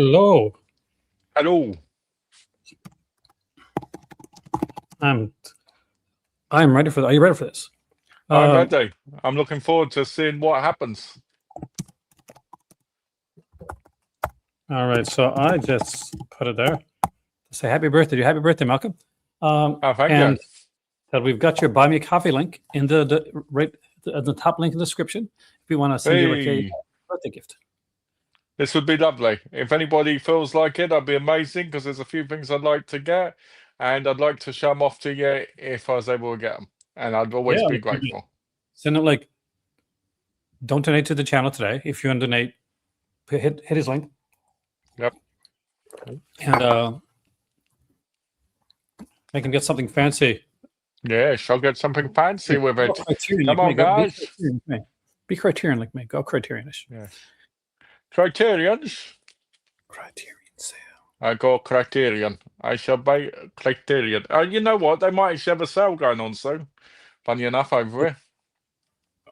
Hello. Hello. I'm ready for that. Are you ready for this? I'm ready. I'm looking forward to seeing what happens. All right. So I just put it there. Say happy birthday. Happy birthday, Malcolm. Thank and you. that we've got your Buy Me a Coffee link in the right at the top link in the description if you want to send you like a birthday gift. This would be lovely. If anybody feels like it, that'd be amazing because there's a few things I'd like to get and I'd like to show them off to you if I was able to get them. And I'd always be grateful. Send it don't donate to the channel today. If you want to donate, hit his link. Yep. And make him get something fancy. Yeah, I'll get something fancy with it. Come on, guys. Be Criterion like me. Go Criterionish. Yeah. Criterions? Criterion sale. I go Criterion. I shall buy Criterion. You know what? They might actually have a sale going on soon. Funny enough, over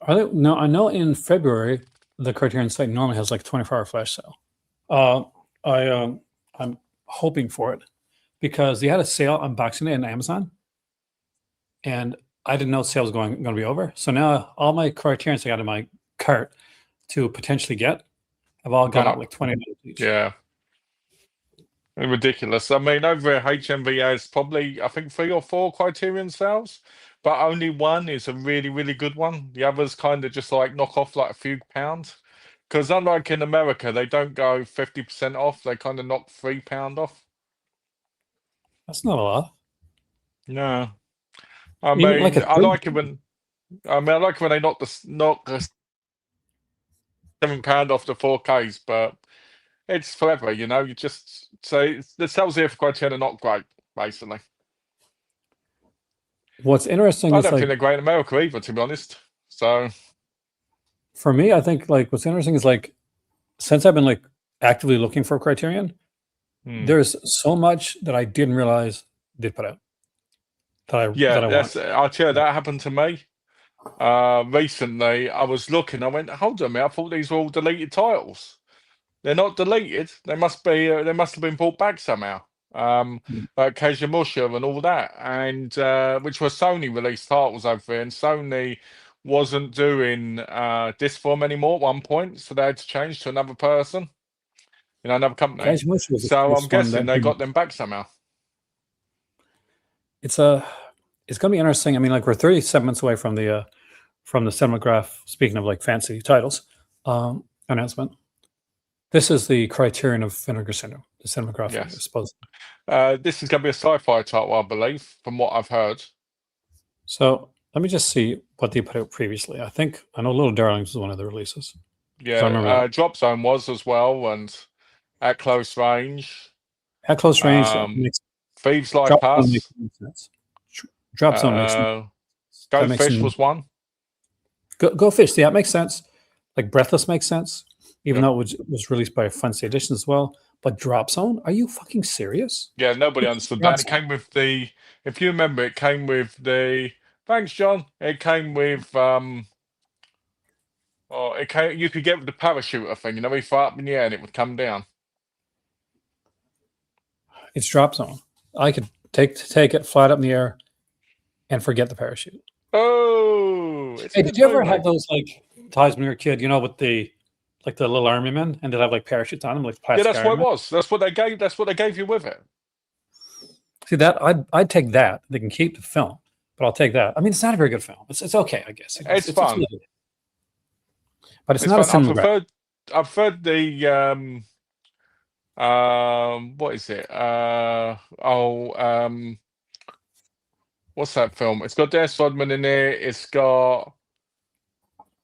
here. No, I know in February the Criterion site normally has like 24-hour flash sale. I'm hoping for it because they had a sale on Boxing Day on Amazon, and I didn't know sale was going to be over. So now all my Criterions I got in my cart to potentially get have all gone up like $20 each. Yeah. Ridiculous. I mean, over at HMV has probably, I think, 3 or 4 Criterion sales, but only one is a really, really good one. The others kind of just like knock off like a few pounds. Because unlike in America, they don't go 50% off. They kind of knock £3 off. That's not a lot. No. I mean, I like it when they knock £7 off the 4Ks, but it's forever, you know. You just say the sales here for Criterion are not great, basically. What's interesting I is don't think they're great in America either, to be honest. So for me, I think what's interesting is since I've been actively looking for Criterion, there's so much that I didn't realize they put out. I'll tell you, that happened to me. Recently, I was looking. I went, hold on a minute. I thought these were all deleted titles. They're not deleted. They must be. They must have been brought back somehow. Like Kazumusha and all that, and which were Sony released titles over there, and Sony wasn't doing this for them anymore at one point, so they had to change to another person, another company. So I'm guessing they got them back somehow. It's going to be interesting. I mean, we're 37 months away from the Cinematographe. Speaking of fancy titles, announcement. This is the Criterion of Vinegar Syndrome, the Cinematographe, yes. I suppose. This is going to be a sci-fi title, I believe, from what I've heard. So let me just see what they put out previously. I know Little Darlings was one of the releases. Yeah, Drop Zone was as well, and At Close Range. At Close Range, Thieves Like Us. Drop Zone makes sense. Go Fish was one. Go Fish, yeah, it makes sense. Breathless makes sense. Even though it was released by Fancy Edition as well. But Drop Zone? Are you fucking serious? Yeah, nobody understood that. It came with if you remember, it came with thanks, John. It came with, you could get the parachuter thing, you fly up in the air and it would come down. It's Drop Zone. I could take it, fly it up in the air, and forget the parachute. Oh! Hey, did you ever have those, ties when you were a kid, with the little army men, and they'd have parachutes on them, plastic. Yeah, that's what it was. That's what they gave. That's what they gave you with it. See that? I'd take that. They can keep the film, but I'll take that. I mean, it's not a very good film. It's okay, I guess. It's fun, really good. But it's not a Cinematographe. I preferred the what is it? What's that film? It's got Dennis Rodman in there. It's got.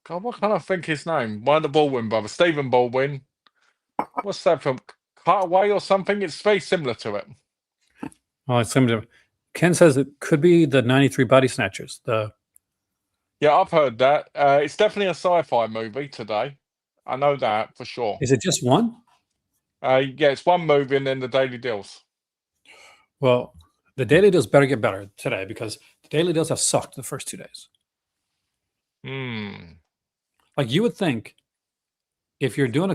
God, what can I think his name? One of the Baldwin brothers, Stephen Baldwin. What's that film? Cutaway or something? It's very similar to it. Oh, it's similar. Ken says it could be the 93 Body Snatchers. Yeah, I've heard that. It's definitely a sci-fi movie today. I know that for sure. Is it just one? Yeah, it's one movie and then the Daily Deals. Well, the Daily Deals better get better today because the Daily Deals have sucked the first 2 days. You would think if you're doing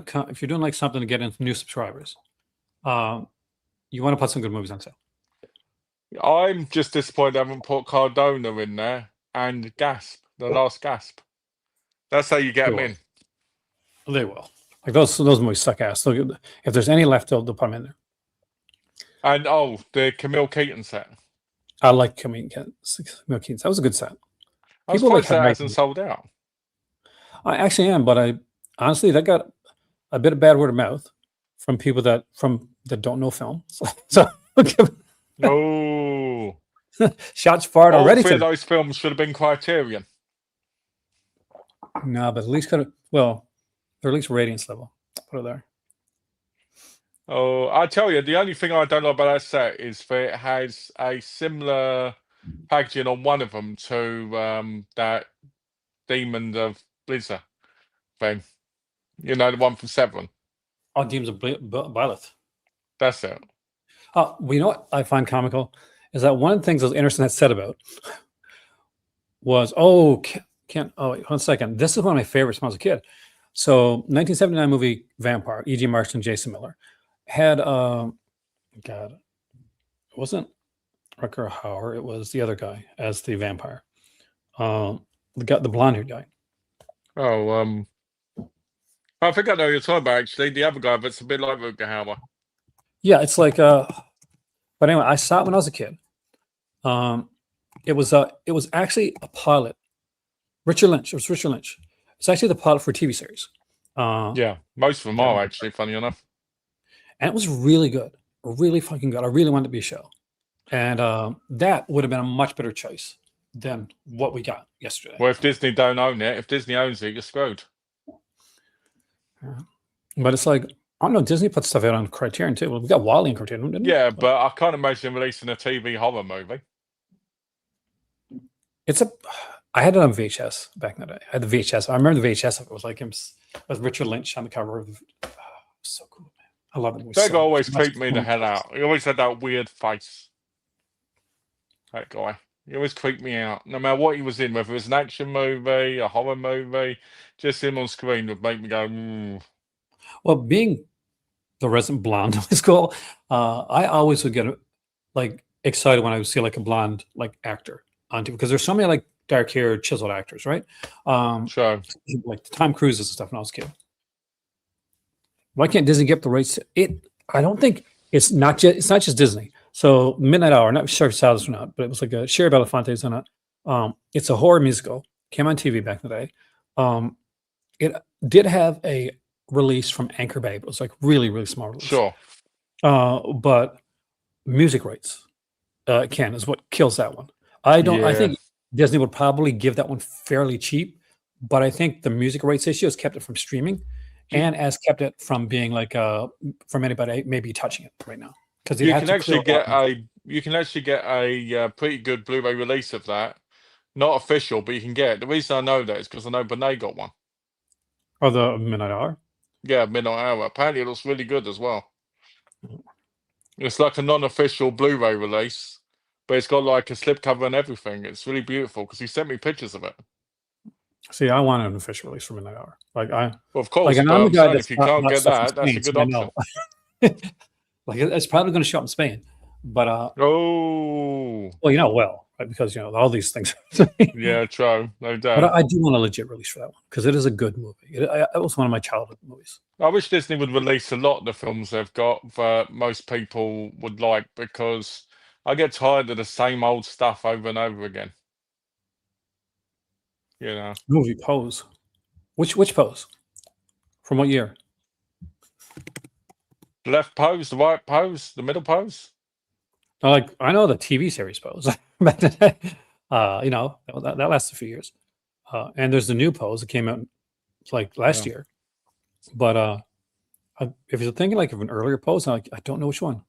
something to get into new subscribers, You want to put some good movies on sale. I'm just disappointed I haven't put Cardona in there and Gasp, The Last Gasp. That's how you get them in. They will. Like those movies suck ass. So if there's any left, they'll put them in there. And the Camille Keaton set. I like Camille Keaton. That was a good set. I'm surprised that hasn't sold out. I actually am, but honestly that got a bit of bad word of mouth from people that don't know film. So oh, shots fired already. All three of those films should have been Criterion. No, but at least they're at least ratings level. Put it there. Oh, I tell you, the only thing I don't know about that set is that it has a similar packaging on one of them to that Demon of Blizzard thing. You know, the one from Seven. Oh, Demons of Byleth. That's it. Oh, you know what I find comical is that one of the things those Anderson had said about was, wait, 1 second. This is one of my favorites when I was a kid. So 1979 movie Vampire, E.G. Marsh and Jason Miller had God, it wasn't Rucker Hauer, it was the other guy as the vampire. The blonde haired guy. Oh, I think I know who you're talking about actually. The other guy, but it's a bit like Rucker Hauer. Yeah, it's like but anyway, I saw it when I was a kid. It was actually a pilot. Richard Lynch. It was Richard Lynch. It's actually the pilot for a TV series. Yeah, most of them are actually, funny enough. And it was really good, really fucking good. I really wanted it to be a show, and that would have been a much better choice than what we got yesterday. Well, if Disney don't own it, if Disney owns it, you're screwed. But it's like, I don't know, Disney put stuff out on Criterion too. Well, we got Wall-E on Criterion, didn't we? Yeah, but I can't imagine releasing a TV horror movie. I had it on VHS back in the day. I had the VHS. I remember the VHS. It was like him with Richard Lynch on the cover of so cool, man. I love it. That guy always creeped me the hell out. He always had that weird face. That guy. He always creeped me out. No matter what he was in, whether it was an action movie, a horror movie, just him on screen would make me go, ooh. Well, being the resident blonde in school, I always would get like excited when I would see like a blonde like actor on TV, because there's so many like dark-haired, chiseled actors, right? Sure. Like Tom Cruise and stuff when I was a kid. Why can't Disney get the rights? I don't think it's not just Disney. So Midnight Hour, not sure if you saw this or not, but it was like a Sherry Belafonte's on it. It's a horror musical. Came on TV back in the day. It did have a release from Anchor Bay. It was like really, really small release. Sure. But music rights, Ken, is what kills that one. I think Disney would probably give that one fairly cheap, but I think the music rights issue has kept it from streaming and has kept it from being like from anybody maybe touching it right now. Because you can actually get a pretty good Blu-ray release of that. Not official, but you can get it. The reason I know that is because I know Benet got one. Oh, the Midnight Hour? Yeah, Midnight Hour. Apparently it looks really good as well. It's like a non-official Blu-ray release, but it's got like a slipcover and everything. It's really beautiful because he sent me pictures of it. See, I want an official release for Midnight Hour. Well, of course. Like, I'm saying, if you can't get that, that's a good option. Like, it's probably going to show up in Spain, but well, right? Because all these things. Yeah, true, no doubt. But I do want a legit release for that one because it is a good movie. It was one of my childhood movies. I wish Disney would release a lot of the films they've got that most people would like, because I get tired of the same old stuff over and over again. Movie Pose. Which Pose? From what year? The left pose, the right pose, the middle pose. I know the TV series Pose. That lasted a few years. And there's the new Pose that came out like last year. But if you're thinking like of an earlier Pose, I don't know which one.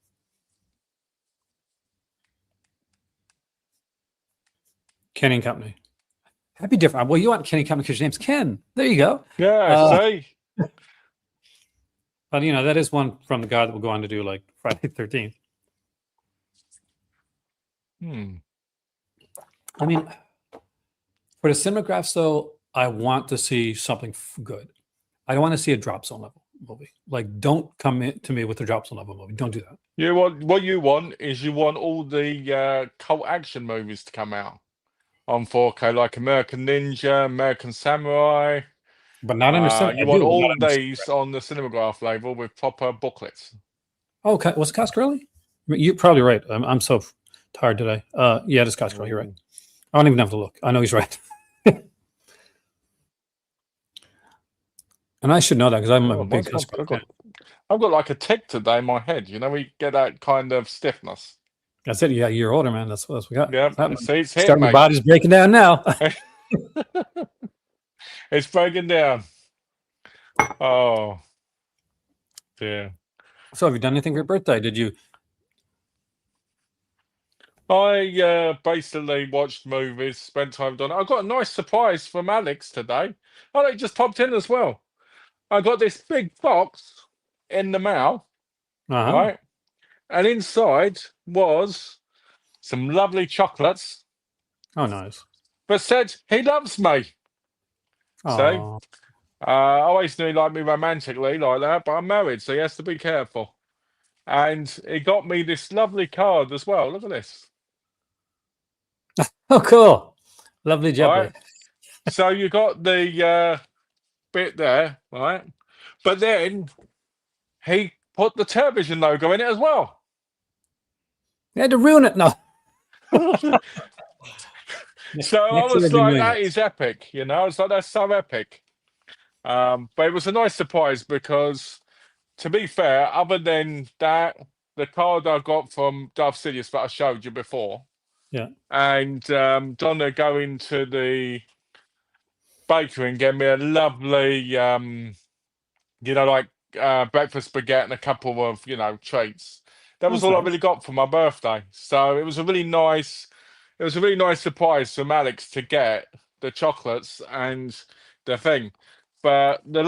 Kenny and Company. Happy different. Well, you want Kenny Company because your name's Ken. There you go. Yeah, see. But that is one from the guy that will go on to do like Friday the 13th. I mean, for the Cinematographe, though, I want to see something good. I don't want to see a drop zone level movie. Like, don't come in to me with the drops on love movie. Don't do that. What you want is you want all the cult action movies to come out on 4K, like American Ninja, American Samurai. But not under cinema. You want all these on the Cinematographe label with proper booklets. Oh, okay. Was it Coscarelli? You're probably right. I'm so tired today. Yeah, it is Coscarelli. You're right. I don't even have to look. I know he's right. And I should know that because I'm a big Coscarelli fan. I've got like a tick today in my head. You know, we get that kind of stiffness. That's it. Yeah, you're older, man. That's what we got. Yeah, see, it's hit, mate. Body's breaking down now. It's breaking down. Oh, dear. So, have you done anything for your birthday? Did you? I basically watched movies, spent time on it. I got a nice surprise from Alex today. Oh, they just popped in as well. I got this big box in the mail, right? And inside was some lovely chocolates. Oh, nice. But said he loves me. So, I always knew he liked me romantically like that, but I'm married, so he has to be careful. And he got me this lovely card as well. Look at this. Oh, cool. Lovely job. Right? So you got the bit there, right? But then he put the television logo in it as well. He had to ruin it. No. So I was like, that is epic, you know. It's like, that's so epic. But it was a nice surprise because, to be fair, other than that, the card I got from Darth Sidious that I showed you before, and Donna going to the bakery and get me a lovely, you know, like breakfast baguette and a couple of, you know, treats. That was all I really got for my birthday. So it was a really nice surprise from Alex to get the chocolates and the thing. But the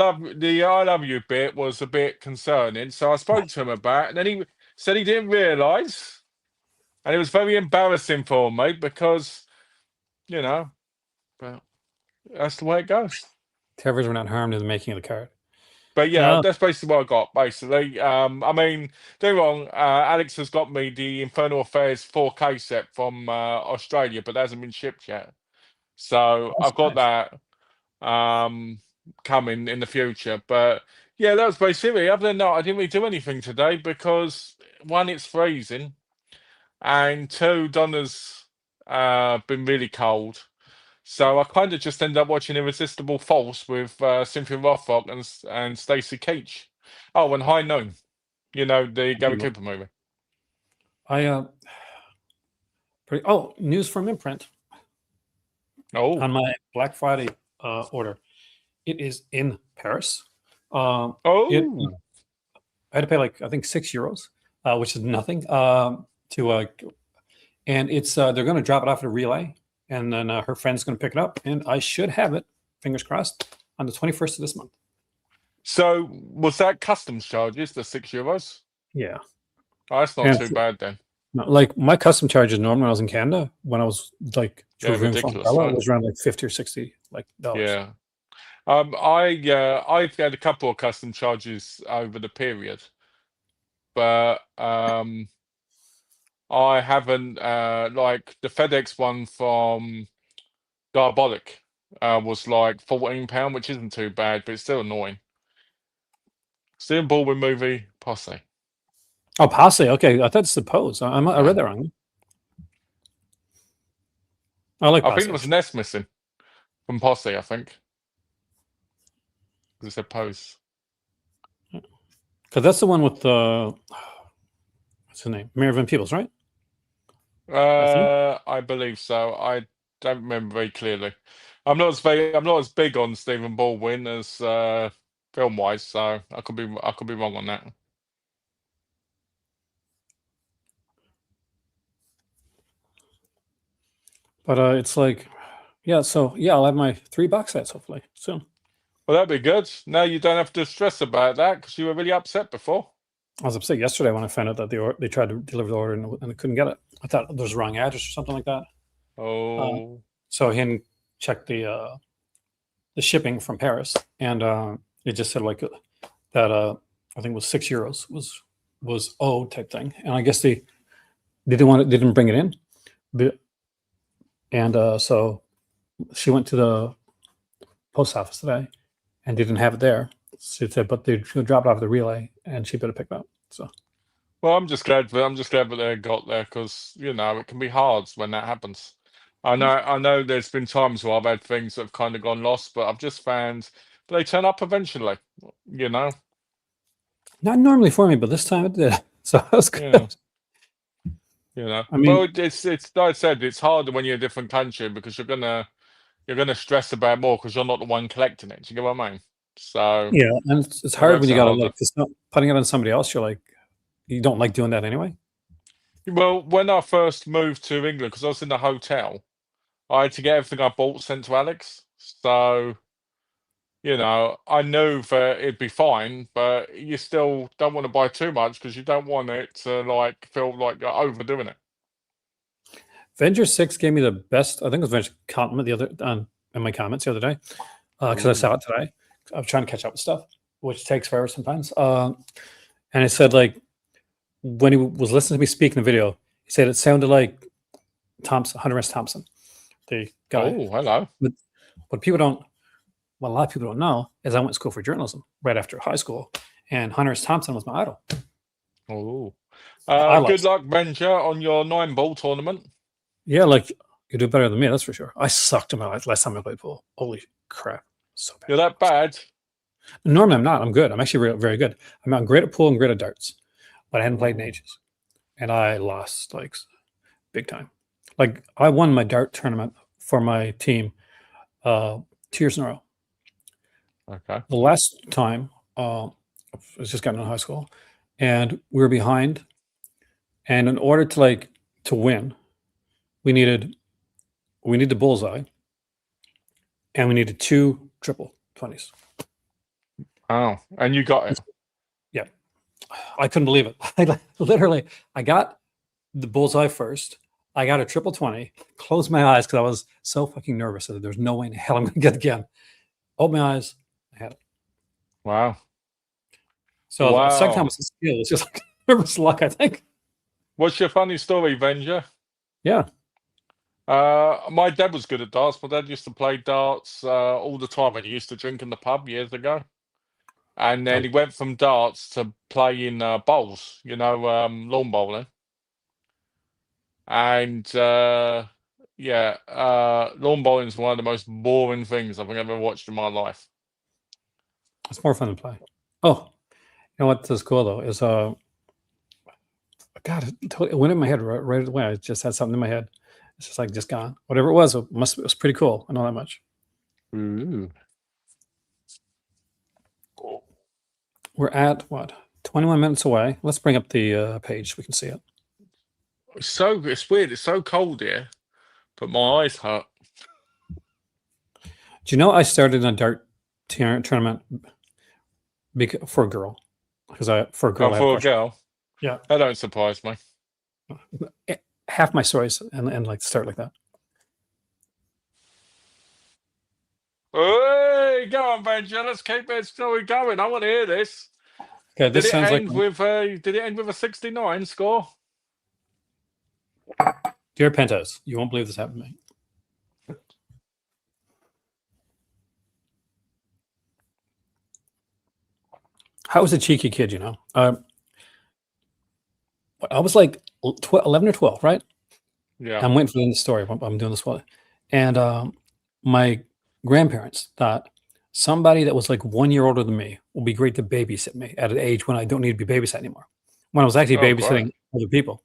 I love you bit was a bit concerning. So I spoke to him about it, and then he said he didn't realise. And it was very embarrassing for me because, you know, but that's the way it goes. Terrors were not harmed in the making of the card. But yeah, that's basically what I got, basically. I mean, don't get me wrong, Alex has got me the Infernal Affairs 4K set from Australia, but that hasn't been shipped yet. So I've got that coming in the future. But yeah, that was basically it. Other than that, I didn't really do anything today because, one, it's freezing, and two, Donna's been really cold. So I kind of just ended up watching Irresistible False with Cynthia Rothrock and Stacey Keach. Oh, and High Noon. You know, the Gary Cooper movie. News from Imprint. Oh. On my Black Friday order. It is in Paris. I had to pay like, I think, €6, which is nothing. And it's they're going to drop it off at a relay. And then her friend's going to pick it up, and I should have it, fingers crossed, on the 21st of this month. So was that customs charges, the €6? Yeah. Oh, that's not too bad then. No, like my custom charges normally when I was in Canada, when I was like ridiculous, it was around like 50 or 60 dollars. Yeah. I've had a couple of custom charges over the period, but I haven't like the FedEx one from Diabolic was like £14, which isn't too bad, but it's still annoying. Stephen Baldwin movie, Posse. Oh, Posse. Okay, I thought it's the Pose. I read that wrong. I like Posse. I think there was an S missing from Posse, I think. Because it said Pose. Because that's the one with the what's his name? Mayor Van Peebles, right? I believe so. I don't remember very clearly. I'm not as big on Stephen Baldwin as film wise, so I could be wrong on that. But it's like, yeah. So yeah, I'll have my 3 box sets hopefully soon. Well, that'd be good. Now you don't have to stress about that because you were really upset before. I was upset yesterday when I found out that they tried to deliver the order and they couldn't get it. I thought there was the wrong address or something like that. Oh. So he hadn't checked the shipping from Paris, and it just said like that I think was €6 was owed type thing, and I guess they didn't bring it in, and so she went to the post office today and didn't have it there. She said, but they dropped it off the relay, and she better pick it up. So, well, I'm just glad that they got there, because it can be hard when that happens. I know there's been times where I've had things that have kind of gone lost, but I've just found they turn up eventually. Not normally for me, but this time it did. So that was good. I mean, well, it's like I said, it's harder when you're in a different country, because you're gonna stress about more because you're not the one collecting it. Do you get what I mean? So yeah, and it's hard when you got to like just not putting it on somebody else. You're like, you don't like doing that anyway. Well, when I first moved to England, because I was in the hotel, I had to get everything I bought sent to Alex. So, I knew that it'd be fine, but you still don't want to buy too much because you don't want it to feel like you're overdoing it. Avenger 6 gave me the best. I think it was Avenger compliment in my comments the other day, because I saw it today. I was trying to catch up with stuff, which takes forever sometimes. And it said, like, when he was listening to me speak in the video, he said it sounded like Hunter S. Thompson, the guy. Oh, hello. But people don't. What a lot of people don't know is I went to school for journalism right after high school, and Hunter S. Thompson was my idol. Oh, good luck, Avenger, on your 9-ball tournament. Yeah, like, you do better than me, that's for sure. I sucked in my life last time I played pool. Holy crap, so bad. You're that bad? Normally, I'm not. I'm good. I'm actually very good. I'm great at pool and great at darts, but I hadn't played in ages, and I lost like big time. Like, I won my dart tournament for my team 2 years in a row. Okay. The last time, I was just getting out of high school, and we were behind, and in order to win, we needed the bullseye, and we needed 2 triple 20s. Oh, and you got it. Yeah, I couldn't believe it. I got the bullseye first. I got a triple 20. Closed my eyes because I was so fucking nervous that there's no way in hell I'm going to get it again. Open my eyes. I had it. Wow. So the second time was a skill. It's just like nervous luck, I think. What's your funny story, Venger? Yeah. My dad was good at darts. My dad used to play darts all the time, and he used to drink in the pub years ago. And then he went from darts to playing bowls, lawn bowling. And lawn bowling is one of the most boring things I've ever watched in my life. It's more fun to play. Oh, you know what is cool though is God, it went in my head right away. I just had something in my head. It's just just gone. Whatever it was was pretty cool. I know that much. Ooh. We're at what? 21 minutes away. Let's bring up the page so we can see it. It's weird. It's so cold here, but my eyes hurt. Do you know I started in a dart tournament for a girl? For a girl. Yeah, that don't surprise me. Half my stories and like start like that. Hey, go on, Benja. Let's keep that story going. I want to hear this. Okay, this sounds like. Did it end with a 69 score? Dear Pentos, you won't believe this happened to me. I was a cheeky kid, I was like 11 or 12, right? Yeah. I'm waiting for the end of the story. I'm doing this one. And my grandparents thought somebody that was like 1 year older than me will be great to babysit me at an age when I don't need to be babysat anymore. When I was actually babysitting other people.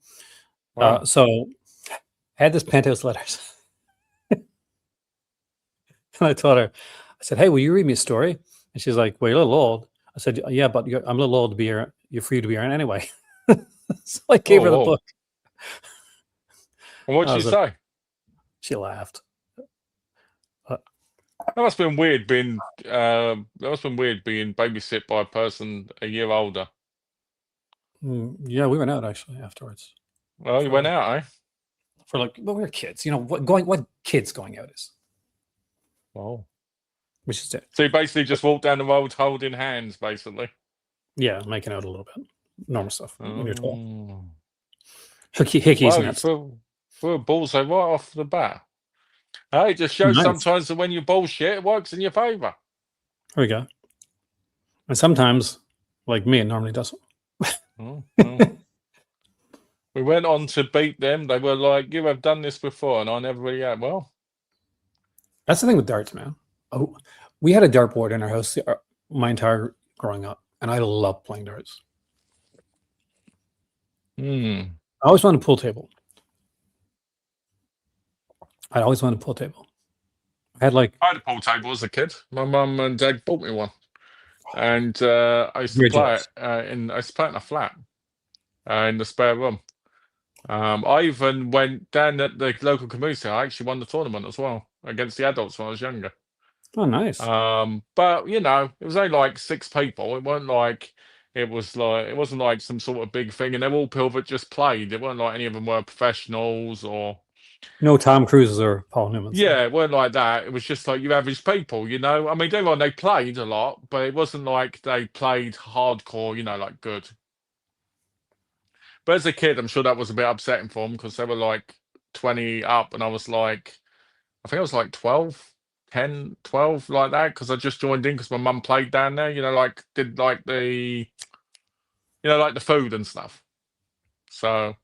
Wow. So I had this Pentos letters. And I told her, I said, hey, will you read me a story? And she's like, well, you're a little old. I said, yeah, but I'm a little old to be here. You're free to be here anyway. So I gave her the book. And what'd she say? She laughed. That must have been weird being babysit by a person a year older. Yeah, we went out actually afterwards. Well, you went out, eh? We were kids. What kids going out is. Oh. Which is it. So you basically just walked down the road holding hands, basically. Yeah, making out a little bit. Normal stuff when you're 12. Oh. Hickeys Well, and you that stuff. threw a bullseye right off the bat. Hey, it just shows Nice. sometimes that when you bullshit, it works in your favor. There we go. And sometimes, like me, it normally doesn't. Oh, well. We went on to beat them. They were like, "You have done this before," and I never really had. Well, That's the thing with darts, man. Oh, we had a dartboard in our house my entire growing up, and I love playing darts. I always wanted a pool table. I always wanted a pool table. I had a pool table as a kid. My mum and dad bought me one, and I used to play it I used to play it in a flat in the spare room. I even went down at the local community. I actually won the tournament as well against the adults when I was younger. Oh, nice. But you know, it was only like 6 people. It wasn't like it wasn't like some sort of big thing, and they were all people that just played. It wasn't like any of them were professionals or no Tom Cruises or Paul Newmans. Yeah, it weren't like that. It was just like you average people, you know. I mean, don't get me wrong, they played a lot, but it wasn't like they played hardcore, you know, like good. But as a kid, I'm sure that was a bit upsetting for them because they were like 20 up, and I was like, I think I was like 12, 10, 12, like that, because I just joined in because my mum played down there, you know, like did like the, you know, like the food and stuff. So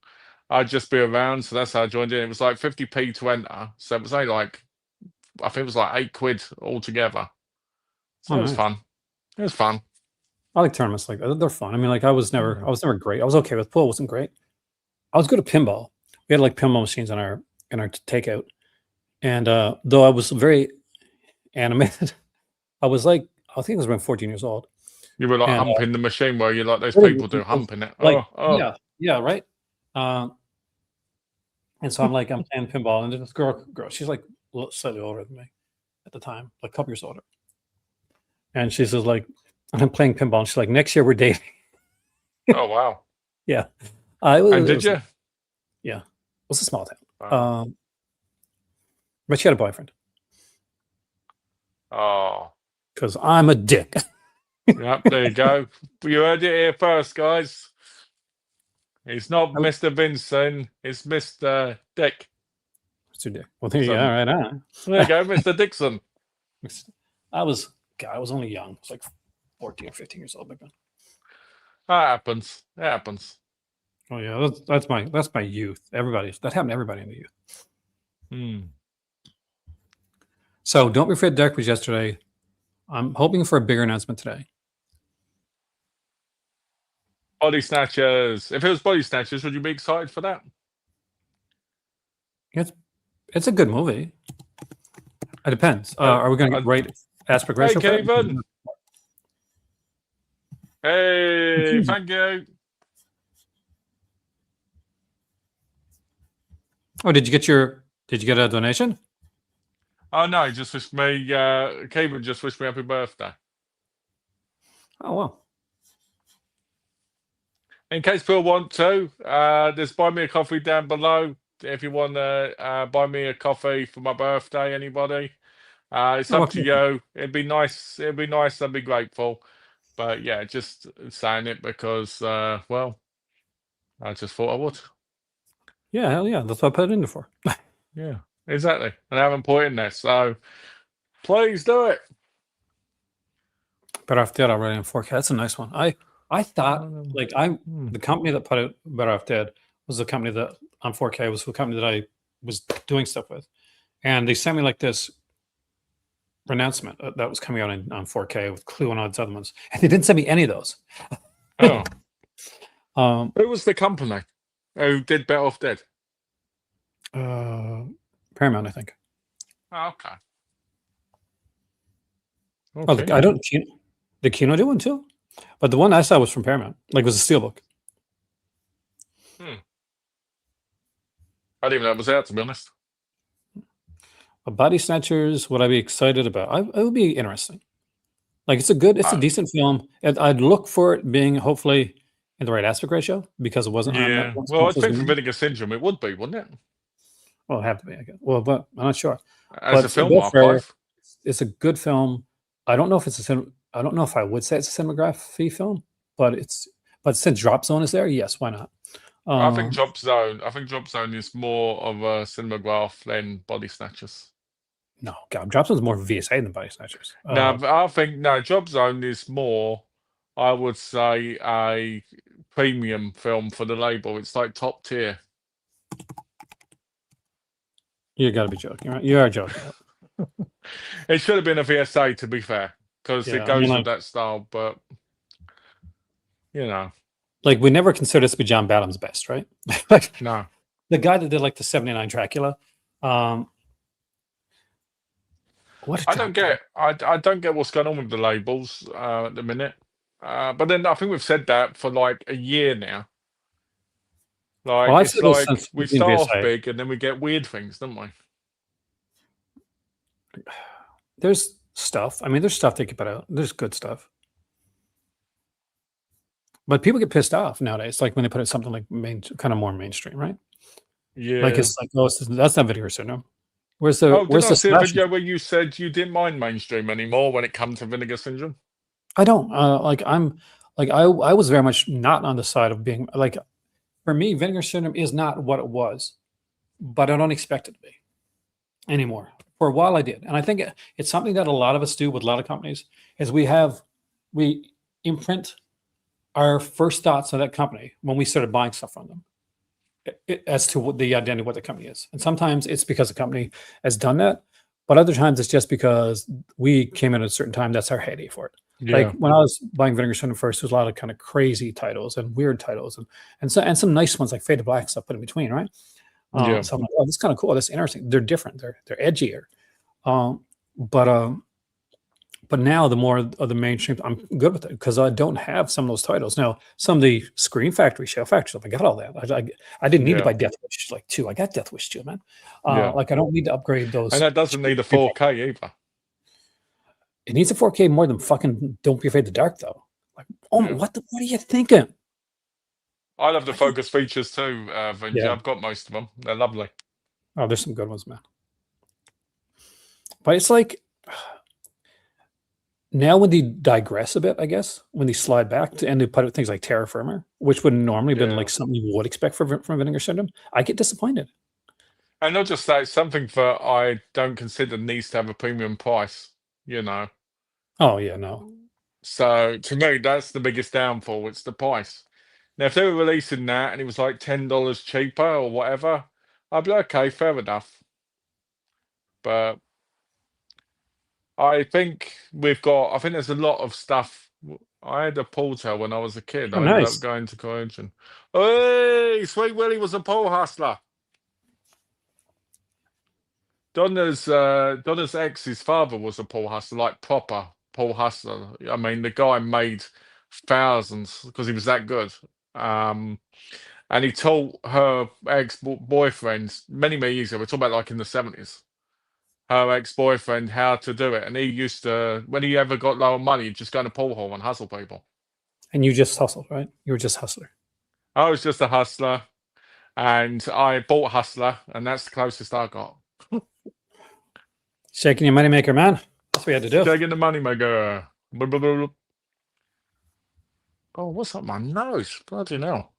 I'd just be around. So that's how I joined in. It was like 50p to enter. So it was only like, I think it was like £8 altogether. So it was fun. It was fun. I like tournaments like that. They're fun. I mean, like I was never great. I was okay with pool. Wasn't great. I was good at pinball. We had like pinball machines in our takeout, and though I was very animated, I was like, I think I was around 14 years old. You were like humping the machine where you like those people do, humping it. Like, yeah, right. And so I'm playing pinball, and this girl, she's like slightly older than me at the time, like a couple years older. And she says, like, I'm playing pinball, and she's like, next year we're dating. Oh wow. Yeah. Did you? Yeah. It was a small town. Wow. But she had a boyfriend. Oh. Because I'm a dick. Yep, there you go. You heard it here first, guys. It's not Mr. Vincent, it's Mr. Dick. Mr. Dick. Well, there you go. Right on. There you go, Mr. Dixon. I was only young. I was like 14 or 15 years old back then. That happens. It happens. Oh yeah, that's my youth. That happened to everybody in the youth. So don't be afraid. Dark was yesterday. I'm hoping for a bigger announcement today. Body Snatchers. If it was Body Snatchers, would you be excited for that? It's a good movie. It depends. Are we going to get right aspect ratio? Hey, Kevin. Hey, thank you. Oh, did you get a donation? Oh no, he just wished me. Kevin just wished me happy birthday. Oh wow. In case people want to, there's Buy Me a Coffee down below. If you want to buy me a coffee for my birthday, anybody, it's up to you. It'd be nice. It'd be nice. I'd be grateful. But yeah, just saying it because, well, I just thought I would. Yeah, hell yeah. That's what I put it in for. Yeah, exactly. And I haven't put it in there, so please do it. Better Off Dead already in 4K. That's a nice one. I thought the company that put out Better Off Dead was the company that on 4K was the company that I was doing stuff with, and they sent me like this announcement that was coming out on 4K with Clue and all these other ones, and they didn't send me any of those. Oh. Who was the company who did Better Off Dead? Paramount, I think. Oh, okay. Oh, I don't. Did Kino do one too? But the one I saw was from Paramount. Like, it was a steelbook. I didn't even know it was out, to be honest. Body Snatchers, would I be excited about? It would be interesting. Like, it's a decent film. I'd look for it being hopefully in the right aspect ratio because it wasn't. Yeah. Well, I think for Vinegar Syndrome, it would be, wouldn't it? Well, it'd have to be, I guess. Well, but I'm not sure. As a film archive, it's a good film. I don't know if I would say it's a cinematography film. but since Drop Zone is there, yes, why not? I think Drop Zone is more of a Cinematographe than Body Snatchers. No, God, Drop Zone is more VSA than Body Snatchers. No, I think Drop Zone is more, I would say, a premium film for the label. It's like top tier. You got to be joking, right? You are joking. It should have been a VSA, to be fair, because it goes with that style. But like we never considered this to be John Badham's best, right? Like, no, the guy that did like the '79 Dracula. I don't get what's going on with the labels at the minute. But then I think we've said that for like a year now. Like it's like we start off big and then we get weird things, don't we? There's stuff. I mean, there's stuff they can put out. There's good stuff. But people get pissed off nowadays, like when they put out something like kind of more mainstream, right? Yeah. Like it's like, oh, that's not Vinegar Syndrome. Where's the? Did I see a video where you said you didn't mind mainstream anymore when it comes to Vinegar Syndrome? I don't. I was very much not on the side of being like. For me, Vinegar Syndrome is not what it was, but I don't expect it to be anymore. For a while, I did, and I think it's something that a lot of us do with a lot of companies. Is we imprint our first thoughts of that company when we started buying stuff from them, as to what the identity of what the company is. And sometimes it's because the company has done that, but other times it's just because we came in at a certain time. That's our heyday for it. Yeah. Like when I was buying Vinegar Syndrome first, there's a lot of kind of crazy titles and weird titles and some nice ones like Fade to Black stuff put in between, right? So I'm like, oh, this is kind of cool. That's interesting. They're different. They're edgier. But now the more of the mainstream, I'm good with it because I don't have some of those titles. Now, some of the Scream Factory, Shell Factory stuff, I got all that. I didn't need to buy Death Wish like 2. I got Death Wish 2, man. Like I don't need to upgrade those. And that doesn't need a 4K either. It needs a 4K more than fucking Don't Be Afraid of the Dark, though. Like, what are you thinking? I love the focus features too, Vince. I've got most of them. They're lovely. Oh, there's some good ones, man. But it's like now when they digress a bit, I guess, when they slide back to and they put out things like Terra Firma, which would normally have been like something you would expect from Vinegar Syndrome, I get disappointed. And not just that, it's something that I don't consider needs to have a premium price, Oh, yeah, no. So to me, that's the biggest downfall. It's the price. Now, if they were releasing that and it was like $10 cheaper or whatever, I'd be like, okay, fair enough. But I think I think there's a lot of stuff. I had a Porter when I was a kid. I ended up going to Corinthian. Hey, Sweet Willie was a pole hustler. Donna's ex, his father was a pole hustler, like proper pole hustler. I mean, the guy made thousands because he was that good. And he taught her ex-boyfriend many years ago. We're talking about like in the 70s. Her ex-boyfriend how to do it, and he used to, when he ever got low on money, he'd just go to pool hall and hustle people. And you just hustled, right? You were just a hustler. I was just a hustler, and I bought a hustler, and that's the closest I got. Shaking your moneymaker, man. That's what you had to do. Shaking the moneymaker. Oh, what's up my nose? Bloody hell.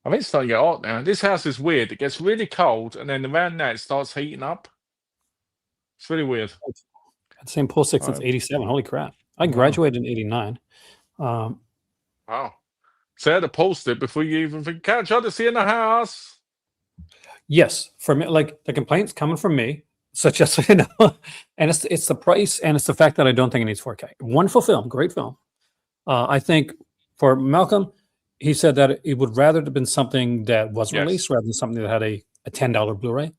I think it's starting to get hot now. This house is weird. It gets really cold, and then around that, it starts heating up. It's really weird. I'd the same pool stick since 87. Holy crap. I graduated in 89. Wow. So I had to post it before you even think, can't you to see in the house? Yes. For me, like the complaints coming from me, such as, and it's the price and it's the fact that I don't think it needs 4K. Wonderful film, great film. I think for Malcolm, he said that it would rather have been something that wasn't released rather than something that had a $10 Blu-ray.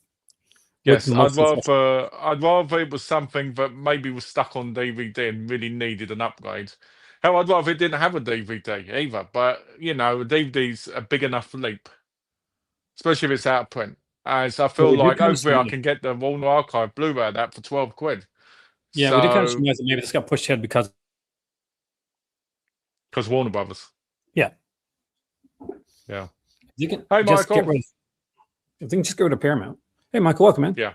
Yes, I'd rather it was something that maybe was stuck on DVD and really needed an upgrade. Hell, I'd rather it didn't have a DVD either. But, a DVD's a big enough leap, especially if it's out of print. As I feel like over here I can get the Warner Archive Blu-ray of that for £12. Yeah, we did kind of surmise that maybe this got pushed ahead because Warner Brothers. Yeah. Yeah. You can hey, Michael. If they can just get rid of Paramount. Hey, Michael, welcome, man. Yeah.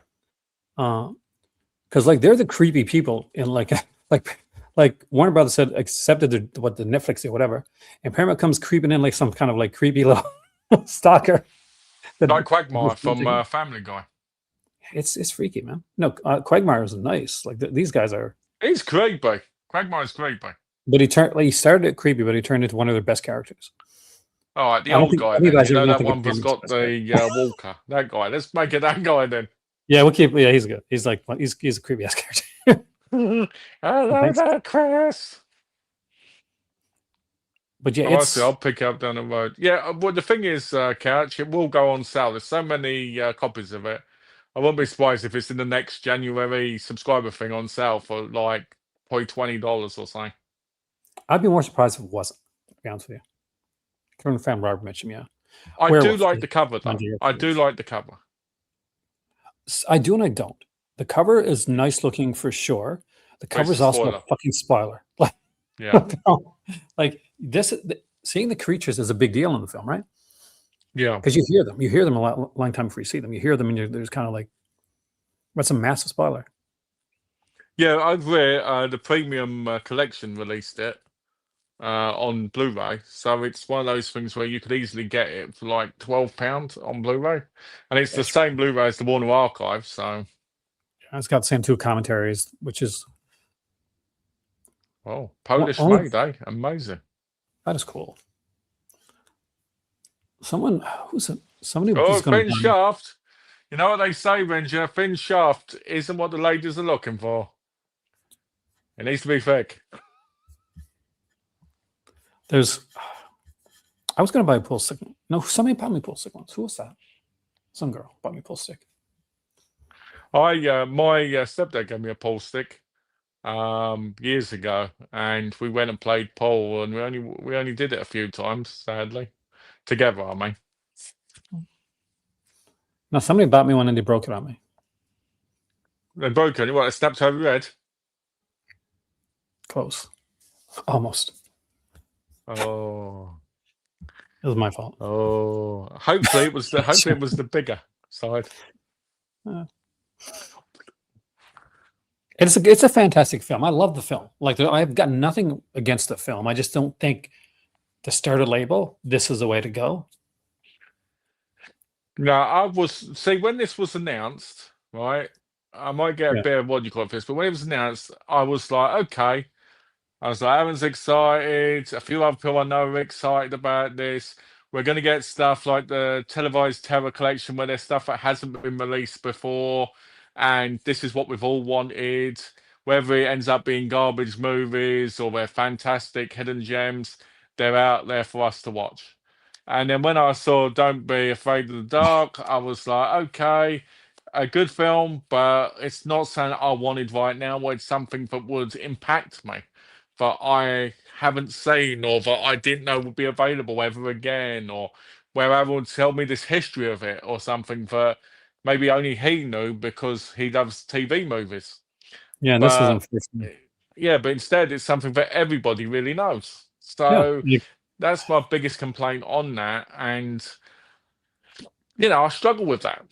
Because like they're the creepy people in like like Warner Brothers said accepted the Netflix or whatever, and Paramount comes creeping in like some kind of like creepy little stalker. Like Quagmire from Family Guy. It's freaky, man. No, Quagmire is nice. Like these guys are. He's creepy. Quagmire's creepy. But he started it creepy, but he turned into one of their best characters. All right, the old guy then. You know that one that's got the walker. That guy. Let's make it that guy then. Yeah, we'll keep. Yeah, he's good. He's like he's a creepy ass character. Hello there, Chris. But yeah, honestly, I'll pick it up down the road. Yeah, well, the thing is, Couch, it will go on sale. There's so many copies of it. I won't be surprised if it's in the next January subscriber thing on sale for like probably $20 or something. I'd be more surprised if it wasn't, to be honest with you. From the fan Robert mentioned, yeah. I do like the cover, though. I do like the cover. I do and I don't. The cover is nice looking for sure. The cover is also a fucking spoiler. Like, yeah. Like this, seeing the creatures is a big deal in the film, right? Yeah. Because you hear them. You hear them a long time before you see them. You hear them and there's kind of like, what's a massive spoiler? Yeah, over there, the premium collection released it on Blu-ray. So it's one of those things where you could easily get it for like £12 on Blu-ray. And it's the same Blu-ray as the Warner Archive, so... Yeah, it's got the same 2 commentaries, which is... Oh, Polish made, eh? Amazing. That is cool. Somebody thin shaft. You know what they say, Ranger? Thin shaft isn't what the ladies are looking for. It needs to be thick. I was going to buy a pull stick. No, somebody bought me pull stick once. Who was that? Some girl bought me a pull stick. My stepdad gave me a pull stick years ago, and we went and played pool, and we only did it a few times, sadly, together. I mean, now somebody bought me one and they broke it on me. They broke it. What? It snapped over your head? Close, almost. Oh, it was my fault. Oh, hopefully it was the bigger side. It's a fantastic film. I love the film. Like I've got nothing against the film. I just don't think to start a label, this is the way to go. No, when this was announced, right? I might get a bit of what you call it this, but when it was announced, I was like, okay. I was like, Aaron's excited. A few other people I know are excited about this. We're going to get stuff like the televised terror collection where there's stuff that hasn't been released before. And this is what we've all wanted. Whether it ends up being garbage movies or they're fantastic hidden gems, they're out there for us to watch. And then when I saw Don't Be Afraid of the Dark, I was like, okay, a good film, but it's not something I wanted right now. It's something that would impact me, that I haven't seen or that I didn't know would be available ever again, or where everyone would tell me this history of it or something that maybe only he knew because he loves TV movies. Yeah, this is unfortunate. Yeah, but instead it's something that everybody really knows. So that's my biggest complaint on that. And, I struggle with that.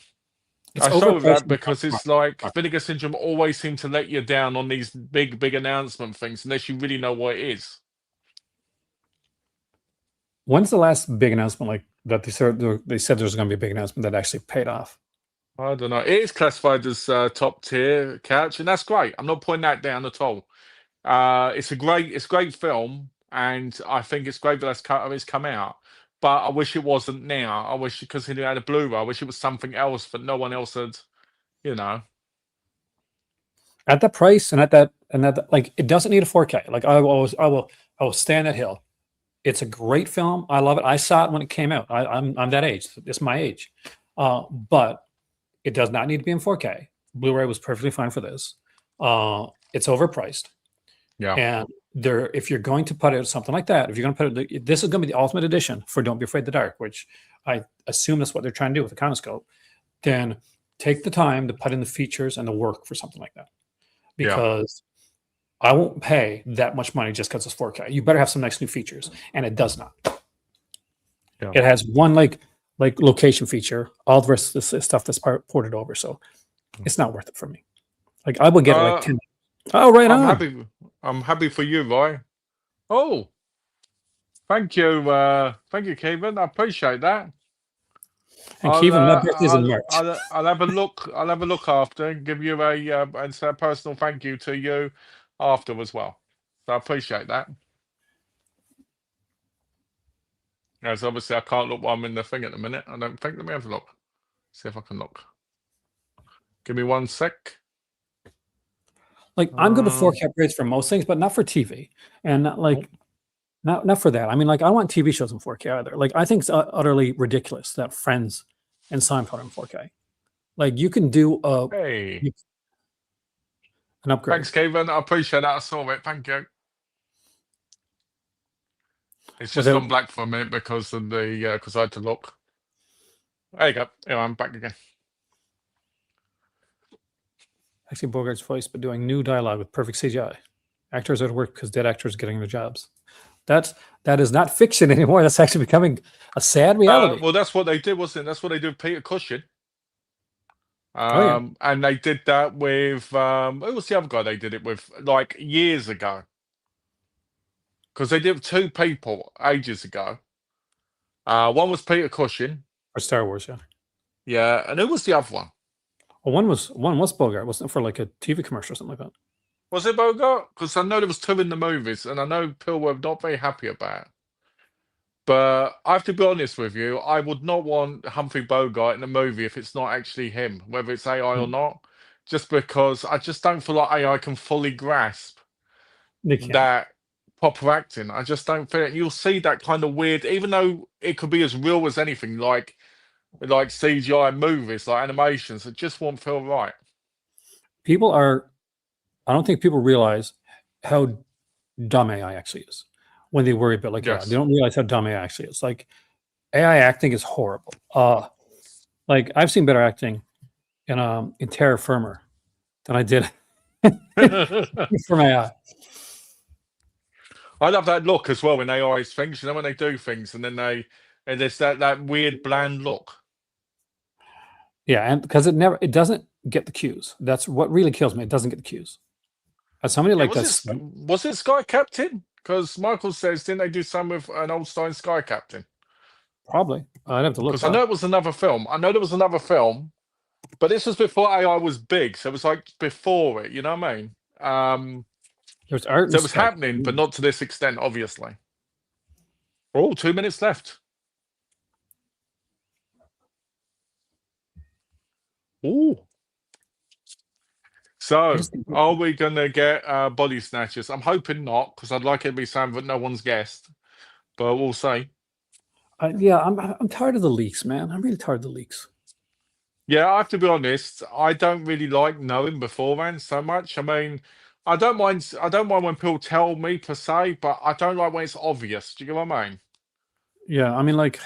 I struggle with that because it's like Vinegar Syndrome always seems to let you down on these big announcement things unless you really know what it is. When's the last big announcement like that they said there was going to be a big announcement that actually paid off? I don't know. It is classified as top tier, Couch, and that's great. I'm not putting that down at all. It's a great film, and I think it's great that it's come out. But I wish it wasn't now. I wish, because it had a Blu-ray, I wish it was something else that no one else had, At that price and at that like it doesn't need a 4K. Like I will stand that hill. It's a great film. I love it. I saw it when it came out. I'm that age. It's my age. But it does not need to be in 4K. Blu-ray was perfectly fine for this. It's overpriced. Yeah. And if you're going to put out something like that, if you're going to put it, this is going to be the ultimate edition for Don't Be Afraid of the Dark, which I assume that's what they're trying to do with the Conoscope. Then take the time to put in the features and the work for something like that, because I won't pay that much money just because it's 4K. You better have some nice new features, and it does not. Yeah. It has one like location feature. All the rest of the stuff that's ported over, so it's not worth it for me. Like I would get it like 10. Oh, right on. I'm happy for you, Roy. Oh, thank you, Kevin. I appreciate that. And Kevin, my birthday's in March. I'll have a look. I'll have a look after and give you a and say a personal thank you to you after as well. So I appreciate that. As obviously I can't look while I'm in the thing at the minute. I don't think. Let me have a look. See if I can look. Give me 1 sec. Like I'm good with 4K upgrades for most things, but not for TV, and not for that. I mean, like I want TV shows in 4K either. Like I think it's utterly ridiculous that Friends and Seinfeld are in 4K. Like you can do Hey, an upgrade. thanks, Kevin. I appreciate that. I saw it. Thank you. It's just gone black for a minute because of the because I had to look. There you go. Yeah, I'm back again. Actually, Bogart's voice, but doing new dialogue with perfect CGI. Actors are at work because dead actors are getting their jobs. That is not fiction anymore. That's actually becoming a sad reality. Well, that's what they did, wasn't it? That's what they did with Peter Cushing. And they did that with who was the other guy they did it with like years ago? Because they did 2 people ages ago. One was Peter Cushing. Or Star Wars, yeah. Yeah, and who was the other one? Well, one was Bogart, wasn't it, for like a TV commercial or something like that? Was it Bogart? Because I know there was 2 in the movies, and I know people were not very happy about it. But I have to be honest with you, I would not want Humphrey Bogart in a movie if it's not actually him, whether it's AI or not, just because I just don't feel like AI can fully grasp that proper acting. I just don't feel it. You'll see that kind of weird, even though it could be as real as anything, like CGI movies, like animations, it just won't feel right. I don't think people realize how dumb AI actually is when they worry about like AI. They don't realize how dumb AI actually is. Like AI acting is horrible. Like I've seen better acting in Terra Firma than I did from AI. I love that look as well when AI things, you know, when they do things and then there's that weird bland look. Yeah, and because it doesn't get the cues. That's what really kills me. It doesn't get the cues. As somebody like this, was it Sky Captain? Because Michael says, didn't they do some with an old style Sky Captain? Probably. I'd have to look. Because I know it was another film. I know there was another film, but this was before AI was big, so it was like before it. You know what I mean? There's art. So it was happening, but not to this extent, obviously. Oh, 2 minutes left. Ooh. So, are we going to get body snatchers? I'm hoping not, because I'd like it to be something that no one's guessed. But we'll see. Yeah, I'm tired of the leaks, man. I'm really tired of the leaks. Yeah, I have to be honest. I don't really like knowing beforehand so much. I mean, I don't mind when people tell me per se, but I don't like when it's obvious. Do you get what I mean? Yeah, I mean, like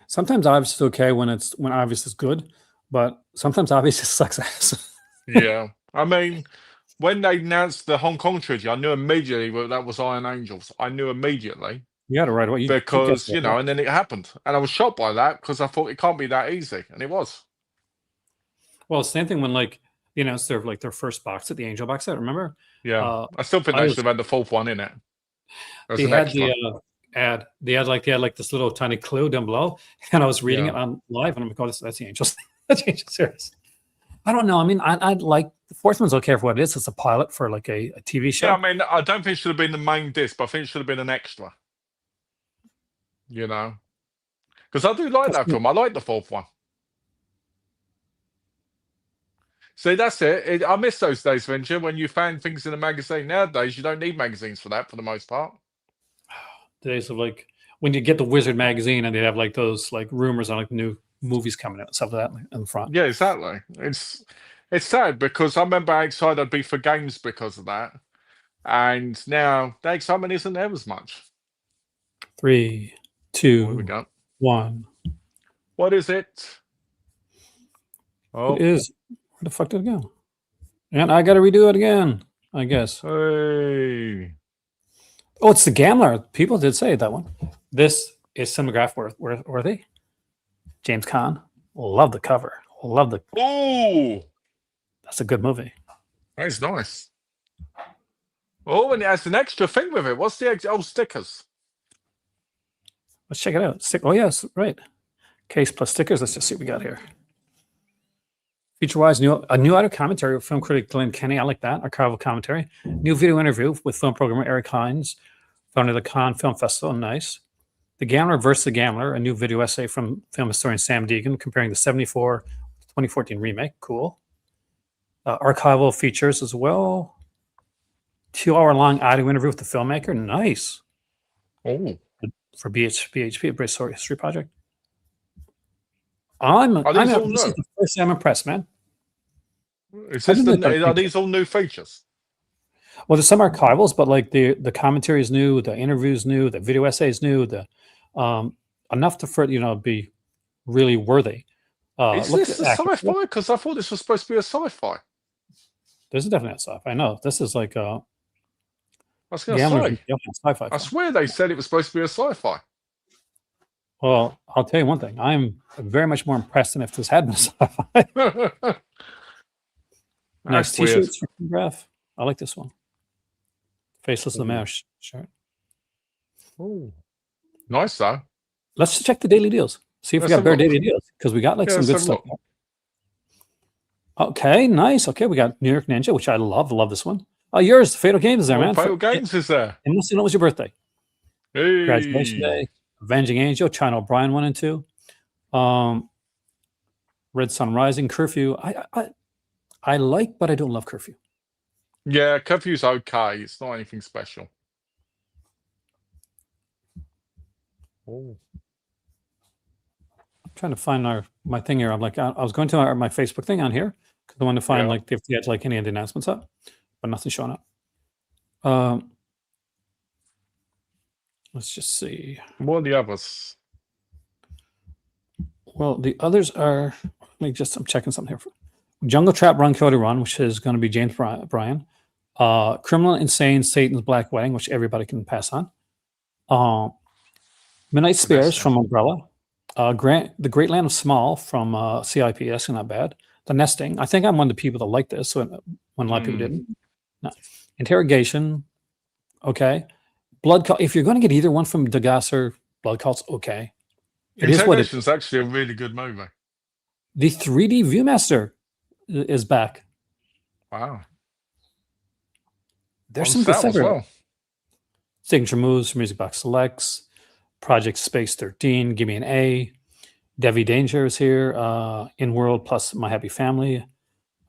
sometimes obvious is okay when obvious is good, but sometimes obvious just sucks ass. Yeah, I mean, when they announced the Hong Kong trilogy, I knew immediately that was Iron Angels. I knew immediately. You got it right away. Because you know, and then it happened, and I was shocked by that because I thought it can't be that easy, and it was. Well, same thing when like it's their first box set, the Angel box set. Remember? Yeah, I still think they should have had the 4th one in it. They had the ad. They had like this little tiny clue down below, and I was reading it on live, and I'm like, "Oh, that's the Angels. That's the Angel series." I don't know. I mean, I'd like the 4th one's okay for what it is. It's a pilot for like a TV show. Yeah, I mean, I don't think it should have been the main disc, but I think it should have been an extra. You know, because I do like that film. I like the 4th one. See, that's it. I miss those days, Venture, when you found things in a magazine. Nowadays, you don't need magazines for that, for the most part. The days of like when you get the Wizard magazine and they have like those like rumors on like new movies coming out and stuff like that in the front. Yeah, exactly. It's sad because I remember how excited I'd be for games because of that, and now the excitement isn't there as much. 3, 2, here we go. 1. What is it? Oh, it is. Where the fuck did it go? And I got to redo it again, I guess. Hey. Oh, it's the Gambler. People did say that one. This is Cinematographe worthy. James Caan. Love the cover. Love the. Ooh. That's a good movie. That's nice. Oh, and it has an extra thing with it. What's the extra stickers? Let's check it out. Oh, yes, right. Case plus stickers. Let's just see what we got here. Feature-wise, a new audio commentary with film critic Glenn Kenny. I like that. Archival commentary. New video interview with film programmer Eric Hines, founder of the Cannes Film Festival. Nice. The Gambler versus the Gambler, a new video essay from film historian Sam Deegan comparing the 74 2014 remake. Cool. Archival features as well. 2-hour-long audio interview with the filmmaker. Nice. Oh. For BHP, a British History Project. This is the first time I'm impressed, man. Are these all new features? Well, there's some archivals, but like the commentary is new, the interview is new, the video essay is new, the enough to be really worthy. Is this a sci-fi? Because I thought this was supposed to be a sci-fi. This is definitely a sci-fi. I know this is like I was going to say, sci-fi. I swear they said it was supposed to be a sci-fi. Well, I'll tell you one thing. I'm very much more impressed than if this had been a sci-fi. Nice t-shirts for Cinematographe. I like this one. Faceless the Mash shirt. Oh, nice though. Let's check the daily deals. See if we got better daily deals because we got like some good stuff. Okay, nice. Okay, we got New York Ninja, which I love. Love this one. Oh, yours, Fatal Games is there, man. Fatal Games is there. And it was your birthday. Hey. Graduation day. Avenging Angel, China O'Brien 1 and 2. Red Sun Rising, Curfew. I like, but I don't love Curfew. Yeah, Curfew's okay. It's not anything special. Oh. I'm trying to find my thing here. I'm like, I was going to my Facebook thing on here because I wanted to find like if they had like any of the announcements up, but nothing's showing up. Let's just see. What are the others? Well, the others are. I'm checking something here. Jungle Trap Run Coyote Run, which is going to be James Bryan. Criminal Insane Satan's Black Wedding, which everybody can pass on. Midnight Spares from Umbrella. The Great Land of Small from CIPS, not bad. The Nesting. I think I'm one of the people that like this when a lot of people didn't. No. Interrogation. Okay. Blood Cult. If you're going to get either one from Degasser, Blood Cult's okay. Interrogation's actually a really good movie. The 3D Viewmaster is back. Wow. There's some good stuff as well. Signature Moves from Music Box Selects. Project Space 13. Give Me an A. Devi Danger is here. In World plus My Happy Family.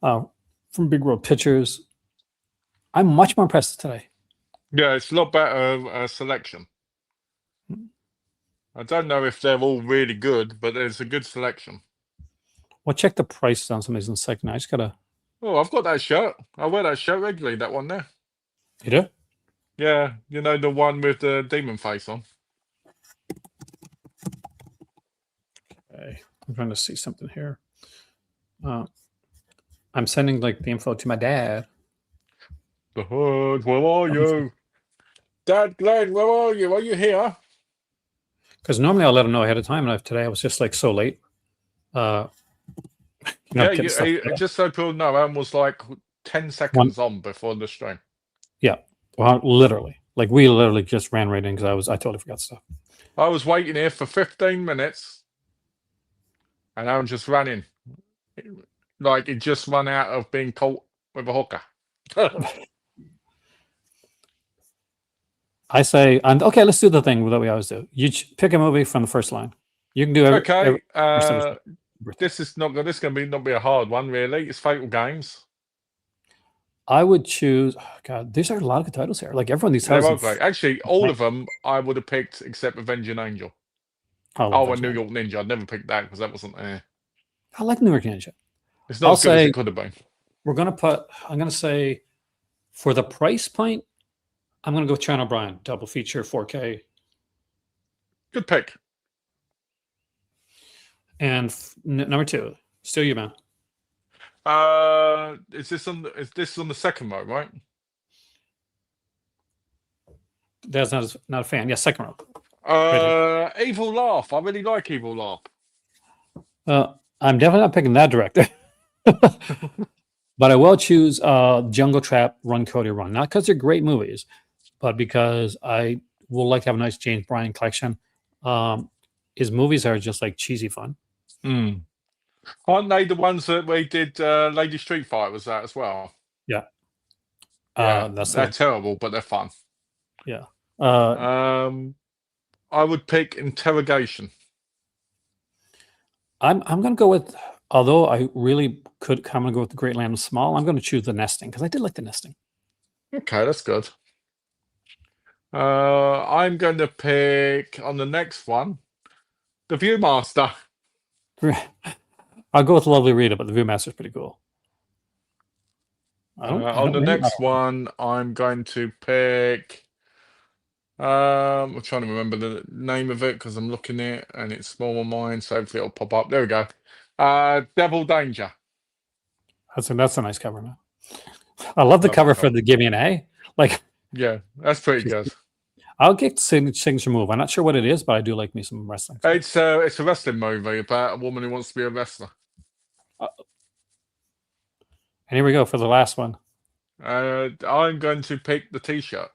From Big World Pictures. I'm much more impressed today. Yeah, it's a lot better selection. I don't know if they're all really good, but there's a good selection. Well, check the prices on some of these in a second. I just gotta. Oh, I've got that shirt. I wear that shirt regularly. That one there. You do? Yeah, you know the one with the demon face on. Okay, I'm trying to see something here. I'm sending like the info to my dad. The Hood, where are you? Dad, Glenn, where are you? Are you here? Because normally I'll let him know ahead of time, and today I was just like so late. Just so people know, I was like 10 seconds on before the stream. Yeah, well, literally, like we literally just ran right in because I totally forgot stuff. I was waiting here for 15 minutes, and I just ran in, like it just run out of being caught with a hooker. I say, okay, let's do the thing that we always do. You pick a movie from the first line. You can do okay. This is not going. This is going to not be a hard one, really. It's Fatal Games. I would choose. Oh God, these are a lot of good titles here. Like everyone, these titles. Actually, all of them I would have picked except Avenging Angel. And New York Ninja. I'd never picked that because that wasn't there. I like New York Ninja. It's not as good as it could have been. I'm gonna say, for the price point, I'm gonna go with China O'Brien double feature 4K. Good pick. And number 2, still you, man. Is this on the second row, right? That's not a fan. Yeah, second row. Evil Laugh. I really like Evil Laugh. I'm definitely not picking that director. But I will choose Jungle Trap, Run Cody Run, not because they're great movies, but because I will like to have a nice James Bryan collection. His movies are just like cheesy fun. Aren't they the ones that we did Lady Street Fighter was that as well? Yeah. Yeah, That's the they're one. terrible, but they're fun. Yeah. I would pick Interrogation. I'm going to go with, although I really could come and go with the Great Land Small, I'm going to choose The Nesting because I did like The Nesting. Okay, that's good. I'm going to pick on the next one, The Viewmaster. I'll go with Lovely Rita, but The Viewmaster is pretty cool. On the next one, I'm going to pick. I'm trying to remember the name of it because I'm looking at it and it's small on mine, so hopefully it'll pop up. There we go. Devil Danger. That's a nice cover, man. I love the cover for the Give Me an A. Like, yeah, that's pretty good. I'll get signature move. I'm not sure what it is, but I do like me some wrestling. It's a wrestling movie about a woman who wants to be a wrestler. And here we go for the last one. I'm going to pick the T-shirt.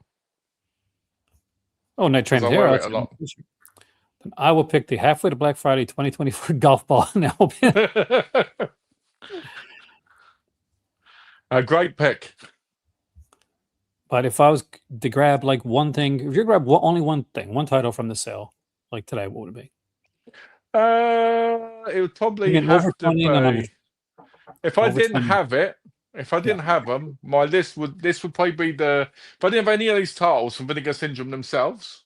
Oh, Night Train Hero. Then I will pick the Halfway to Black Friday 2024 golf ball. Now, a great pick. But if I was to grab like one thing, if you grab only one thing, one title from the sale, like today, what would it be? It would probably have to be. If I didn't have it, if I didn't have them, my list would. This would probably be the. If I didn't have any of these titles from Vinegar Syndrome themselves,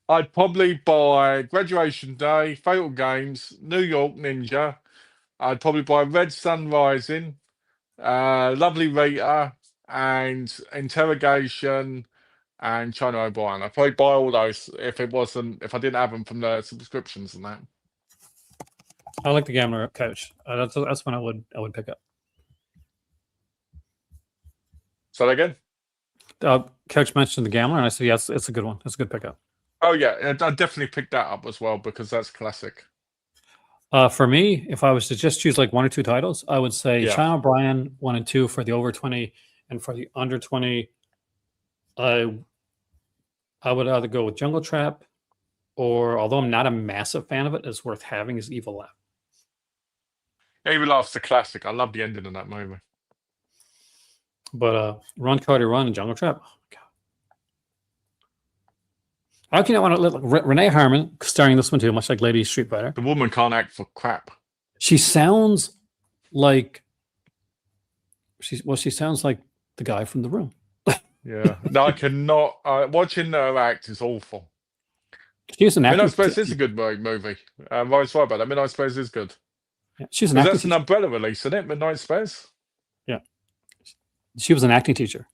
I'd probably buy Graduation Day, Fatal Games, New York Ninja. I'd probably buy Red Sun Rising, Lovely Rita, and Interrogation, and China O'Brien. I'd probably buy all those if I didn't have them from the subscriptions and that. I like the Gambler Couch. That's one I would pick up. Say that again? Couch mentioned the Gambler, and I said yes, it's a good one. It's a good pickup. Oh yeah, I'd definitely pick that up as well because that's classic. For me, if I was to just choose like one or two titles, I would say China O'Brien 1 and 2 for the over 20, and for the under 20, I would either go with Jungle Trap, or although I'm not a massive fan of it, it's worth having is Evil Laugh. Evil Laugh's the classic. I love the ending of that movie. But Run Cody Run and Jungle Trap. Oh my god! How can you not want to let Renee Harmon starring this one too? Much like Lady Street Fighter. The woman can't act for crap. She sounds like she sounds like the guy from The Room. Yeah, no, I cannot. Watching her act is awful. She's an actor. Midnight Express is a good movie. Right, sorry about that. Midnight Express is good. Yeah, she's an acting. That's an umbrella release, isn't it? Midnight Express. Yeah, she was an acting teacher.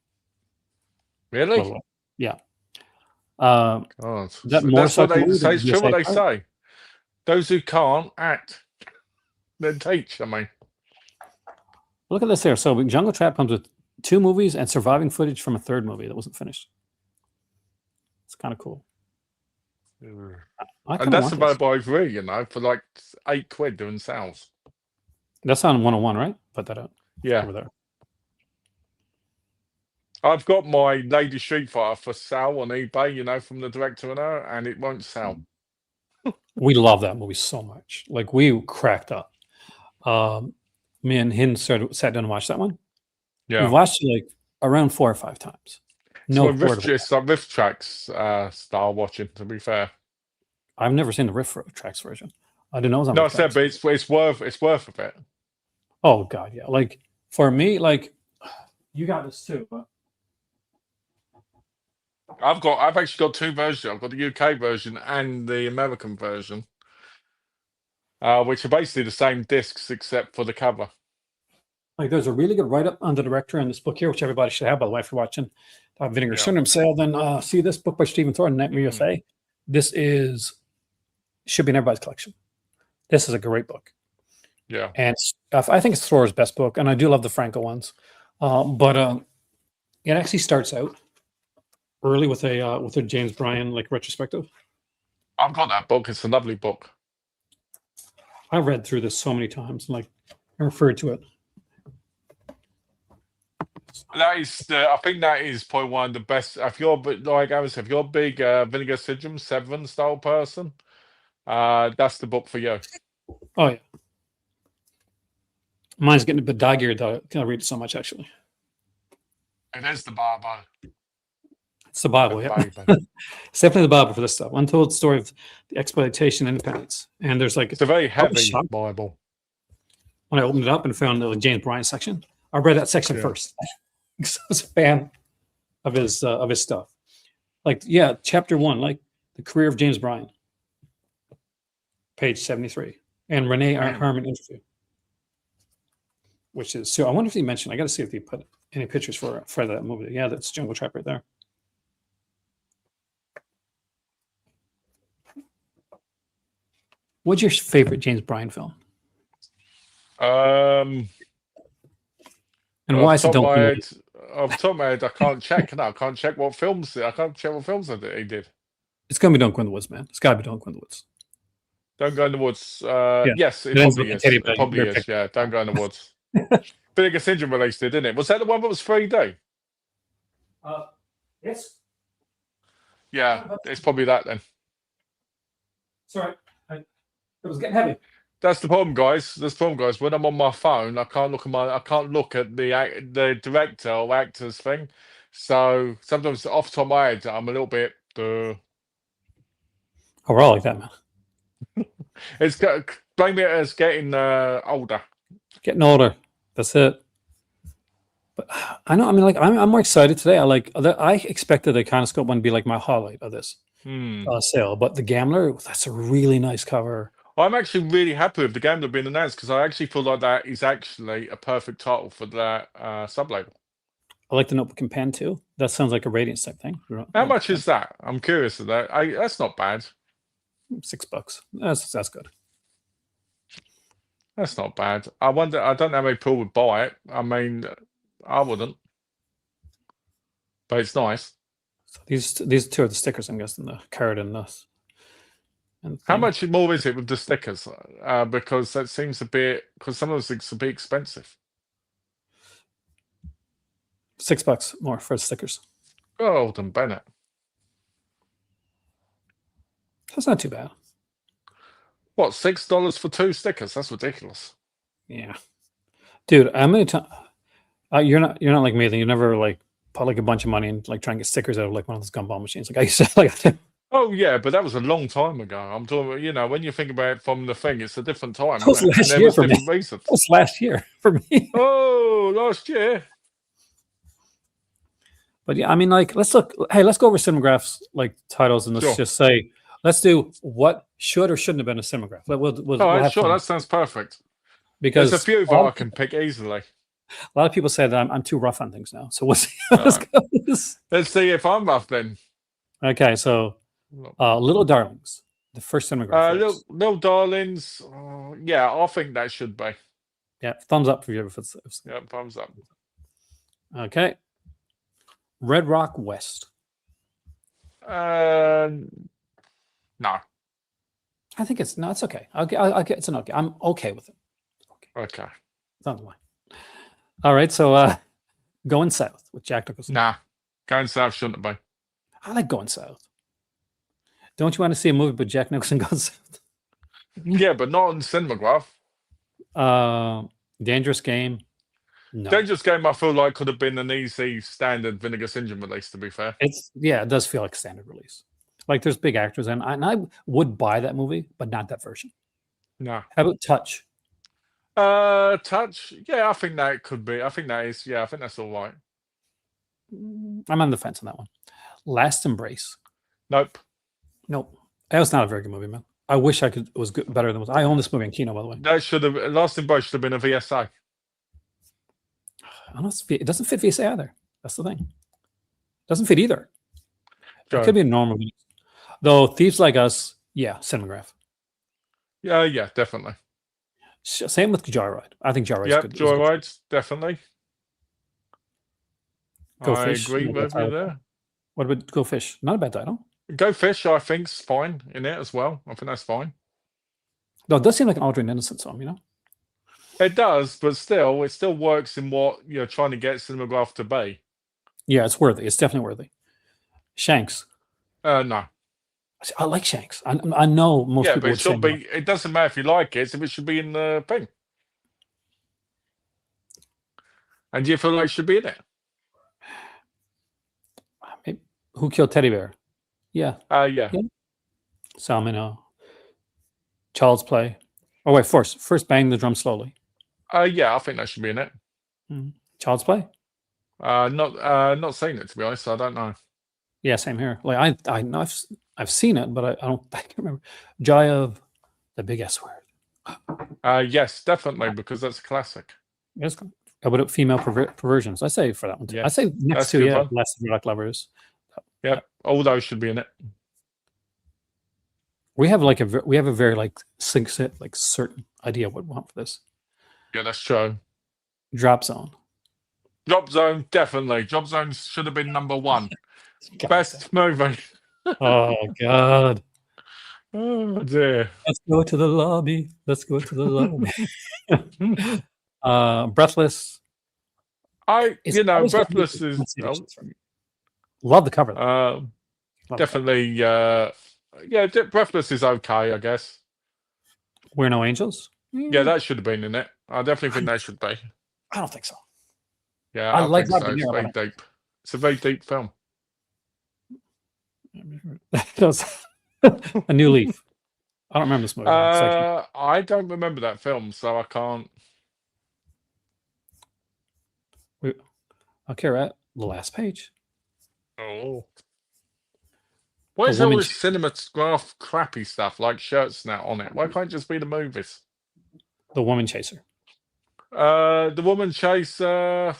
Really? Well, yeah. God. That's what they say. It's true what they say. Those who can't act, then teach. I mean, look at this here. So Jungle Trap comes with 2 movies and surviving footage from a 3rd movie that wasn't finished. It's kind of cool. And that's about by free, for like £8 doing sales. That's on 101, right? Put that out. Yeah. Over there. I've got my Lady Street Fighter for sale on eBay, from the director and it won't sell. We love that movie so much. Like, we cracked up. Me and him sat down and watched that one. Yeah. We watched it like around 4 or 5 times. No, it's like Riff Tracks style watching, to be fair. I've never seen the Riff Tracks version. I don't know. No, I said, but it's worth a bit. Oh god, yeah. Like, for me, like, you got this too, but I've actually got 2 versions. I've got the UK version and the American version, which are basically the same discs except for the cover. Like, there's a really good write-up on the director in this book here, which everybody should have, by the way, if you're watching Vinegar Syndrome sale. Then see this book by Stephen Thornton, Nightmare USA. This should be in everybody's collection. This is a great book. Yeah, and I think it's Thor's best book, and I do love the Franco ones. But it actually starts out early with a James Bryan like retrospective. I've got that book. It's a lovely book. I read through this so many times, and like I referred to it. That is, I think that is probably one of the best. If you're, like I said, if you're a big Vinegar Syndrome 7 style person, that's the book for you. Oh yeah, mine's getting a bit dog-eared though. I can't read it so much actually. It is the Bible. It's the Bible, yeah. It's definitely the Bible for this stuff. Untold story of the exploitation and independence. And there's like it's a very heavy Bible. When I opened it up and found the James Bryan section, I read that section first. Because I was a fan of his stuff. Like, yeah, chapter 1, like the career of James Bryan, page 73, and Renee Harmon interview, which is so. I wonder if he mentioned. I got to see if he put any pictures for that movie. Yeah, that's Jungle Trap right there. What's your favorite James Bryan film? And why is it don't? Off the top of my head, I can't check. No, I can't check what films. I can't check what films he did. It's gonna be Don't Go in the Woods, man. It's gotta be Don't Go in the Woods. Don't Go in the Woods. Yes, it probably is. It probably is. Yeah, Don't Go in the Woods. Vinegar Syndrome released it, didn't it? Was that the one that was 3D? Yes. Yeah, it's probably that then. Sorry, it was getting heavy. That's the problem, guys. That's the problem, guys. When I'm on my phone, I can't look at the director or actors thing. So sometimes off the top of my head, I'm a little bit. Oh, we're all like that, man. It's blame it as getting older. Getting older. That's it. But I know. I mean, like I'm more excited today. I expected the Iconoscope one to be like my highlight of this sale, but the Gambler, that's a really nice cover. I'm actually really happy with the Gambler being announced because I actually feel like that is actually a perfect title for that sub-label. I like the Notebook and Pen too. That sounds like a Radiance type thing. How much is that? I'm curious of that. That's not bad. $6. That's good. That's not bad. I wonder. I don't know how many people would buy it. I mean, I wouldn't, but it's nice. So these two are the stickers. I'm guessing the card and this. How much more is it with the stickers? Because that seems a bit. Because some of those things are a bit expensive. $6 more for the stickers. Oh, then Bennett. That's not too bad. What, $6 for 2 stickers? That's ridiculous. Yeah, dude. How many times? You're not like me. Then you never like put like a bunch of money and like try and get stickers out of like one of those gumball machines. Like I used to like. Oh yeah, but that was a long time ago. I'm talking. You know, when you think about it from the thing, it's a different time. That was last year for me. That was last year for me. Oh, last year. But yeah, I mean, like, let's go over Cinemagraph's like titles and let's just say, let's do what should or shouldn't have been a Cinematographe. We'll sure, that sounds perfect. Because there's a few that I can pick easily. A lot of people say that I'm too rough on things now. So we'll see. Let's see if I'm rough then. Okay, so Little Darlings, the first Cinematographe. Little Darlings, yeah, I think that should be. Yeah, thumbs up for you if it's. Yeah, thumbs up. Okay. Red Rock West. No. I think it's okay. It's an okay. I'm okay with it. Okay. Sounds fine. All right, so Going South with Jack Nicholson. Nah, Going South shouldn't be. I like Going South. Don't you want to see a movie with Jack Nicholson Going South? Yeah, but not on Cinematographe. Dangerous Game. No. Dangerous Game, I feel like could have been an easy standard Vinegar Syndrome release. To be fair, it does feel like a standard release. Like there's big actors, and I would buy that movie, but not that version. No. How about Touch? Touch. Yeah, I think that could be. I think that is. Yeah, I think that's all right. I'm on the fence on that one. Last Embrace. Nope. That was not a very good movie, man. I wish it was good, better than I own this movie in Kino, by the way. That should have. Last Embrace should have been a VSA. It doesn't fit VSA either. That's the thing. It doesn't fit either. Sure. It could be a normal. Though Thieves Like Us, yeah, Cinematographe. Yeah, definitely. Same with Joyride. I think Joyride. Yeah, Joyride, definitely. Go Fish. I agree with you there. What about Go Fish? Not a bad title. Go Fish, I think, is fine in it as well. I think that's fine. Though it does seem like an alternate innocent song, you know? It does, but still, it still works in what you're trying to get Cinematographe to be. Yeah, it's worthy. It's definitely worthy. Shanks. No. I like Shanks. I know most Yeah, people but it would say should no. be. It doesn't matter if you like it. If it should be in the thing, and do you feel like it should be in it? Who Killed Teddy Bear? Yeah. Yeah. Yeah. So I'm in a Child's Play. Oh wait, first bang the drum slowly. Yeah, I think that should be in it. Child's Play. Not seen it, to be honest. So I don't know. Yeah, same here. Like I know I've seen it, but I don't I can't remember. Joy of the Big S Word. Yes, definitely, because that's a classic. Yes. How about female perversions? I say for that one too. I Yes, say next that's to good one. Less Than Rock Lovers. Yep, all those should be in it. We have a very like certain idea what we want for this. Yeah, that's true. Drop Zone. Drop Zone, definitely. Drop Zone should have been number one. God, Best movie. oh God. Oh dear. Let's go to the lobby. Let's go to the lobby. Breathless. Breathless is Love the cover. definitely. Breathless is okay, I guess. We're No Angels. Yeah, that should have been in it. I definitely think that should be. I don't think so. Yeah, I I like think so. It's very deep. It's a very deep film. A New Leaf. I don't remember this movie. I don't remember that film, so I can't. Okay, right. The last page. Oh. Why is there all this Cinematographe crappy stuff like shirts now on it? Why can't it just be the movies? The Woman Chaser. The Woman Chaser.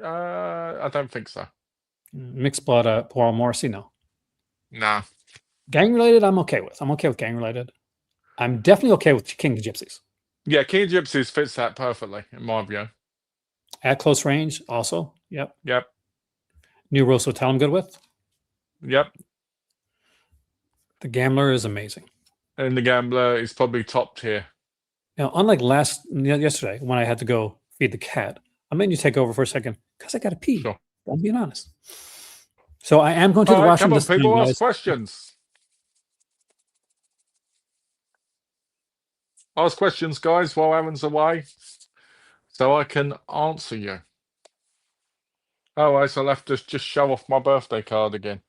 I don't think so. Mixed Blood, Paul Morrissey. No. Nah. Gang related, I'm okay with. I'm okay with gang related. I'm definitely okay with King of Gypsies. Yeah, King of Gypsies fits that perfectly, in my view. At Close Range, also. Yep. Yep. New Rose Hotel, I'm good with. Yep. The Gambler is amazing. And The Gambler is probably top tier. Now, unlike yesterday when I had to go feed the cat, I'm letting you take over for a second because I got to pee. Sure. I'm being honest. So I am going to the washroom. Come on, people, ask questions. Ask questions, guys, while Aaron's away, so I can answer you. Oh, so I'll have to just show off my birthday card again.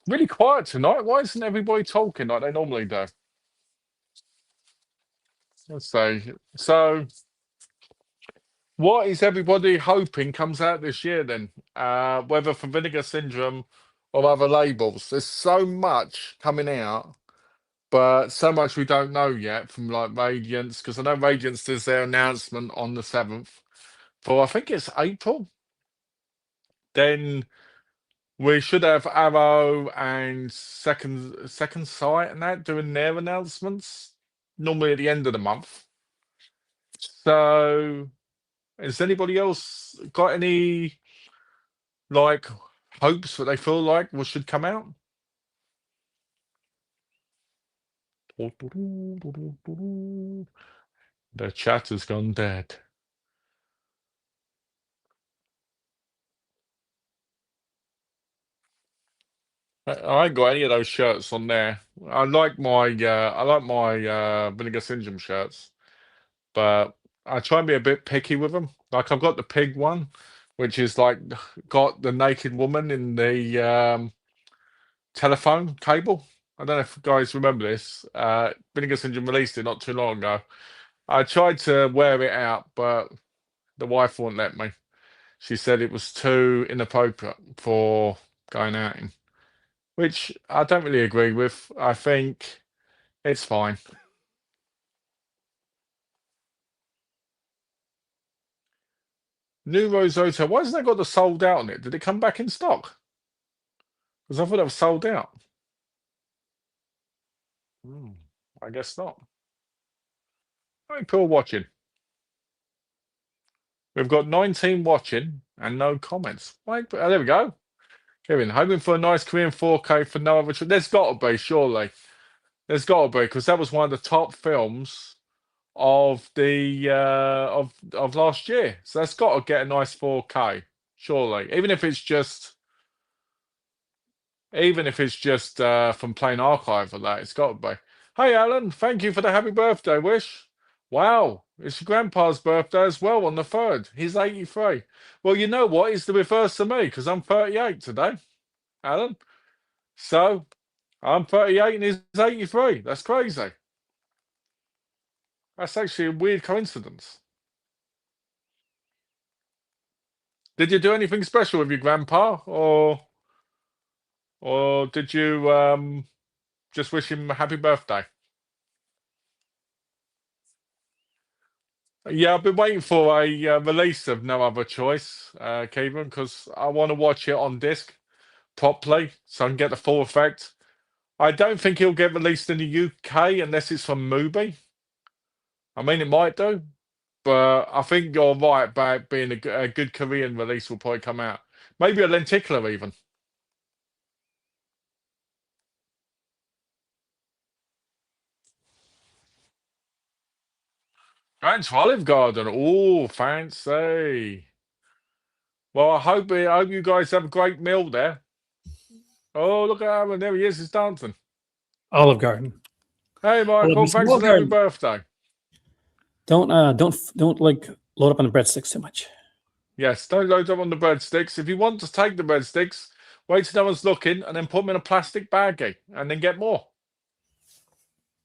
Really quiet tonight. Why isn't everybody talking like they normally do? Let's see. So, what is everybody hoping comes out this year then? Whether for Vinegar Syndrome or other labels. There's so much coming out, but so much we don't know yet from like Radiance, because I know Radiance does their announcement on the 7th for, I think it's April. Then we should have Arrow and Second Sight and that doing their announcements normally at the end of the month. So, has anybody else got any like hopes that they feel like should come out? The chat has gone dead. I ain't got any of those shirts on there. I like my Vinegar Syndrome shirts, but I try and be a bit picky with them. Like I've got the pig one, which is like got the naked woman in the telephone cable. I don't know if you guys remember this. Vinegar Syndrome released it not too long ago. I tried to wear it out, but the wife wouldn't let me. She said it was too inappropriate for going out in, which I don't really agree with. I think it's fine. New Rose Hotel, why hasn't that got the sold out on it? Did it come back in stock? Because I thought it was sold out. I guess not. How many people are watching? We've got 19 watching and no comments. Wait, there we go. Kevin, hoping for a nice Korean 4K for no other choice. There's got to be, surely. There's got to be, because that was one of the top films of the of last year. So that's got to get a nice 4K, surely. Even if it's just from plain archive of that, it's got to be. Hey, Alan, thank you for the happy birthday wish. Wow, it's your grandpa's birthday as well on the 3rd. He's 83. Well, you know what? It's the reverse to me, because I'm 38 today, Alan. So I'm 38 and he's 83. That's crazy. That's actually a weird coincidence. Did you do anything special with your grandpa, or did you just wish him a happy birthday? Yeah, I've been waiting for a release of No Other Choice, Kevin, because I want to watch it on disc properly so I can get the full effect. I don't think it'll get released in the UK unless it's from Mubi. I mean, it might do, but I think you're right about being a good Korean release will probably come out. Maybe a lenticular even. Going to Olive Garden. Oh, fancy. Well, I hope you guys have a great meal there. Oh, look at Alan. There he is. He's dancing. Olive Garden. Hey, Michael. Thanks for the happy birthday. Don't like load up on the breadsticks too much. Yes, don't load up on the breadsticks. If you want to take the breadsticks, wait till no one's looking and then put them in a plastic baggie and then get more.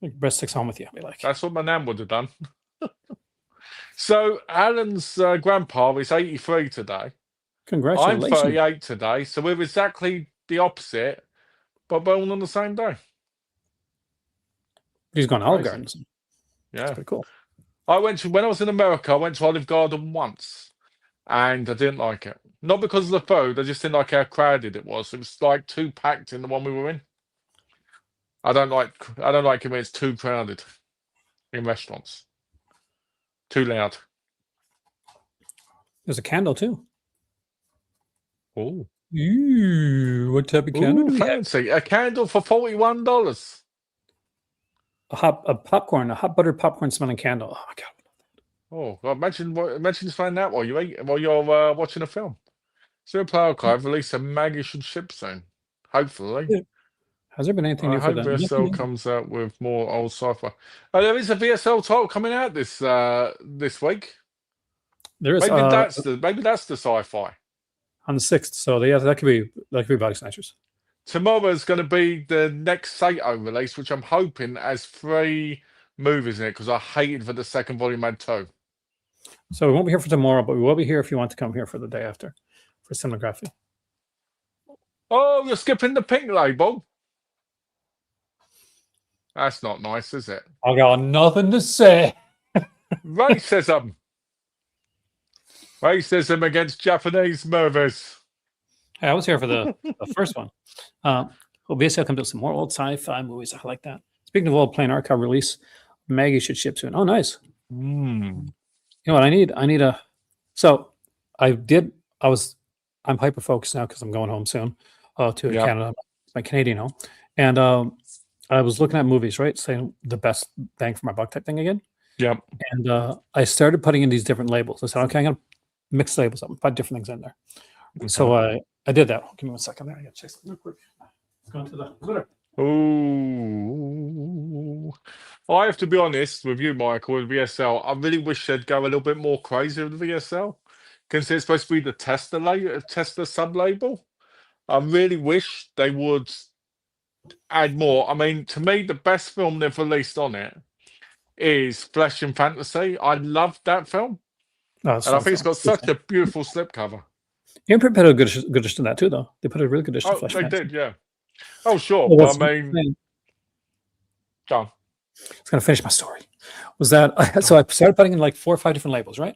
Like breadsticks home with you. Be like. That's what my nan would have done. So Alan's grandpa is 83 today. Congratulations. I'm 38 today, so we're exactly the opposite, but born on the same day. He's gone to Olive Garden. Yeah, that's pretty cool. When I was in America, I went to Olive Garden once, and I didn't like it. Not because of the food, I just didn't like how crowded it was. It was like too packed in the one we were in. I don't like it when it's too crowded in restaurants. Too loud. There's a candle too. Oh. Ooh, what type of candle? Ooh, fancy. A candle for $41. A hot buttered popcorn smelling candle. Oh my god. Oh, God, imagine finding that while you're watching a film. Cinematographe released a Maggie Should Ship soon. Hopefully. Yeah. Has there been anything new for them? VSL comes out with more old sci-fi. Oh, there is a VSL title coming out this week. There is. Maybe that's the sci-fi on the 6th. So that could be Body Snatchers. Tomorrow is going to be the next Sato release, which I'm hoping has 3 movies in it because I hated for the second volume had 2. So we won't be here for tomorrow, but we will be here if you want to come here for the day after for Cinematographe. Oh, you're skipping the pink label. That's not nice, is it? I got nothing to say. Racism. Racism against Japanese movies. Hey, I was here for the first one. Basically, I'll come to some more old sci-fi movies. I like that. Speaking of old plain archive release, Maggie Should Ship soon. Oh, nice. You know what I need? So I'm hyper focused now because I'm going home soon to Canada, my Canadian home, and I was looking at movies, right, saying the best bang for my buck type thing again. Yep. And I started putting in these different labels. I said, okay, I'm gonna mix labels up, put different things in there. Okay. So I did that. Give me 1 second there. I gotta check something real quick. Going to the glitter. Ooh. I have to be honest with you, Michael, with VSL. I really wish they'd go a little bit more crazy with the VSL. Because it's supposed to be the tester sub-label. I really wish they would add more. I mean, to me, the best film they've released on it is Flesh and Fantasy. I loved that film. And I think it's got such a beautiful slipcover. Imprint put a good dish to that too, though. They put a really good dish to Flesh and Fantasy. They did, yeah. Oh, sure. Well, but I mean, go on. I was going to finish my story. Was that so I started putting in like 4 or 5 different labels, right?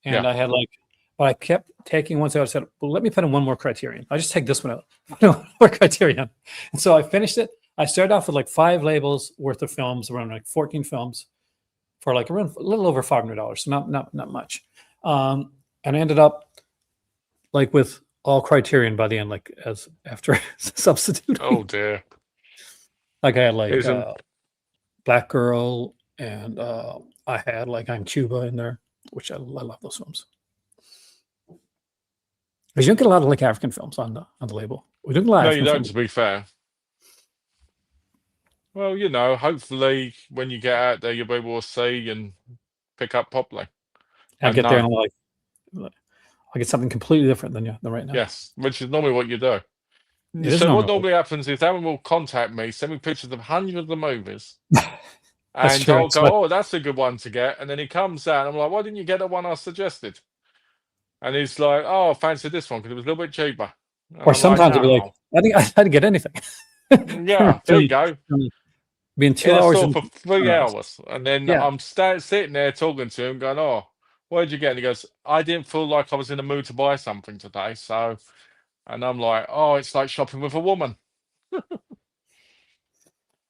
And I had but I kept taking one. So I said, well, let me put in one more criterion. I just take this one out. One more criterion. And so I finished it. I started off with like 5 labels worth of films, around like 14 films for like around a little over $500, so not much. And I ended up like with all Criterion by the end, like as after substituting. Oh dear. Like I had like Isn't Black Girl, and I had like I'm Cuba in there, which I love those films. Because you don't get a lot of like African films on the label. We don't get a lot of no, you African don't. films. To be fair. Well, hopefully when you get out there, you'll be able to see and pick up properly. I get there and I'm like, I get something completely different than right now. Yes, which is normally what you do. So what normally happens is Aaron will contact me, send me pictures of hundreds of movies, and true. I'll go, "Oh, that's a good one to get." And then he comes out, and I'm like, "Why didn't you get the one I suggested?" And he's like, "Oh, I fancy this one because it was a little bit cheaper." And Or I'm sometimes like, it'll be like, I think I didn't get anything. yeah, there you go. Being 2 In a hours store and for 3 hours, and then yeah. I'm sitting there talking to him, going, "Oh, what did you get?" And he goes, "I didn't feel like I was in the mood to buy something today, so." And I'm like, "Oh, it's like shopping with a woman."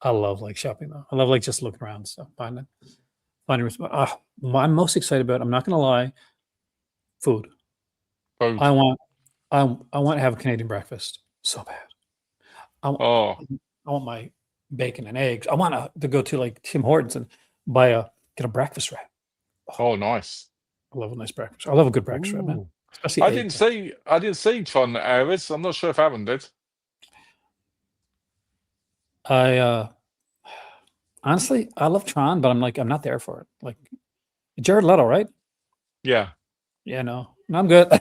I love like shopping though. I love like just looking around and stuff, finding. I'm most excited about. I'm not gonna lie. Food. Food. I want to have a Canadian breakfast so bad. I, Oh, I want my bacon and eggs. I want to go to like Tim Hortons and get a breakfast wrap. oh, nice. I love a nice breakfast. I love a good breakfast wrap, man. Ooh. Especially I eggs. didn't see Tron Ares. I'm not sure if Aaron did. I honestly I love Tron, but I'm not there for it. Like Jared Leto, right? Yeah. Yeah, no, I'm good. I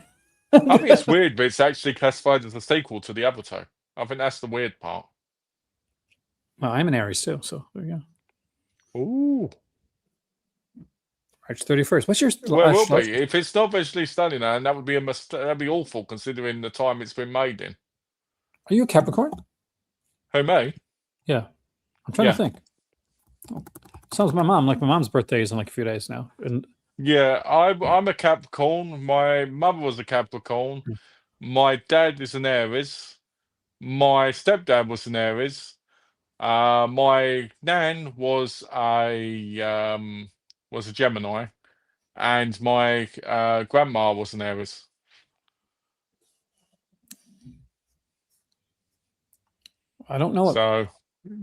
think it's weird, but it's actually classified as a sequel to the Avatar. I think that's the weird part. Well, I'm an Aries too, so there you go. Ooh. March 31st. What's your well, it will be. If it's not visually stunning, and that would be a mistake. That'd be awful considering the time it's been made in. Are you a Capricorn? Who, me? Yeah. I'm trying to think. Sounds like my mom. Like my mom's birthday is in like a few days now. And yeah, I'm a Capricorn. My mother was a Capricorn. My dad is an Aries. My stepdad was an Aries. My nan was a Gemini, and my grandma was an Aries. I don't know. So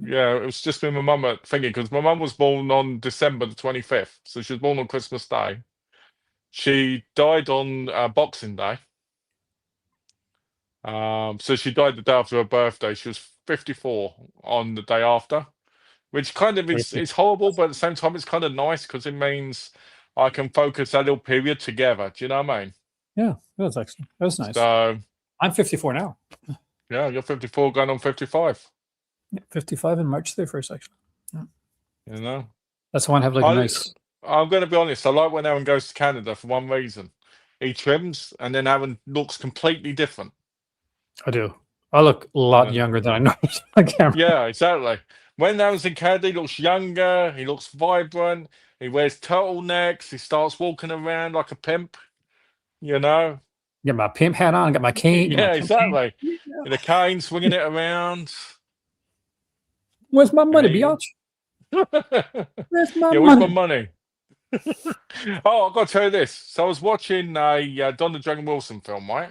yeah, it was just me and my mum thinking because my mum was born on December the 25th, so she was born on Christmas Day. She died on Boxing Day. So she died the day after her birthday. She was 54 on the day after, which kind of it's horrible, but at the same time it's kind of nice because it means I can focus that little period together. Do you know what I mean? Yeah, that's excellent. That's nice. So I'm 54 now. Yeah, you're 54 going on 55. 55 in March 31st, actually. Yeah. That's why I have like a nice. I'm going to be honest. I like when Aaron goes to Canada for one reason. He trims, and then Aaron looks completely different. I do. I look a lot younger than I know on camera. Yeah, exactly. When Aaron's in Canada, he looks younger. He looks vibrant. He wears turtlenecks. He starts walking around like a pimp. Get my pimp hat on. Got my cane. Yeah, exactly. Yeah. The cane, swinging it around. Where's my money, biatch? Where's my money? Where's my money? Oh, I've got to tell you this. So I was watching a Don the Dragon Wilson film, right?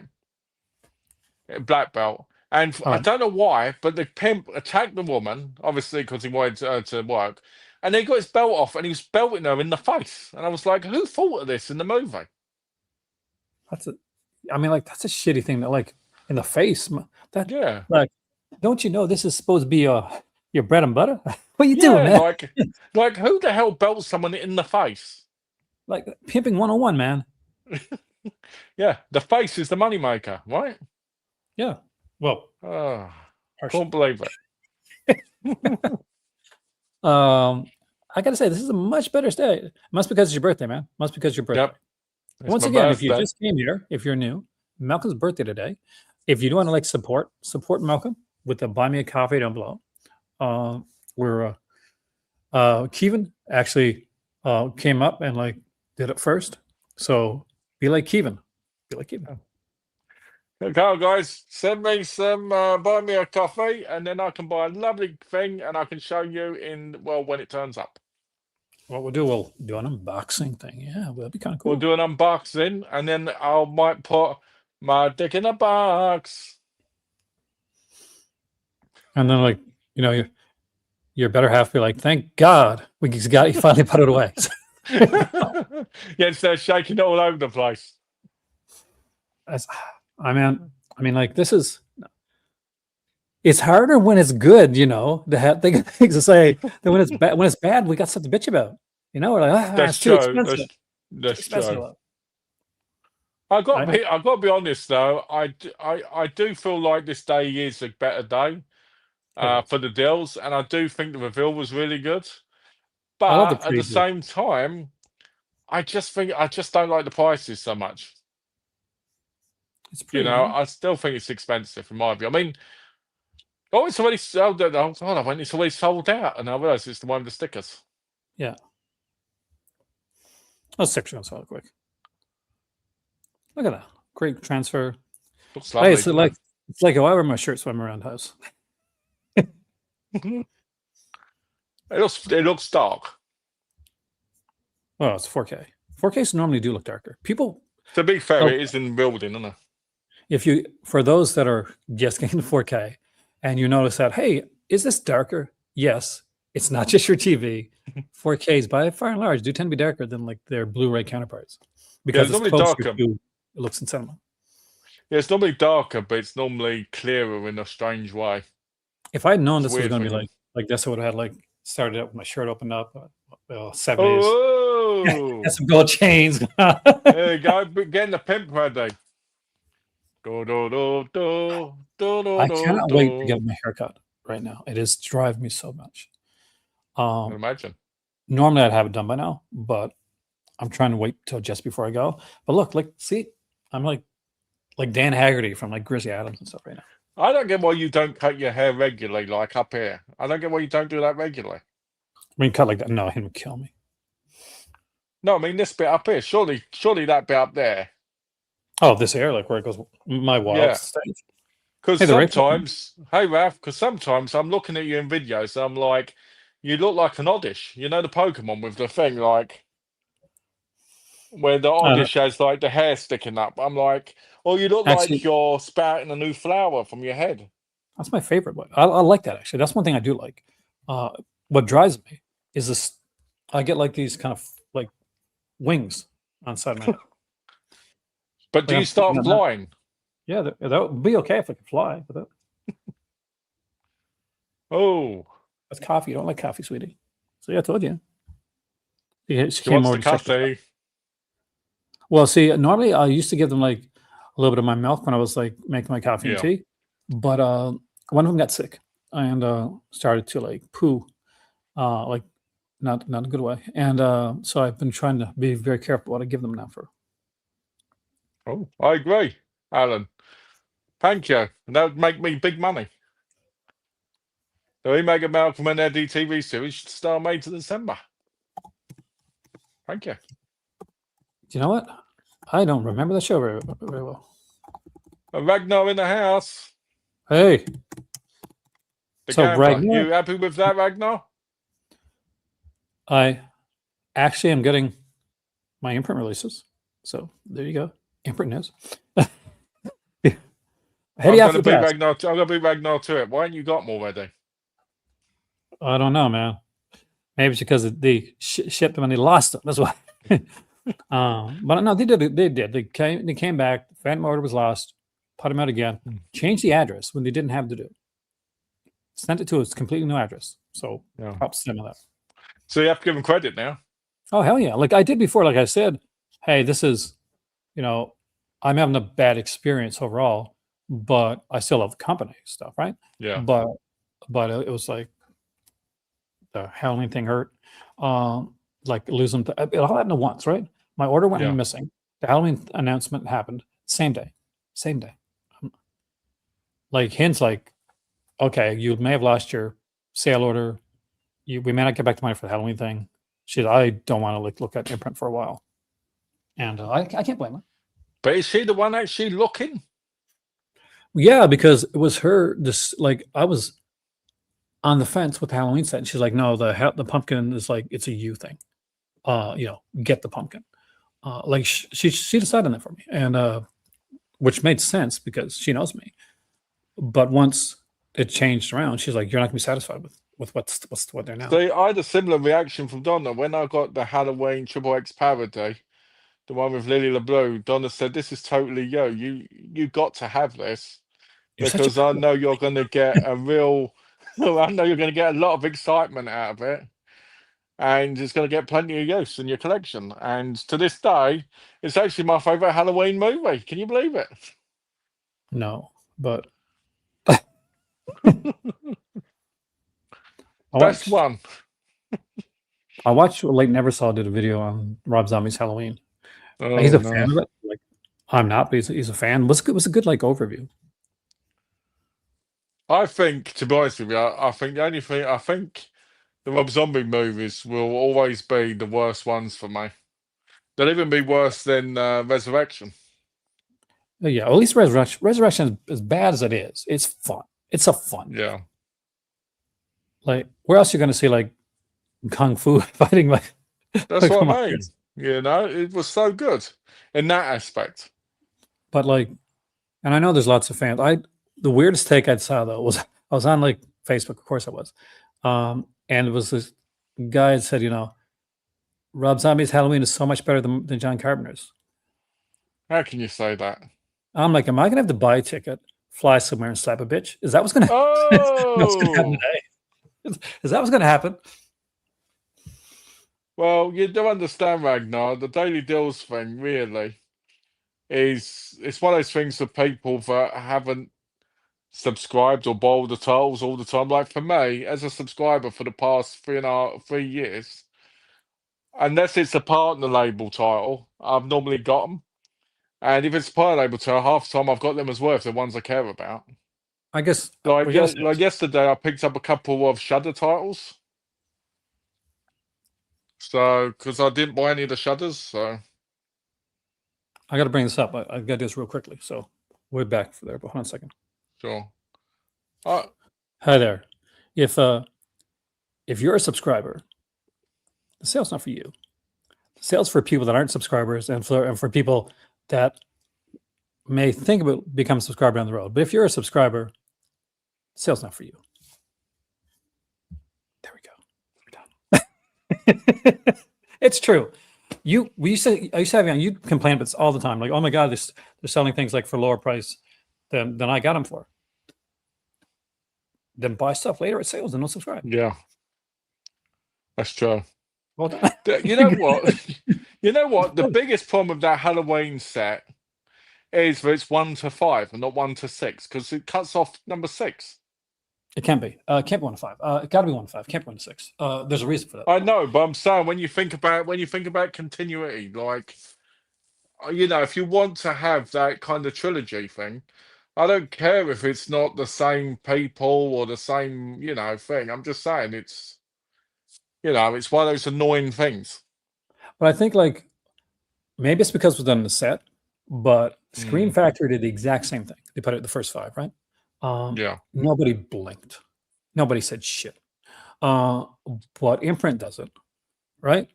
Black Belt. And I don't know why, but the pimp attacked the woman, obviously because he wanted to work. And he got his belt off and he was belting her in the face. And I was like, who thought of this in the movie? That's a shitty thing that, like, in the face. Yeah. Like, don't you know this is supposed to be your bread and butter? What are you doing, man? Like who the hell belts someone in the face? Like pimping 101, man. Yeah, the face is the moneymaker, right? Yeah. Well, can't believe it. I gotta say, this is a much better day. Must because it's your birthday, man. Must because it's your birthday. Yep. Once again, if you just came here, if you're new, Malcolm's birthday today. If you do want to like support Malcolm with the Buy Me a Coffee down below. We're Kevin actually came up and like did it first. So be like Kevin. Be like Kevin. Okay, guys, send me some buy me a coffee, and then I can buy a lovely thing, and I can show you when it turns up. what we'll do, we'll do an unboxing thing. Yeah, that'd be kind of cool. We'll do an unboxing, and then I might put my dick in a box. And then, like, you know, your better half be like, "Thank God we got you finally put it away." Yeah, instead of shaking it all over the place. I mean, like, this is. It's harder when it's good, you know, to have things to say than when it's bad. When it's bad, we got something to bitch about. You know, we're like, That's it's too true. expensive. That's Expensive. true. I've got to be honest though. I do feel like this day is a better day for the deals, and I do think the reveal was really good. I love the But at the preview. same time, I just don't like the prices so much. It's pretty. I still think it's expensive in my view. I mean, oh, it's already sold. Hold on, it's already sold out, and I realised it's the one with the stickers. Yeah. Let's stick to real quick. Look at that. Great transfer. Looks lovely. Hey, it's like how I wear my shirts when I'm around the house. It looks dark. Well, it's 4K. 4Ks normally do look darker. People. To be fair, it is in building, isn't it? For those that are just getting the 4K, and you notice that, hey, is this darker? Yes, it's not just your TV. 4Ks by far and large do tend to be darker than like their Blu-ray counterparts because it's closer to it looks in cinema. Yeah, it's normally darker, but it's normally clearer in a strange way. If I'd known this was going to be like this, I would have had like started out with my shirt opened up, 70s. Oh, some gold chains. There you go, getting the pimp ready. I cannot wait to get my haircut right now. It is driving me so much. I can imagine. Normally I'd have it done by now, but I'm trying to wait till just before I go. But look, like, see, I'm like Dan Haggerty from like Grizzly Adams and stuff right now. I don't get why you don't cut your hair regularly, like up here. I don't get why you don't do that regularly. I mean, cut like that. No, him would kill me. No, I mean this bit up here. Surely that bit up there. Oh, this area, like where it goes, my wild stage. Because sometimes, hey Ralph, because sometimes I'm looking at you in videos, and I'm like, you look like an Oddish. You know the Pokemon with the thing, like where the Oddish has like the hair sticking up. I'm like, oh, you look like you're sprouting a new flower from your head. That's my favorite one. I like that actually. That's one thing I do like. What drives me is this. I get like these kind of like wings on side of my head. But do you start flying? Yeah, that would be okay if I could fly. But oh, that's coffee. You don't like coffee, sweetie. So yeah, I told you. She came over to coffee. Well, see, normally I used to give them like a little bit of my milk when I was like making my coffee and tea. But one of them got sick and started to like poo, like not in a good way. And so I've been trying to be very careful what I give them now for. Oh, I agree, Alan. Thank you. And that would make me big money. The Remake of Malcolm and Eddie TV series should start May to December. Thank you. You know what? I don't remember the show very well. Ragnar in the house. Hey. So Ragnar, you happy with that, Ragnar? I actually am getting my imprint releases. So there you go. Imprint news. I'm going to be Ragnar to it. Why haven't you got them already? I don't know, man. Maybe it's because they shipped them and they lost them. That's why. But no, they did. They came back. The phantom order was lost. Put them out again. Changed the address when they didn't have to do it. Sent it to a completely new address. So props to them of that. So you have to give them credit now. Oh hell yeah! Like I did before. Like I said, hey, this is, I'm having a bad experience overall, but I still love the company stuff, right? Yeah. But it was like the Halloween thing hurt. Like losing. It all happened at once, right? My order went missing. The Halloween announcement happened same day. Like hints like, okay, you may have lost your sale order. We may not get back to money for the Halloween thing. I don't want to look at imprint for a while, and I can't blame her. But is she the one actually looking? Yeah, because it was her. I was on the fence with the Halloween set, and she's like, "No, the pumpkin is like it's a you thing." get the pumpkin. Like she decided on that for me, and which made sense because she knows me. But once it changed around, she's like, "You're not gonna be satisfied with what's what they're now." See, I had a similar reaction from Donna when I got the Halloween Triple X parody, the one with Lily LeBlue. Donna said, "This is totally you got to have this You're such a because I know you're going to get a real, I know you're going to get a lot of excitement out of it, and it's going to get plenty of use in your collection." And to this day, it's actually my favorite Halloween movie. Can you believe it? No, but Best one. I watched Late Never Saw did a video on Rob Zombie's Halloween. Oh, he's a no. fan of it. Like, I'm not, but he's a fan. Was a good like overview. I think, to be honest with you, I think the only thing the Rob Zombie movies will always be the worst ones for me. They'll even be worse than Resurrection. Yeah, at least Resurrection is as bad as it is. It's fun. It's a fun. Yeah. Like, where else are you going to see like kung fu fighting? Like, that's what I mean. You know, it was so good in that aspect. But like, and I know there's lots of fans. The weirdest take I saw though was I was on like Facebook, of course I was, and it was this guy that said, Rob Zombie's Halloween is so much better than John Carpenter's. How can you say that? I'm like, am I gonna have to buy a ticket, fly somewhere, and slap a bitch? Is that what's gonna? Oh, what's gonna happen today? Is that what's gonna happen? Well, you do understand, Ragnar. The Daily Deals thing really it's one of those things for people that haven't subscribed or bought the titles all the time. Like for me, as a subscriber for the past 3 years, unless it's a partner label title, I've normally got them. And if it's a partner label title, half the time I've got them as well if they're ones I care about. I guess like yesterday, I picked up a couple of Shudder titles. So, because I didn't buy any of the Shudders, so I got to bring this up. I got to do this real quickly. So we're back for there, but hold on a second. Sure. Hi there. If you're a subscriber, the sale's not for you. The sale's for people that aren't subscribers and for people that may think about becoming a subscriber down the road. But if you're a subscriber, the sale's not for you. There we go. We're done. It's true. I used to have you on. You complain about this all the time. Like, oh my God, they're selling things like for lower price than I got them for. Then buy stuff later at sales and don't subscribe. Yeah, that's true. Well done. You know what? You know what? The biggest problem with that Halloween set is that it's 1 to 5 and not 1 to 6 because it cuts off number 6. It can't be. It can't be 1 to 5. It got to be 1 to 5. Can't be 1 to 6. There's a reason for that. I know, but I'm saying when you think about continuity, like if you want to have that kind of trilogy thing, I don't care if it's not the same people or the same thing. I'm just saying it's it's one of those annoying things. But I think like maybe it's because it was done in the set, but Screen Factory did the exact same thing. They put it the first 5, right? Yeah. Nobody blinked. Nobody said shit. But Imprint does it, right?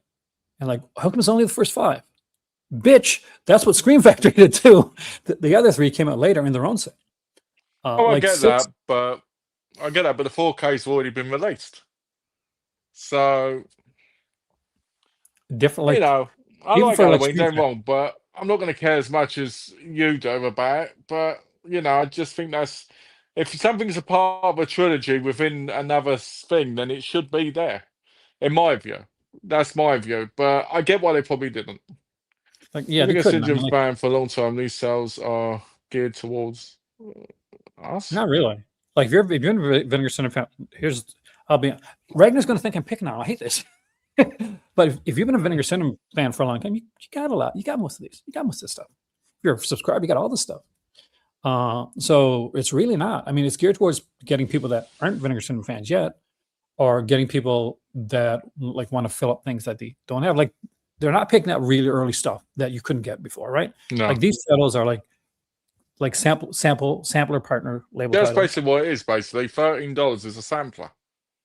And like, how come it's only the first 5? Bitch, that's what Screen Factory did too. The other 3 came out later in their own set. I get that, but the 4K's already been released. So different, like I like Halloween, don't wrong, but I'm not going to care as much as you do about it. But I just think if something's a part of a trilogy within another thing, then it should be there. In my view, that's my view. But I get why they probably didn't. Like, yeah, they couldn't. I've been for a long time. These sales are geared towards us. Not really. Like if you're in Vinegar Cinema fan, Ragnar's going to think I'm picking on. I hate this. But if you've been a Vinegar Cinema fan for a long time, you got a lot. You got most of these. You got most of this stuff. If you're a subscriber, you got all this stuff. So it's really not. I mean, it's geared towards getting people that aren't Vinegar Cinema fans yet, or getting people that like want to fill up things that they don't have. Like they're not picking up really early stuff that you couldn't get before, right? No. Like these titles are like sampler partner label. That's basically what it is. Basically, $13 is a sampler.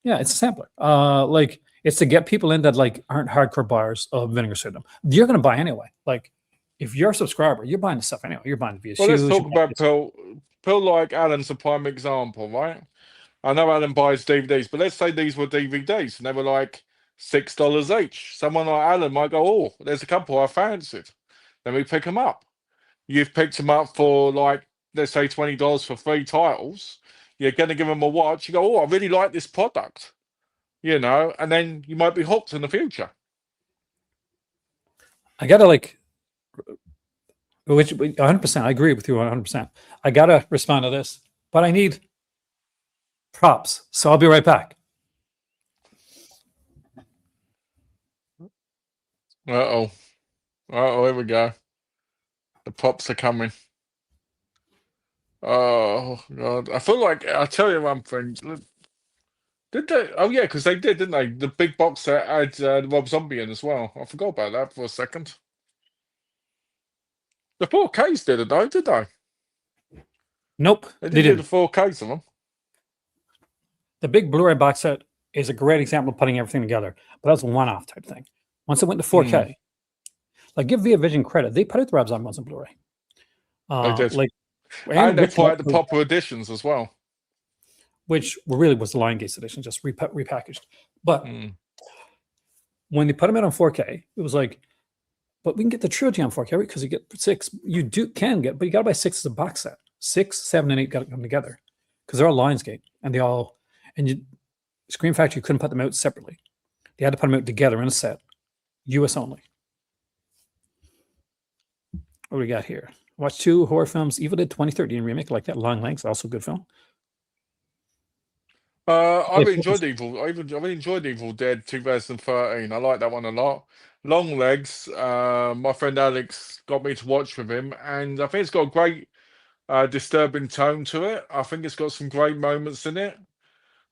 Yeah, it's a sampler. Like It's to get people in that like aren't hardcore buyers of Vinegar Syndrome. You're going to buy anyway. Like if you're a subscriber, you're buying the stuff anyway. You're buying the Well, let's shoes. talk about Phil like Alan's a prime example, right? I know Alan buys DVDs, but let's say these were DVDs and they were like $6 each. Someone like Alan might go, oh, there's a couple I fancied. Then we pick them up. You've picked them up for like, let's say $20 for 3 titles. You're going to give them a watch. You go, oh, I really like this product, you know, and then you might be hooked in the future. I gotta like, which 100%. I agree with you 100%. I gotta respond to this, but I need props, so I'll be right back. Uh-oh. Uh-oh, here we go. The props are coming. Oh, God. I feel like, I'll tell you one thing. Did they? Oh, yeah, because they did, didn't they? The big box set had Rob Zombie in as well. I forgot about that for a second. The 4Ks did it, though, did they? Nope. They did the 4Ks of them. The big Blu-ray box set is a great example of putting everything together, but that's a one-off type thing. Once it went to 4K, like give Via Vision credit, they put out the Rob Zombie ones on Blu-ray. They did. Like, and they put out the proper editions as well. Which really was the Lion-Gates edition, just repackaged. But when they put them out on 4K, it was like, but we can get the trilogy on 4K, right? Because you get 6. You can get, but you got to buy 6 as a box set. 6, 7, and 8 got to come together because they're all Lionsgate, and they all Screen Factory couldn't put them out separately. They had to put them out together in a set, US only. What do we got here? Watch 2 horror films. Evil Dead 2013 remake, like that. Long Legs, also a good film. I really enjoyed Evil Dead 2013. I like that one a lot. Long Legs, my friend Alex got me to watch with him, and I think it's got a great disturbing tone to it. I think it's got some great moments in it.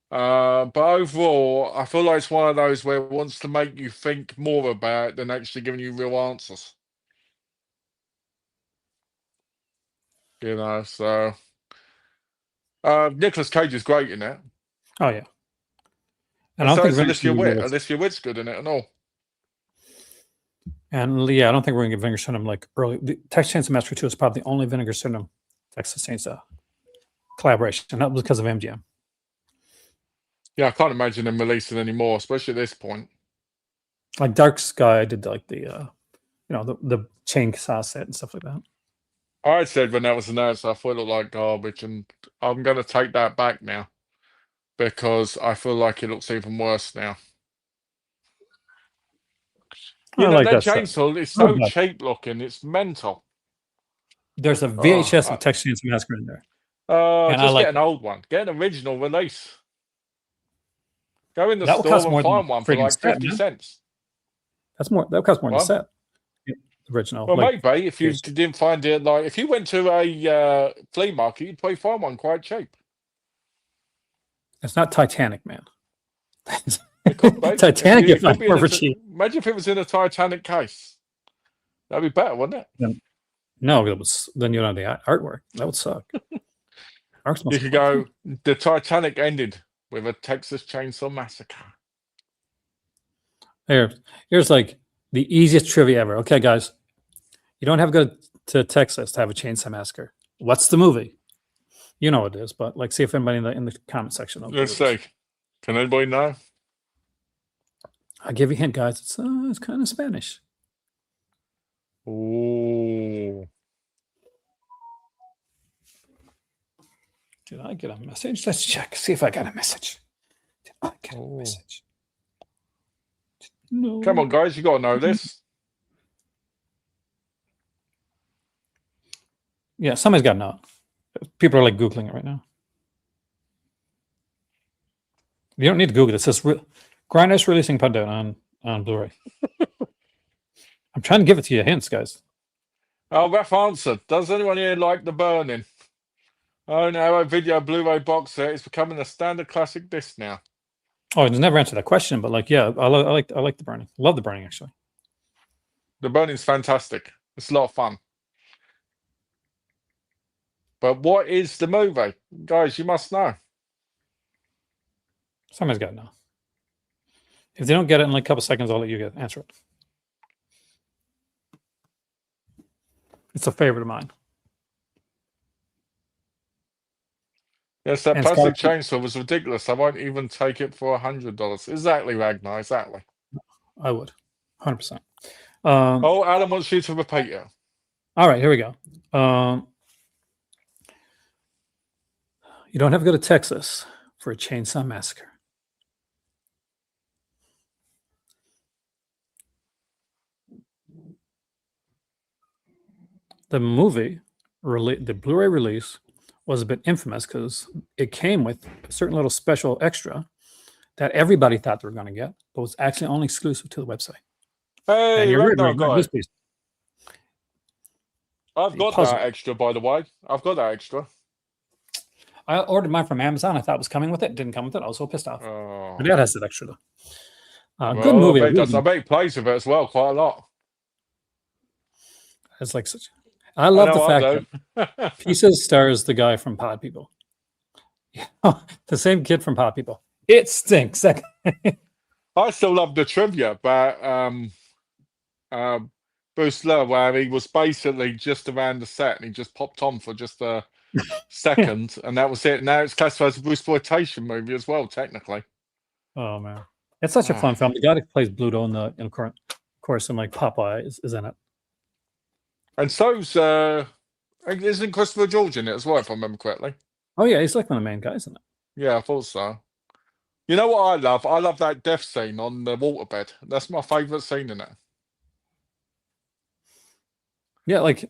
But overall, I feel like it's one of those where it wants to make you think more about it than actually giving you real answers. You know, so Nicolas Cage is great in it. Oh yeah. And I don't think unless your wit's good in it and all. And yeah, I don't think we're gonna get Vinegar Syndrome like early. The Texas Chainsaw Massacre 2 is probably the only Vinegar Syndrome Texas Chainsaw collaboration, and that was because of MGM. Yeah, I can't imagine them releasing anymore, especially at this point. Like Dark Sky did like the the chainsaw set and stuff like that. I said when that was announced, I thought it looked like garbage, and I'm going to take that back now because I feel like it looks even worse now. You know, that chainsaw is so cheap looking, it's mental. There's a VHS of Texas Chainsaw Massacre in there. Just get an old one. Get an original release. Go in the store and find one for like 50 cents. That would cost more than a set. Original. Well, maybe if you didn't find it, like if you went to a flea market, you'd probably find one quite cheap. It's not Titanic, man. It could be. Titanic, if not more for cheap. Imagine if it was in a Titanic case. That'd be better, wouldn't it? No, it was. Then you don't have the artwork. That would suck. You could go. The Titanic ended with a Texas Chainsaw Massacre. Here's like the easiest trivia ever. Okay, guys, you don't have to go to Texas to have a Chainsaw Massacre. What's the movie? You know what it is, but like, see if anybody in the comment section knows. Let's see. Can anybody know? I'll give you a hint, guys. It's kind of Spanish. Oh. Did I get a message? Let's check. See if I got a message. Did I get a message? No. Come on, guys. You got to know this. Yeah, somebody's got to know it. People are like Googling it right now. You don't need to Google it. It says Grindhouse releasing Countdown on Blu-ray. I'm trying to give it to you hints, guys. Oh, rough answer. Does anyone here like The Burning? Oh no, a video Blu-ray box set is becoming a standard classic disc now. Oh, it's never answered that question, but like, yeah, I like The Burning. Love The Burning, actually. The Burning's fantastic. It's a lot of fun. But what is the movie? Guys, you must know. Somebody's got to know. If they don't get it in like a couple seconds, I'll let you answer it. It's a favorite of mine. Yes, that plastic chainsaw was ridiculous. I won't even take it for $100. Exactly, Ragnar. Exactly. I would, 100%. Oh, Alan wants you to repeat it. All right, here we go. You don't have to go to Texas for a chainsaw massacre. The movie, the Blu-ray release, was a bit infamous because it came with a certain little special extra that everybody thought they were going to get, but was actually only exclusive to the website. Hey, Ragnar got it. I've got that extra, by the way. I've got that extra. I ordered mine from Amazon. I thought it was coming with it. It didn't come with it. I was so pissed off. Oh. But that has that extra, though. Well, good movie. I bet he plays with it as well quite a lot. It's like such. I love the fact that Pieces stars the guy from Pod People. The same kid from Pod People. It stinks. I still love the trivia, but Bruce Lee, where he was basically just around the set and he just popped on for just a second, and that was it. Now it's classified as a exploitation movie as well, technically. Oh man, it's such a fun film. The guy that plays Bluto in of course, in like Popeye is in it. And so's isn't Christopher George in it as well, if I remember correctly? Oh yeah, he's like one of the main guys in it. Yeah, I thought so. You know what I love? I love that death scene on the waterbed. That's my favourite scene in it. Yeah, like,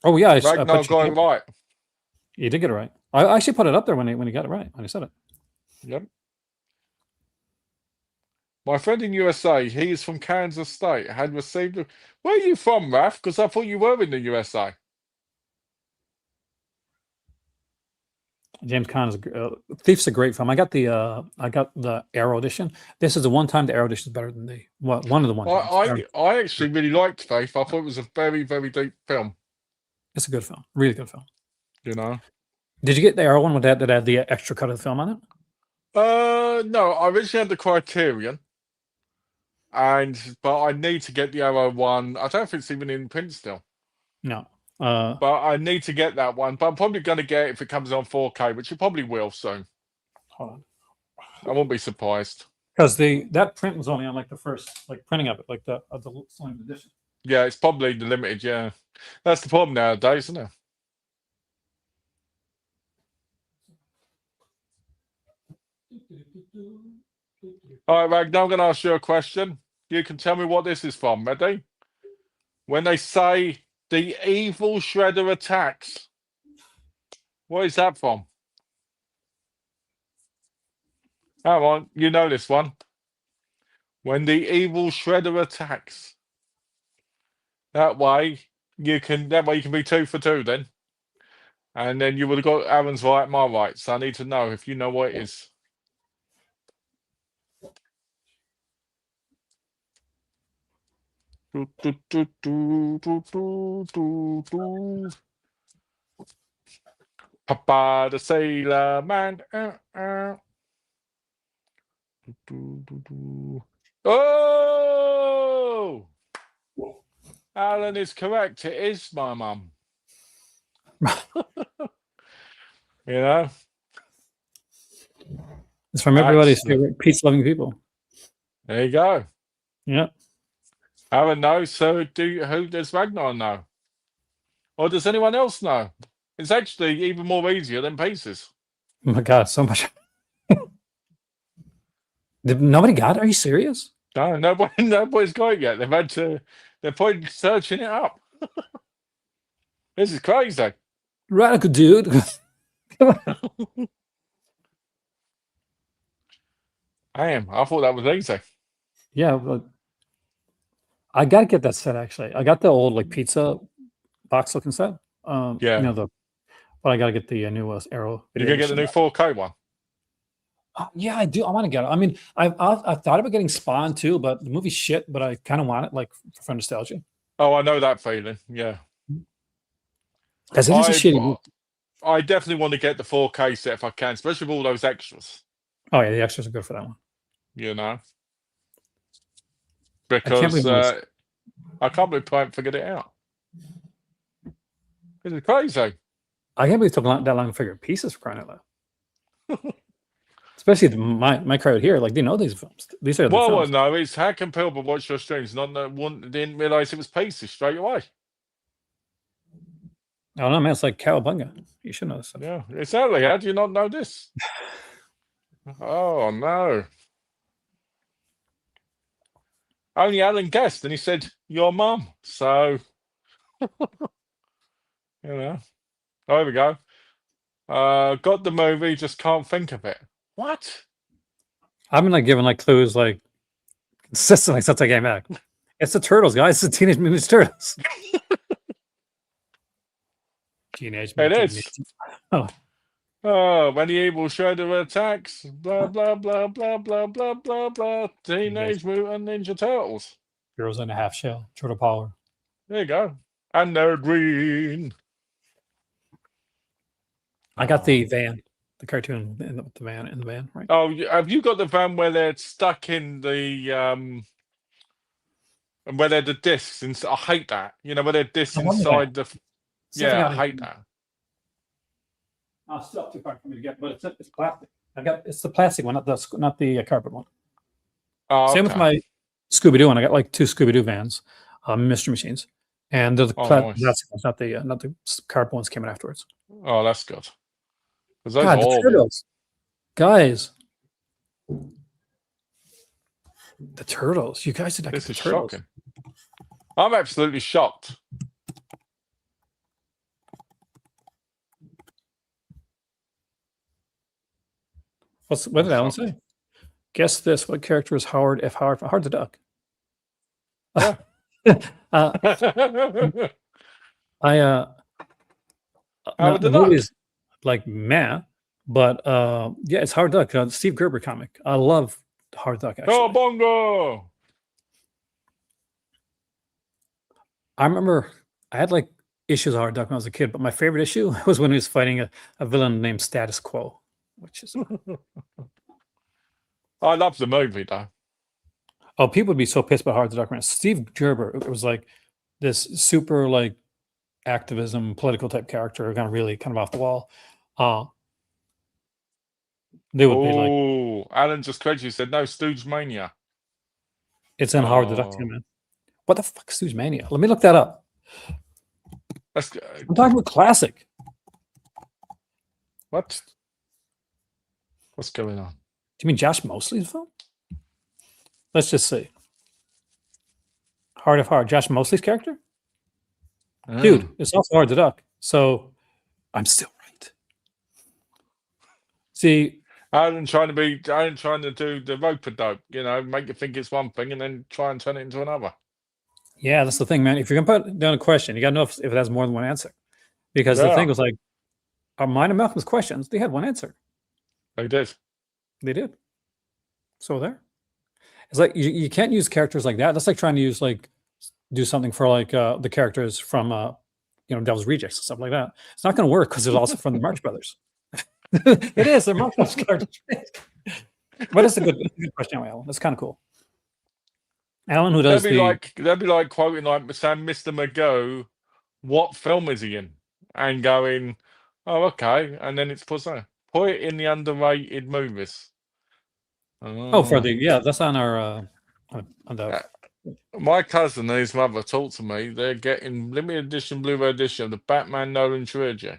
oh yeah, Ragnar got it right. You did get it right. I actually put it up there when he got it right, when he said it. Yep. My friend in USA, he is from Kansas State, had received a... Where are you from, Raf? Because I thought you were in the USA. James Caan is Thief's a great film. I got the Arrow edition. This is the one time the Arrow edition is better than one of the ones. I actually really liked Thief. I thought it was a very, very deep film. It's a good film, really good film. You know. Did you get the Arrow one with that had the extra cut of the film on it? No, I originally had the Criterion, but I need to get the Arrow one. I don't think it's even in print still. No. But I need to get that one. But I'm probably going to get it if it comes on 4K, which it probably will soon. Hold on. I won't be surprised. Because that print was only on like the first printing of it, like the signed edition. Yeah, it's probably the limited. Yeah, that's the problem nowadays, isn't it? All right, Ragnar, I'm going to ask you a question. You can tell me what this is from. Ready? When they say the evil shredder attacks, what is that from? Come on, you know this one. When the evil shredder attacks. That way you can be 2 for 2 then. And then you would have got Aaron's right, my right. So I need to know if you know what it is. Papa the Sailor Man. Oh! Alan is correct. It is my mum. You know? It's from everybody's favorite pizza-loving people. There you go. Yeah. Aaron knows. So who does Ragnar know? Or does anyone else know? It's actually even more easier than pieces. Oh my God, so much. Nobody got it? Are you serious? No, nobody's got it yet. They're probably searching it up. This is crazy. Radical dude. I thought that was easy. Yeah, but I gotta get that set actually. I got the old pizza box looking set. Yeah. But I gotta get the newest Arrow. You're gonna get the new 4K one. Yeah, I do. I want to get it. I mean, I've thought about getting Spawn too, but the movie's shit. But I kind of want it, for nostalgia. Oh, I know that feeling. Yeah, because it is a shitty movie. I definitely want to get the 4K set if I can, especially with all those extras. Oh yeah, the extras are good for that one. You know. because I can't believe I haven't figured it out. It's crazy. I can't believe it took that long to figure pieces, for crying out loud. Especially my crowd here, like they know these films. These are the films. Well, no, it's how can people watch your streams didn't realize it was pieces straight away. I don't know, man. It's like cowabunga. You should know this stuff. Yeah, exactly. How do you not know this? Oh no! Only Alan guessed, and he said your mum. So there we go. Got the movie, just can't think of it. What? I've been like giving like clues like consistently since I came back. It's the Turtles, guys. It's the Teenage Mutant Ninja Turtles. Teenage Mutant Ninja. Oh, when the evil Shredder attacks, blah blah blah blah blah blah blah blah. Teenage Mutant Ninja Turtles. Heroes in a Half Shell. Turtle Power. There you go. And they're green. I got the van, the cartoon in the van, right? Oh, have you got the van where they're stuck in the and where they're the discs? I hate that. You know, where they're discs inside the. Yeah, I hate that. Oh, it's still too hard for me to get, but it's plastic. It's the plastic one, not the carpet one. Oh, Same with my Scooby Doo one. I got like 2 Scooby Doo vans, Mystery Machines, and they're the plastic ones, not the carpet ones came in afterwards. Oh, that's good. God, the Turtles, guys, the Turtles. You guys did not get the Turtles. Shocking. I'm absolutely shocked. What did Alan say? Guess this. What character is Howard F. Howard the Duck? Yeah. The movie is like meh, but yeah, it's Howard Duck, Steve Gerber comic. I love Howard Duck. Actually, oh bongo! I remember I had like issues of Howard Duck when I was a kid, but my favorite issue was when he was fighting a villain named Status Quo, which is. I love the movie though. Oh, people would be so pissed about Howard the Duck. Steve Gerber, it was like this super like activism, political type character, kind of off the wall. They would be like, Alan just corrected you, said no, Stooge Mania. It's in Howard the Duck, man. What the fuck, Stooge Mania? Let me look that up. I'm talking about classic. What? What's going on? Do you mean Josh Mosley's film? Let's just see. Heart of Heart, Josh Mosley's character? Dude, it's also Howard the Duck. So I'm still right. See, I ain't trying to do the rope-a-dope, make you think it's one thing and then try and turn it into another. Yeah, that's the thing, man. If you're gonna put down a question, you gotta know if it has more than one answer. Because the thing was like, mine and Malcolm's questions, they had one answer. They did. They did. So there. It's like you can't use characters like that. That's like trying to do something for like the characters from Devil's Rejects and stuff like that. It's not gonna work because it's also from the Marx Brothers. It is, they're Marx Brothers characters. But it's a good question, Alan. That's kind of cool. Alan, who does they'd be like quoting like saying Mr. Magoo, what film is he in? And going, oh, okay. And then it's put it in the underrated movies. That's on our on the my cousin and his mother talked to me. They're getting limited edition Blu-ray edition of the Batman Nolan trilogy.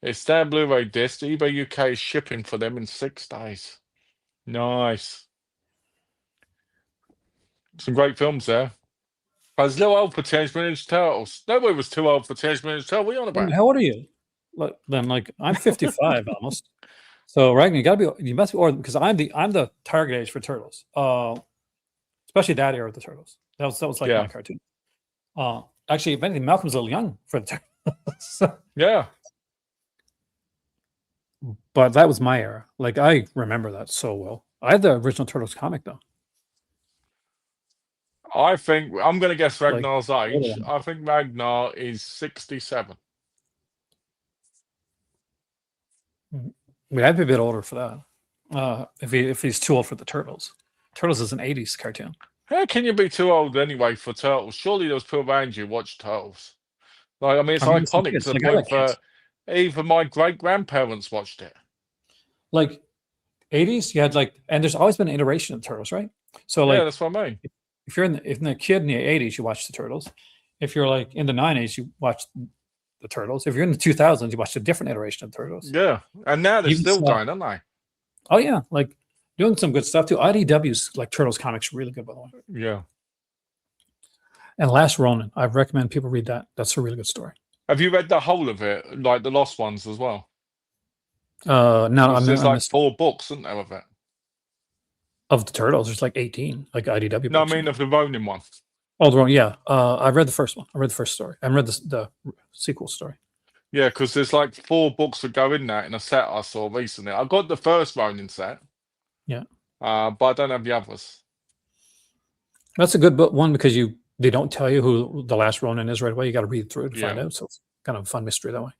It's their Blu-ray disc. eBay UK is shipping for them in 6 days. Nice. Some great films there. I was a little old for Teenage Mutant Ninja Turtles. Nobody was too old for Teenage Mutant Ninja Turtles. What are you on about? How old are you? I'm 55 almost. So right, you must be, or because I'm the target age for Turtles. Especially that era of the Turtles. That was like my cartoon. Actually, if anything, Malcolm's a little young for the Turtles. Yeah. But that was my era. Like I remember that so well. I had the original Turtles comic though. I think I'm going to guess Ragnar's age. I think Ragnar is 67. We have to be a bit older for that. If he's too old for the Turtles. Turtles is an 80s cartoon. How can you be too old anyway for Turtles? Surely there was people around you watch Turtles. Like, I mean, it's I mean, some iconic kids, to the like I like point kids. that even my great grandparents watched it. Like 80s, you had like, and there's always been an iteration of Turtles, right? So Yeah, like, that's what I mean. if you're in the kid in the 80s, you watch the Turtles. If you're like in the 90s, you watch the Turtles. If you're in the 2000s, you watch a different iteration of Turtles. Yeah, and now they're You even still saw, going, aren't they? oh yeah, like doing some good stuff too. IDW's like Turtles comics really good, by the way. Yeah. And Last Ronin, I recommend people read that. That's a really good story. Have you read the whole of it, like the Lost ones as well? No, Because there's I like missed 4 books, isn't there, of it? of the Turtles. There's like 18, like IDW No, I books. mean of the Ronin one. Oh, the one, yeah. I read the first one. I read the first story. I read the sequel story. Yeah, because there's like 4 books that go in that in a set I saw recently. I got the first Ronin set. Yeah. But I don't have the others. That's a good book one because they don't tell you who the last Ronin is right away. You got to read through it to find out. So it's kind of a fun mystery that way.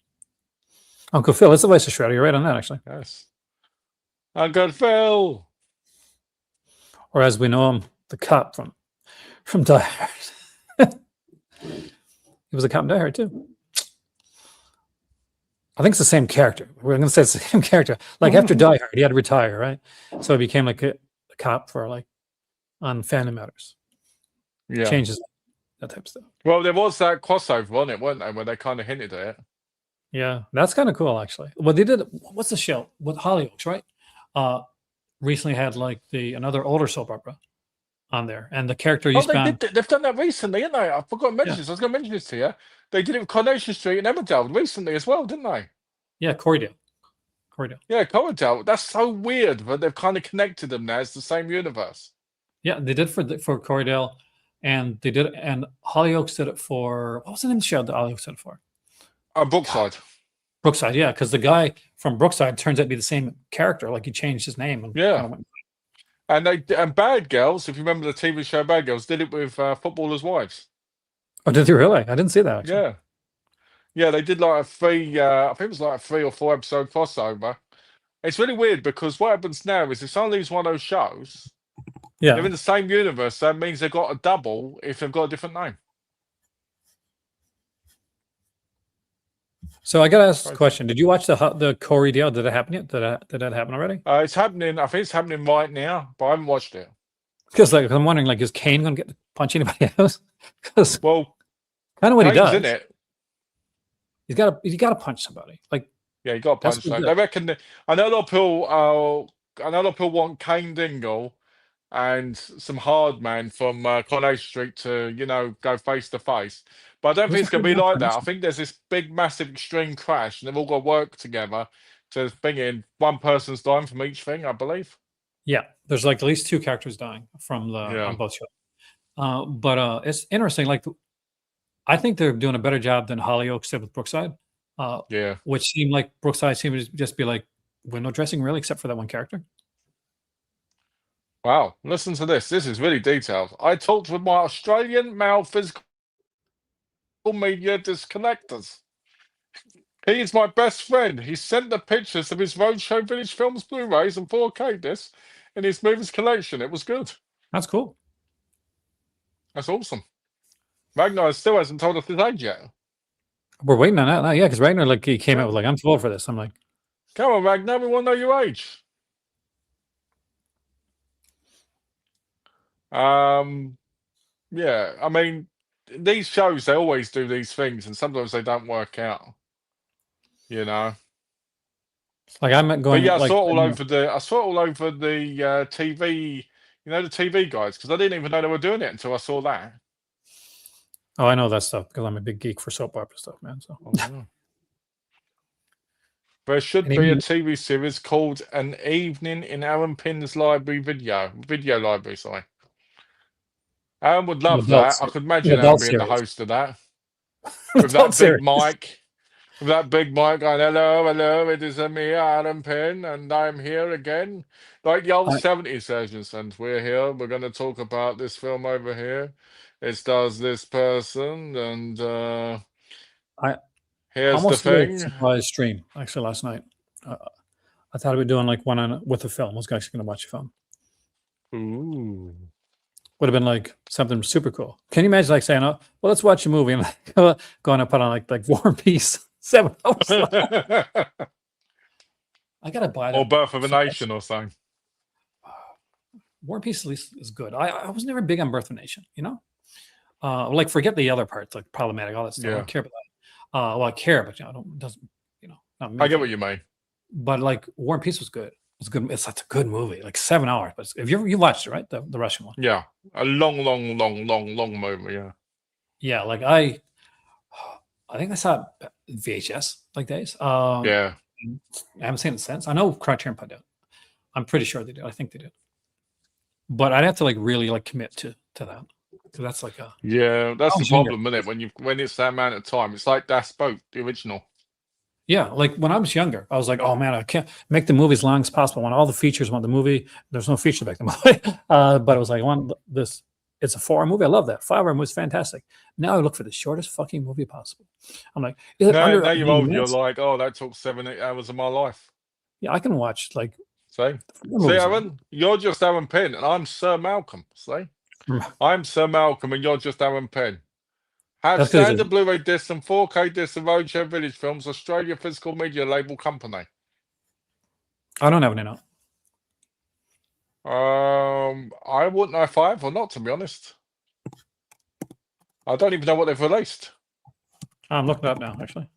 Uncle Phil, that's the voice of Shredder. You're right on that, actually. Yes. Uncle Phil. Or as we know him, the cop from Die Hard. He was a cop in Die Hard too. I think it's the same character. We're going to say it's the same character. Like after Die Hard, he had to retire, right? So he became like a cop for like on Family Matters. Yeah. Changes, that type of stuff. Well, there was that crossover on it, weren't there, where they kind of hinted at it. Yeah, that's kind of cool, actually. Well, they did. What's the show with Hollyoaks, right? Recently had like another older soap opera on there, and the character they've done that recently, haven't they? I forgot to mention this. I was going to mention this to you. They did it with Coronation Street and Emmerdale recently as well, didn't they? Yeah, Corriedale. Yeah, Corriedale. That's so weird, but they've kind of connected them now. It's the same universe. Yeah, they did for Corriedale, and they did, and Hollyoaks did it for, what was the name of the show that Hollyoaks did it for? Brookside. God. Brookside, yeah, because the guy from Brookside turns out to be the same character. Like he changed his name. And yeah. And Bad Girls, if you remember the TV show Bad Girls, did it with Footballers' Wives. Oh, did they really? I didn't see that, actually. Yeah. Yeah, they did like I think it was like a 3 or 4 episode crossover. It's really weird because what happens now is if someone leaves one of those shows, they're in the same universe. That means they've got a double if they've got a different name. So I got to ask this question. Did you watch the Corriedale? Did it happen yet? Did that happen already? It's happening. I think it's happening right now, but I haven't watched it. Because like I'm wondering, like, is Kane going to get to punch anybody else? Because well, kind of what he does. In it. He's got to punch somebody. Like, yeah, you got to punch them. They reckon. I know a lot of people want Kane Dingle and some hard man from Coronation Street to go face to face. But I don't think it's going to be like that. I think there's this big, massive, extreme crash, and they've all got to work together to bring in one person's dying from each thing, I believe. Yeah, there's like at least 2 characters dying from on both shows. But it's interesting. Like, I think they're doing a better job than Hollyoaks did with Brookside. Which seemed like Brookside seemed to just be like window dressing, really, except for that one character. Wow, listen to this. This is really detailed. I talked with my Australian male physical media disconnectors. He is my best friend. He sent the pictures of his Roadshow Village Films Blu-rays and 4K discs in his movies collection. It was good. That's cool. That's awesome. Ragnar still hasn't told us his age yet. We're waiting on that. Yeah, because Ragnar, like, he came out with like, I'm too old for this. I'm like, come on, Ragnar, we want to know your age. Yeah, I mean, these shows, they always do these things, and sometimes they don't work out. Like I'm going. But yeah, I saw it all over the TV. The TV guides, because I didn't even know they were doing it until I saw that. Oh, I know that stuff because I'm a big geek for soap opera stuff, man. So there should be a TV series called An Evening in Aaron Pinn's Library video library. Sorry, Aaron would love that. I could imagine Aaron being the host of that with that big mic. With that big mic going, hello, it is me, Aaron Penn, and I'm here again. Like the old 70s versions, and we're here. We're going to talk about this film over here. It stars this person, and here's the thing. Surprise stream, actually, last night. I thought we were doing like one with a film. I was actually going to watch a film. Ooh. would have been like something super cool. Can you imagine like saying, "Oh, well, let's watch a movie," and like going to put on like War and Peace 7 hours long. I gotta buy or that. Birth of a Nation or something. War and Peace at least is good. I was never big on Birth of a Nation, you know. Like forget the other parts, like problematic, all that stuff. I don't care about that. Well, I care, but I don't. It doesn't, not me. I get what you mean. But like War and Peace was good. It's good. It's such a good movie. Like 7 hours. But if you watched it, right? The Russian one. Yeah, a long movie. Yeah. Yeah, like I think I saw it VHS like days. Yeah. I haven't seen it since. I know Criterion put it out. I'm pretty sure they did. I think they did. But I'd have to like really like commit to that. Because that's like a that's the problem, isn't it? When it's that amount of time, it's like Das Boat, the original. Yeah, like when I was younger, I was like, "Oh man, I can't make the movie as long as possible. I want all the features. I want the movie. There's no feature back then, but it was like, I want this. It's a 4-hour movie. I love that. 5-hour movie is fantastic. Now I look for the shortest fucking movie possible. I'm like, is it under now you're old. minutes? You're like, oh, that took 7-8 hours of my life. Yeah, I can watch like. See, Aaron, you're just Aaron Penn, and I'm Sir Malcolm. See, I'm Sir Malcolm, and you're just Aaron Penn. Have standard Blu-ray discs and 4K discs of Roadshow Village Films, Australia Physical Media Label Company. I don't have any now. I wouldn't know if I have or not, to be honest. I don't even know what they've released. I'm looking it up now, actually.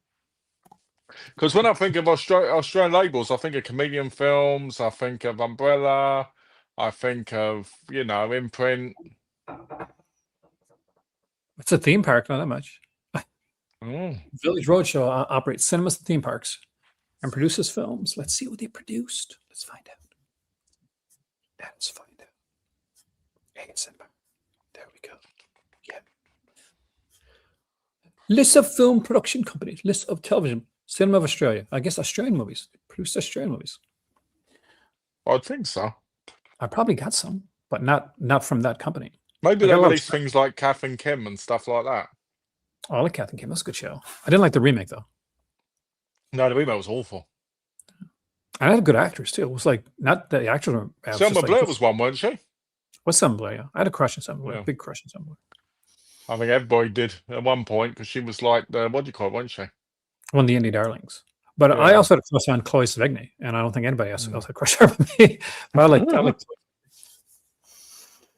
Because when I think of Australian labels, I think of Chameleon Films, I think of Umbrella, I think of, Imprint. It's a theme park, not that much. Village Roadshow operates cinemas and theme parks and produces films. Let's see what they produced. Let's find out. Let's find out. Hey, cinema. There we go. Yeah. List of film production companies. List of television. Cinema of Australia. I guess Australian movies. Produce Australian movies. I think so. I probably got some, but not from that company. Maybe they release things like Kath and Kim and stuff like that. Oh, I like Kath and Kim. That's a good show. I didn't like the remake, though. No, the remake was awful. And I had good actors, too. It was like, not the actors were bad. Selma Blair was one, weren't she? What's Selma Blair? Yeah. I had a crush on Selma Blair. Yeah. Big crush on Selma Blair. I think everybody did at one point because she was like, what do you call it, wasn't she? One of the Indie Darlings. But I also had a crush on Chloe Sevigny, and I don't think anybody else had a crush on me. But I like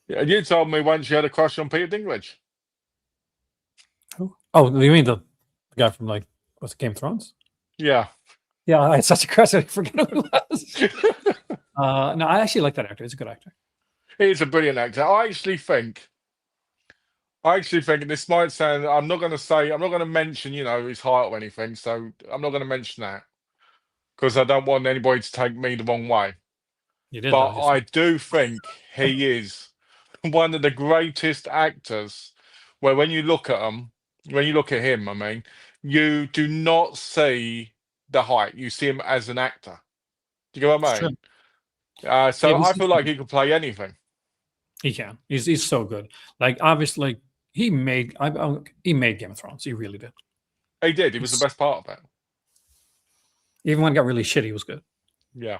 Yeah, you told me once you had a crush on Peter Dinklage. Who? Oh, you mean the guy from what's it, Game of Thrones? Yeah. Yeah, I had such a crush. I forget who it was. No, I actually like that actor. He's a good actor. He's a brilliant actor. I actually think, and this might sound, I'm not going to mention, his height or anything, so I'm not going to mention that because I don't want anybody to take me the wrong way. You did, but I do think he is one of the greatest actors where when you look at him, I mean, you do not see the height. You see him as an actor. Do you get what I mean? So I feel like he could play anything. He can. He's so good. Like, obviously, he made Game of Thrones. He really did. He did. He was the best part of it. Even when it got really shitty, he was good. Yeah.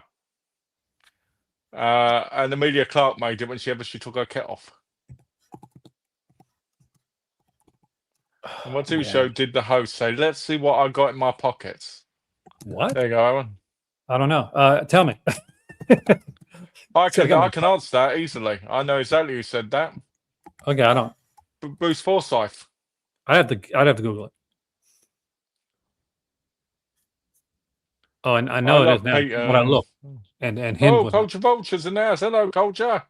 And Emilia Clarke made it when she took her kit off. And what TV show did the host say, let's see what I got in my pockets? What? There you go, Aaron. I don't know. Tell me. I can answer that easily. I know exactly who said that. Okay, I don't. Bruce Forsyth. I'd have to Google it. Oh, and I know it is now when I look. And him. Oh, Culture Vulture's in there. Hello, Culture.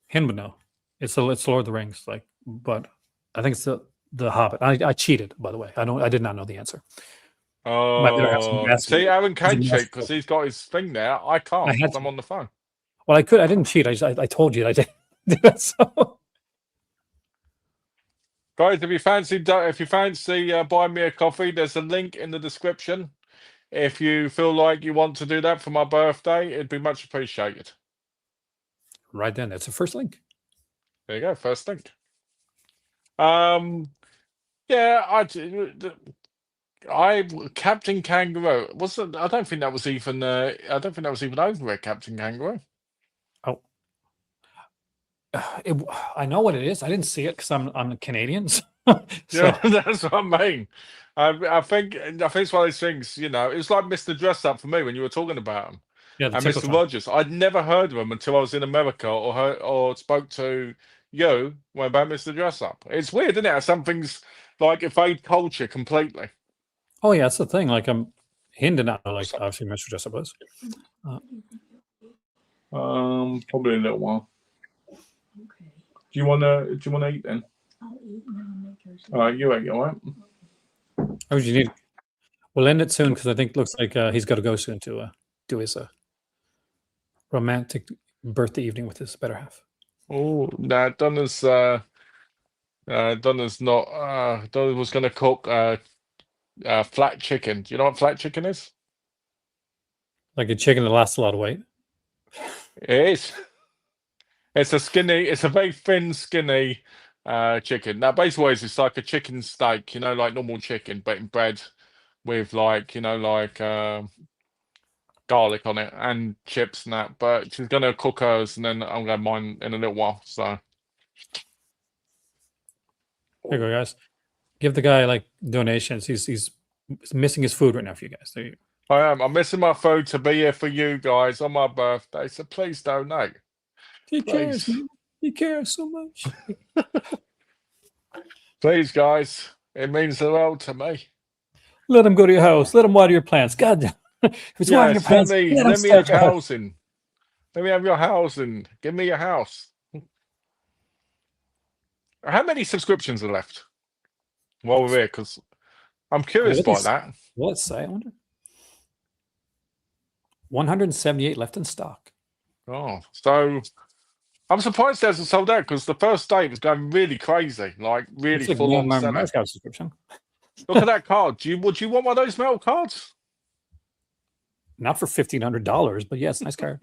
Him would know. It's Lord of the Rings, but I think it's the Hobbit. I cheated, by the way. I did not know the answer. Oh, see, Aaron can cheat because he's got his thing there. I can't because I'm on the phone. Well, I could. I didn't cheat. I told you I did. So, guys, if you fancy buy me a coffee, there's a link in the description. If you feel like you want to do that for my birthday, it'd be much appreciated. Right then, that's the first link. There you go, first link. Yeah, Captain Kangaroo wasn't. I don't think that was even. I don't think that was even over at Captain Kangaroo. Oh, I know what it is. I didn't see it because I'm Canadian. So, Yeah, that's what I mean. I think it's one of those things. You know, it was like Mr. Dress Up for me when you were talking about him. yeah, the And tickle Mr. time. Rogers, I'd never heard of him until I was in America or spoke to you about Mr. Dress Up. It's weird, isn't it? How some things like evade culture completely. Oh yeah, that's the thing. Like he did not know, like So, obviously Mr. Jessup was. probably a little while. Okay. Do you wanna eat then? I'll eat and then All right, you eat, all right? Oh, you need. We'll end it soon because I think looks like he's got to go soon to do his romantic birthday evening with his better half. Oh, no, Donna's not. Donna was going to cook flat chicken. Do you know what flat chicken is? Like a chicken that lost a lot of weight. It is. It's a very thin, skinny chicken. Now, basically, it's like a chicken steak, you know, like normal chicken, but in bread with like, you know, like garlic on it and chips and that. But she's gonna cook hers, and then I'm gonna have mine in a little while. So Here you go, guys. Give the guy like donations. He's missing his food right now for you guys. There you go. I am. I'm missing my food to be here for you guys on my birthday. So please donate. He Please. cares, man. He cares so much. Please, guys. It means the world to me. Let him go to your house. Let him water your plants. God damn. If he's watering your plants, let me have your housing. Let me have your housing. Give me your house. How many subscriptions are left while we're here? Because I'm curious about that. Let's say, I wonder. 178 left in stock. Oh, so I'm surprised it hasn't sold out because the first day was going really crazy, like really full on selling. Subscription. Look at that card. Would you want one of those metal cards? Not for $1,500, but yeah, it's a nice card.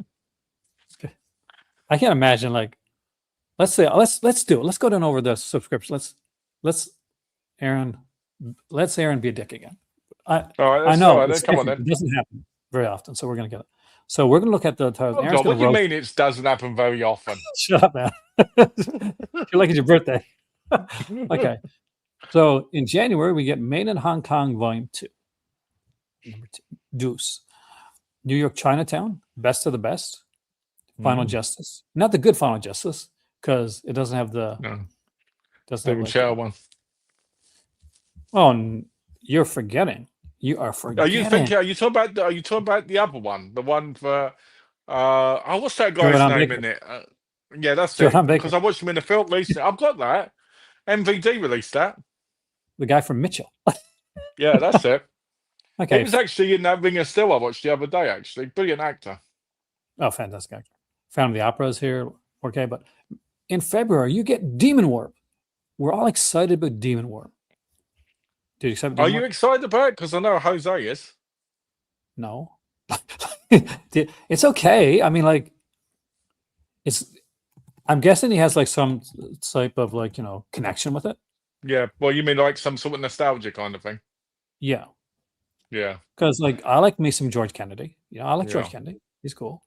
I can't imagine like, let's do it. Let's go down over the subscription. Let's Aaron be a dick again. I know come on then. It doesn't happen very often, so we're gonna get it. So we're gonna look at the. Oh God, what do you mean it doesn't happen very often? Shut up, man. You're like it's your birthday. Okay. So in January we get Made in Hong Kong Volume 2. Number 2, Deuce. New York Chinatown, Best of the Best. Final Justice. Not the good Final Justice, because it doesn't have the one. Oh, you're forgetting. You are forgetting. Are you talking about the other one? The one for what's that guy's name in it? Yeah, that's it. Because I watched him in the film recently. I've got that. MVD released that. The guy from Mitchell. Yeah, that's it. Okay. He was actually in that Ring of Steel I watched the other day, actually. Brilliant actor. Oh, fantastic actor. Phantom of the Opera is here. Okay, but in February, you get Demon Warp. We're all excited about Demon Warp. Did you accept Demon Warp? You excited about it? Because I know Jose is. No. It's okay. I mean, like, I'm guessing he has like some type of like, connection with it. Yeah. Well, you mean like some sort of nostalgia kind of thing? Yeah. Yeah. Because like I like me some George Kennedy. I like George Kennedy. He's cool.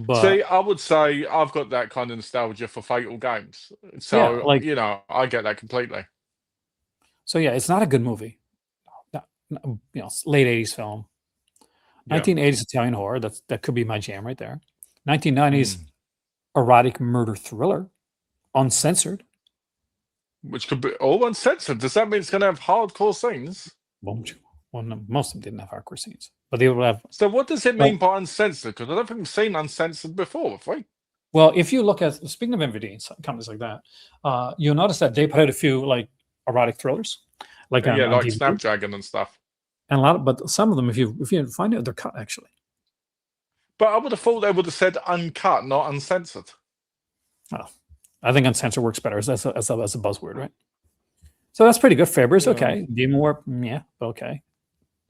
But see, I would say I've got that kind of nostalgia for Fatal Games. So I get that completely. So yeah, it's not a good movie. Late 80s film. 1980s Italian horror. That could be my jam right there. 1990s erotic murder thriller, uncensored. Which could be all uncensored. Does that mean it's going to have hardcore scenes? Well, most of them didn't have hardcore scenes, but they will have. So what does it mean by uncensored? Because I don't think we've seen uncensored before, have we? Well, if you look at, speaking of MVD, companies like that, you'll notice that they put out a few like erotic thrillers, like like Snapdragon and stuff. And but some of them, if you find out, they're cut actually. But I would have thought they would have said uncut, not uncensored. Oh, I think uncensored works better as a buzzword, right? So that's pretty good. February's okay. Demon Warp, yeah, okay.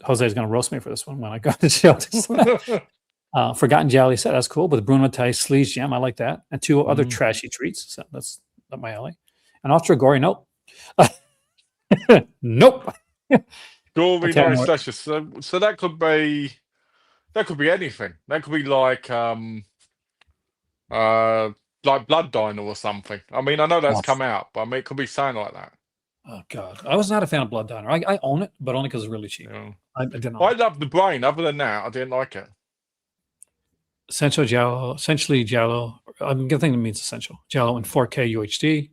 Jose's going to roast me for this one when I go to the show. Forgotten Jolly set, that's cool. But the Bruno Mattei Sleaze Gem, I like that. And 2 other trashy treats. So that's not my alley. And Ultra Gory, nope. Nope. Gory, nice, delicious. So that could be anything. That could be like like Blood Diner or something. I mean, I know that's Oh, come out, but I mean, it could be something like that. oh God, I was not a fan of Blood Diner. I own it, but only because it's really cheap. Yeah. I didn't I own it. love the brain. Other than that, I didn't like it. Essentially Giallo. I'm guessing it means essential. Giallo in 4K UHD.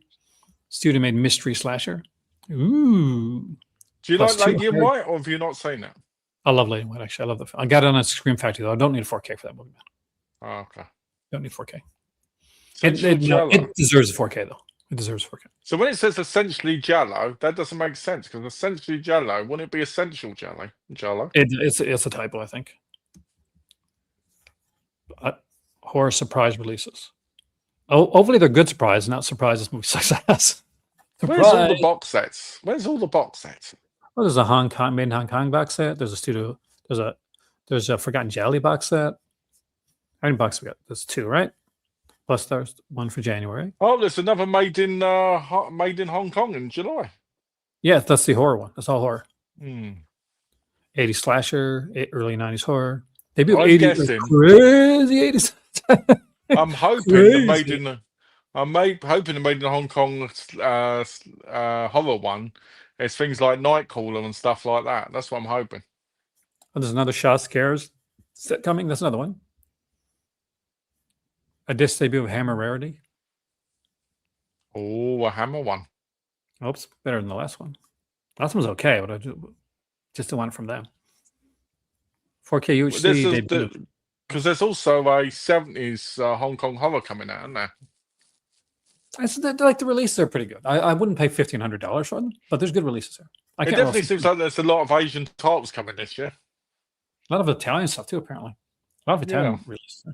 Studio made mystery slasher. Ooh. Do you Plus like Lady in White, or have you not seen it? I love Lady in White, actually. I love the film. I got it on a Scream Factory, though. I don't need a 4K for that movie, man. Oh, okay. Don't need 4K. It deserves a 4K, though. It deserves 4K. So when it says essentially Jello, that doesn't make sense, because essentially Jello, wouldn't it be essential Jello? It's a typo, I think. Horror surprise releases. Oh, hopefully they're good surprise, not surprises movie success. Where's all the box sets? Where's all the box sets? Well, there's a made in Hong Kong box set. There's a studio. There's a Forgotten Jelly box set. How many boxes we got? There's 2, right? Plus there's one for January. Oh, there's another made in Hong Kong in July. Yeah, that's the horror one. That's all horror. 80s 80s slasher, early 90s horror. Maybe I'm 80s, guessing. Like crazy 80s. I'm hoping the made in. Hoping the made in Hong Kong horror one is things like Nightcrawler and stuff like that. That's what I'm hoping. Oh, there's another Shaw Scares set coming. That's another one. A disc debut of Hammer Rarity. Oh, a Hammer one. Oops, better than the last one. Last one was okay, but I just don't want it from them. 4K UHD. Because there's also a 70s Hong Kong horror coming out, isn't there? Like the releases are pretty good. I wouldn't pay $1,500 for them, but there's good releases here. It definitely seems like there's a lot of Asian titles coming this year. A lot of Italian stuff too, apparently. A lot of Italian releases.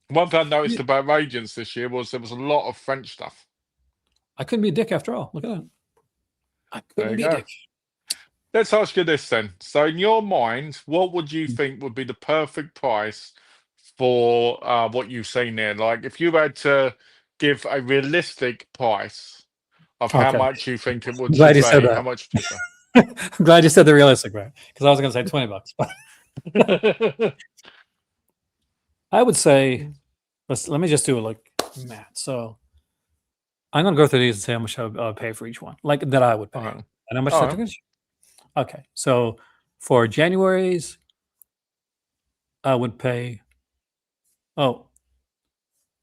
One thing I noticed about Radiance this year was there was a lot of French stuff. I couldn't be a dick after all. Look at that. I couldn't be a dick. Let's ask you this then. So in your mind, what would you think would be the perfect price for what you've seen there? Like if you had to give a realistic price of how much you think it would be, how much cheaper? I'm glad you said the realistic, right? Because I was going to say $20. But I would say, let me just do it like math. So I'm going to go through these and say how much I would pay for each one, like that I would pay. And how much I took. Okay, so for January's, I would pay. Oh,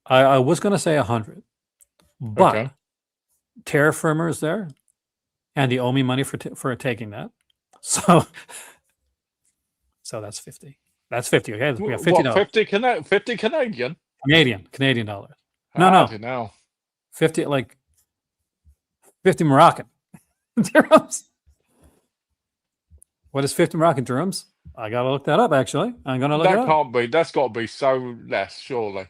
I was going to say 100, but Terra Firma is there, and they owe me money for taking that. So that's 50. That's 50. Okay, we have $50. 50 Canadian. Canadian dollars. No. 50 like 50 Moroccan dirhams. What is 50 Moroccan dirhams? I gotta look that up. Actually, I'm gonna look it up. That can't be. That's got to be so less, surely.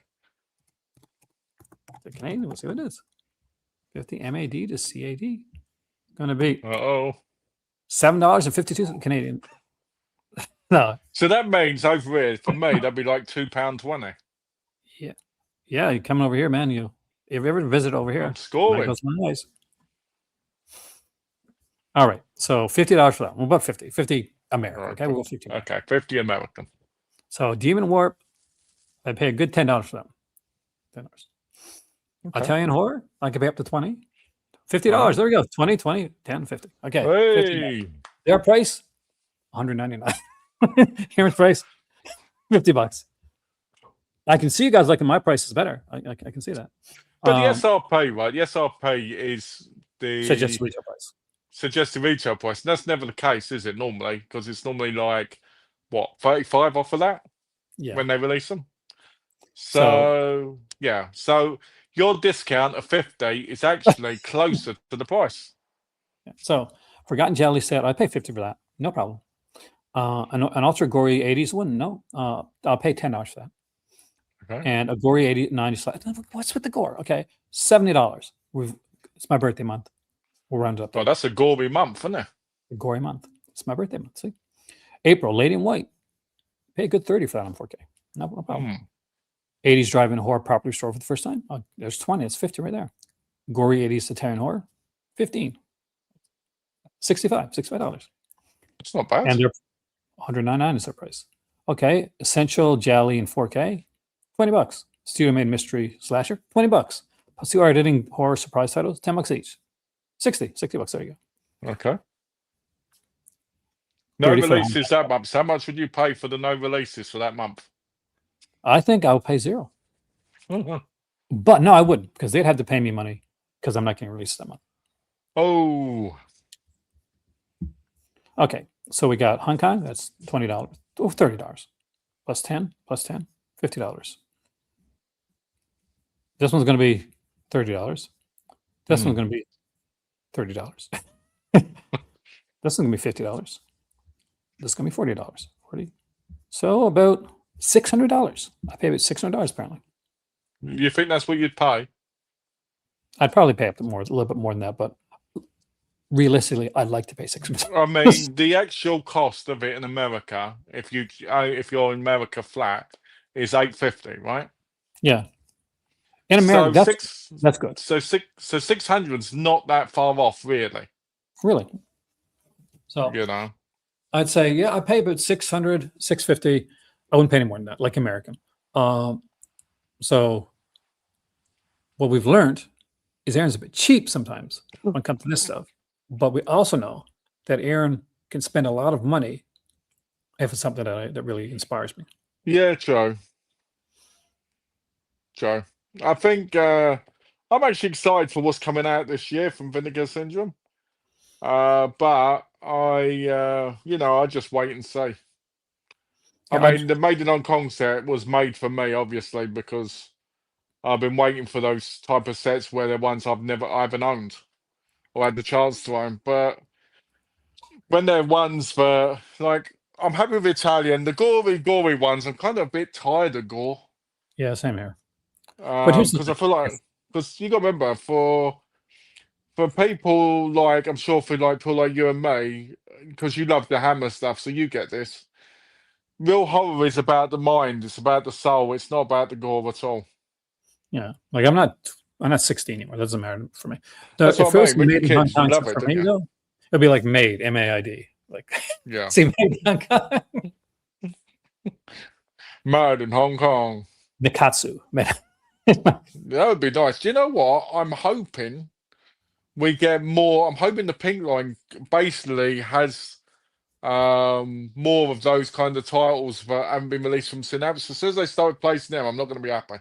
The Canadian. We'll see what it is. 50 MAD to CAD. Gonna be $7.52 Canadian. No. So that means over here for me that'd be like £2.20. Yeah. You're coming over here, man. If you ever visit over here, I'm scoring. All right, so $50 for that. What about 50? 50 American. Okay, we'll go 50. Okay, 50 American. So Demon Warp, I pay a good $10 for that. $10. Okay. Italian Horror, I could pay up to 20. $50. There we go. 20, 20, 10, 50. Okay. Hey. $50. Their price, $199. Here's price, $50. I can see you guys liking my price is better. I can see that. But the SRP, right? The SRP is the suggested retail price. Suggested retail price. And that's never the case, is it? Normally, because it's normally like what 35 off of that. Yeah. When they release them. So yeah. So your discount of 50 is actually closer to the price. So Forgotten Jelly set, I pay 50 for that. No problem. An ultra gory 80s one, no. I'll pay $10 for that. Okay. And a gory 90s. What's with the gore? Okay, $70. It's my birthday month. We'll round it up. Oh, that's a gory month, isn't it? A gory month. It's my birthday month. See, April, Lady in White. Pay a good 30 for that on 4K. No problem. 80s drive-in horror property store for the first time. Oh, there's 20. It's 50 right there. Gory 80s Italian horror, 15. $65. It's not bad. And they're $199 is their price. Okay, essential Jolly in 4K, $20. studio-made mystery slasher, $20. Plus 2 hard-hitting horror surprise titles, $10 each. 60 bucks. There you go. Okay. No 30 releases that month. How much would you pay for the no releases for that month? I think I would pay $0. Uh-huh. But no, I wouldn't, because they'd have to pay me money because I'm not getting released that month. Oh. Okay, so we got Hong Kong. That's $20. Oh, $30. Plus 10, $50. This one's going to be $30. This one's going to be $30. This one's going to be $50. This is going to be $40. 40. So about $600. I pay about $600 apparently. You think that's what you'd pay? I'd probably pay up more, a little bit more than that, but realistically, I'd like to pay $600. I mean, the actual cost of it in America, if you're in America flat, is $850, right? Yeah. In America, so that's good. So 600's not that far off, really. Really. So you know, I'd say, yeah, I pay about $600, $650. I wouldn't pay any more than that, like American. So what we've learned is Aaron's a bit cheap sometimes when it comes to this stuff. But we also know that Aaron can spend a lot of money if it's something that really inspires me. Yeah, true. I think I'm actually excited for what's coming out this year from Vinegar Syndrome. But I just wait and see. I mean, the Made in Hong Kong set was made for me, obviously, because I've been waiting for those type of sets where they're ones I haven't owned or had the chance to own. But when they're ones for, like, I'm happy with Italian. The gory ones, I'm kind of a bit tired of gore. Yeah, same here. Because I feel like, because you got to remember, for people like, I'm sure for like people like you and me, because you love the Hammer stuff, so you get this. Real horror is about the mind. It's about the soul. It's not about the gore at all. Yeah, like I'm not 16 anymore. That doesn't matter for me. That's what I mean. When you're kids, you love it, don't you? Though, it'd be like Made, MAID. Like, yeah. See, Made in Hong Kong. Made in Hong Kong. Nikatsu. That would be nice. Do you know what? I'm hoping we get more. I'm hoping the Pink Line basically has more of those kind of titles that haven't been released from Cinematographe. As soon as they start placing them, I'm not going to be happy.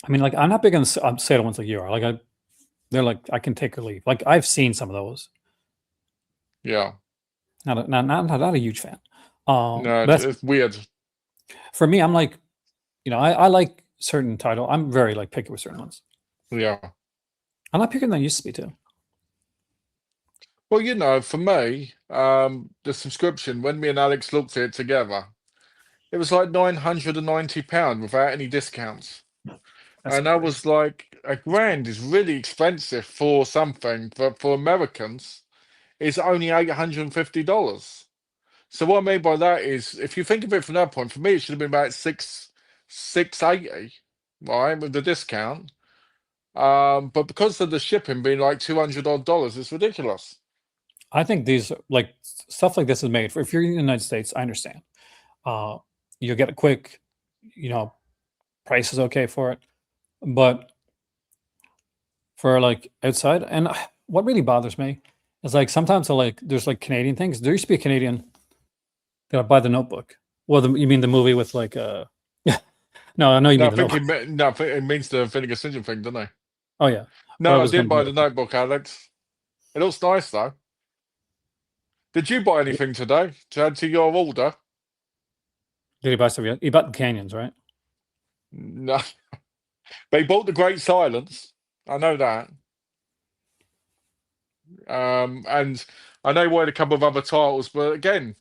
I mean, like, I'm not big on sale ones like you are. Like, they're like, I can take or leave. Like, I've seen some of those. Yeah. Not a huge fan. No, it's weird. For me, I'm like, I like certain title. I'm very like picky with certain ones. Yeah. I'm not picking than I used to be too. Well, for me, the subscription, when me and Alex looked at it together, it was like £990 without any discounts. And I was like, £1,000 is really expensive for something, but for Americans, it's only $850. So what I mean by that is, if you think of it from that point, for me, it should have been about $680, right, with the discount. But because of the shipping being like $200 odd, it's ridiculous. I think these, like, stuff like this is made for, if you're in the United States, I understand. You'll get it quick, price is okay for it. But for like outside, and what really bothers me is like sometimes there's like Canadian things. There used to be a Canadian that I buy The Notebook. Well, you mean the movie with like no, I know you mean The Notebook. It means the Vinegar Syndrome thing, doesn't it? Oh yeah. No, I did buy The Notebook, Alex. It looks nice though. Did you buy anything today to add to your order? Did he buy stuff yet? He bought the Canyons, right? No. But he bought The Great Silence. I know that. And I know he wanted a couple of other titles, but again,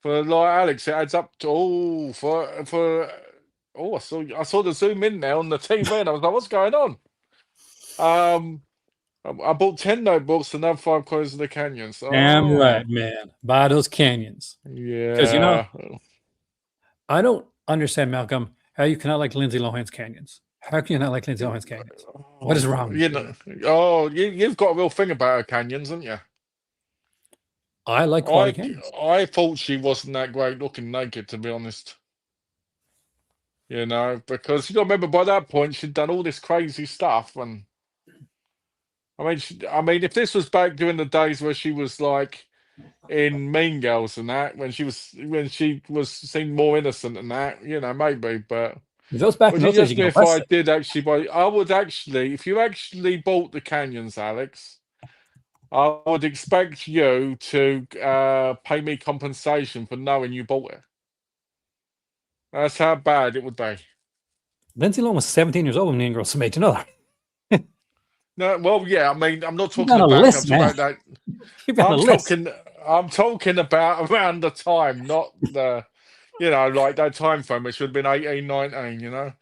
for like Alex, it adds up to I saw the zoom in there on the TV, and I was like, "What's going on?" I bought 10 notebooks and now 5 coins in the Canyons. Damn right, man. Buy those Canyons. Yeah. Because I don't understand, Malcolm, how you cannot like Lindsay Lohan's Canyons. How can you not like Lindsay Lohan's Canyons? What is wrong? You've got a real thing about her Canyons, haven't you? I like quality Canyons. I thought she wasn't that great looking naked, to be honest. You know, because you got to remember by that point she'd done all this crazy stuff, and I mean, if this was back during the days where she was like in Mean Girls and that, when she was seemed more innocent than that, you know, maybe. But If it was back in would you those days, just you me get if I arrested. did actually buy? I would actually, if you actually bought the Canyons, Alex, I would expect you to pay me compensation for knowing you bought it. That's how bad it would be. Lindsay Lohan was 17 years old when Mean Girls was made. You know that. No, well, yeah. I mean, I'm not You're talking on a about. I'm list, talking man. about that. You've got a list. I'm talking about around the time, not the, you know, like that time frame, which would have been 18, 19. You know,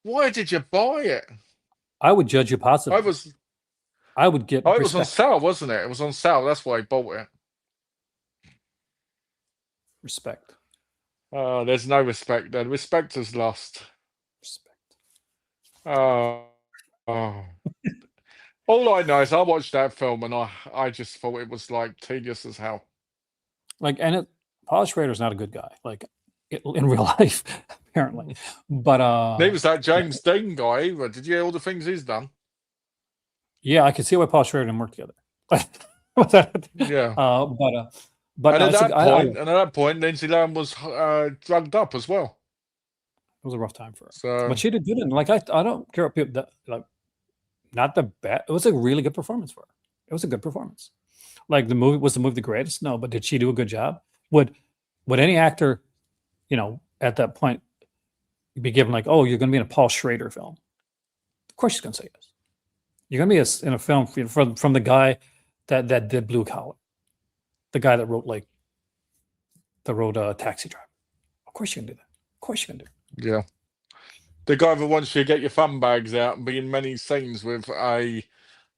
why did you buy it? I would judge you positively. I would get Oh, it was on respect. sale, wasn't it? It was on sale. That's why I bought it. Respect. Oh, there's no respect then. Respect is lost. Respect. Oh, oh. All I know is I watched that film and I just thought it was like tedious as hell. Like, and Paul Schrader's not a good guy, like in real life, apparently. But He was that James Dean guy either. Did you hear all the things he's done? yeah, I can see why Paul Schrader and work together. Yeah. But And no, at it that point, Lindsay Lohan was drugged up as well. was a rough time for her. So, but she did good. And like, I don't care what people like. Not the best. It was a really good performance for her. It was a good performance. Like, the movie the greatest? No, but did she do a good job? Would any actor, you know, at that point be given like, oh, you're going to be in a Paul Schrader film? Of course she's going to say yes. You're going to be in a film from the guy that did Blue Collar, the guy that wrote Taxi Driver. Of course you can do that. Of course you can do it. Yeah. The guy that wants you to get your fun bags out and be in many scenes with a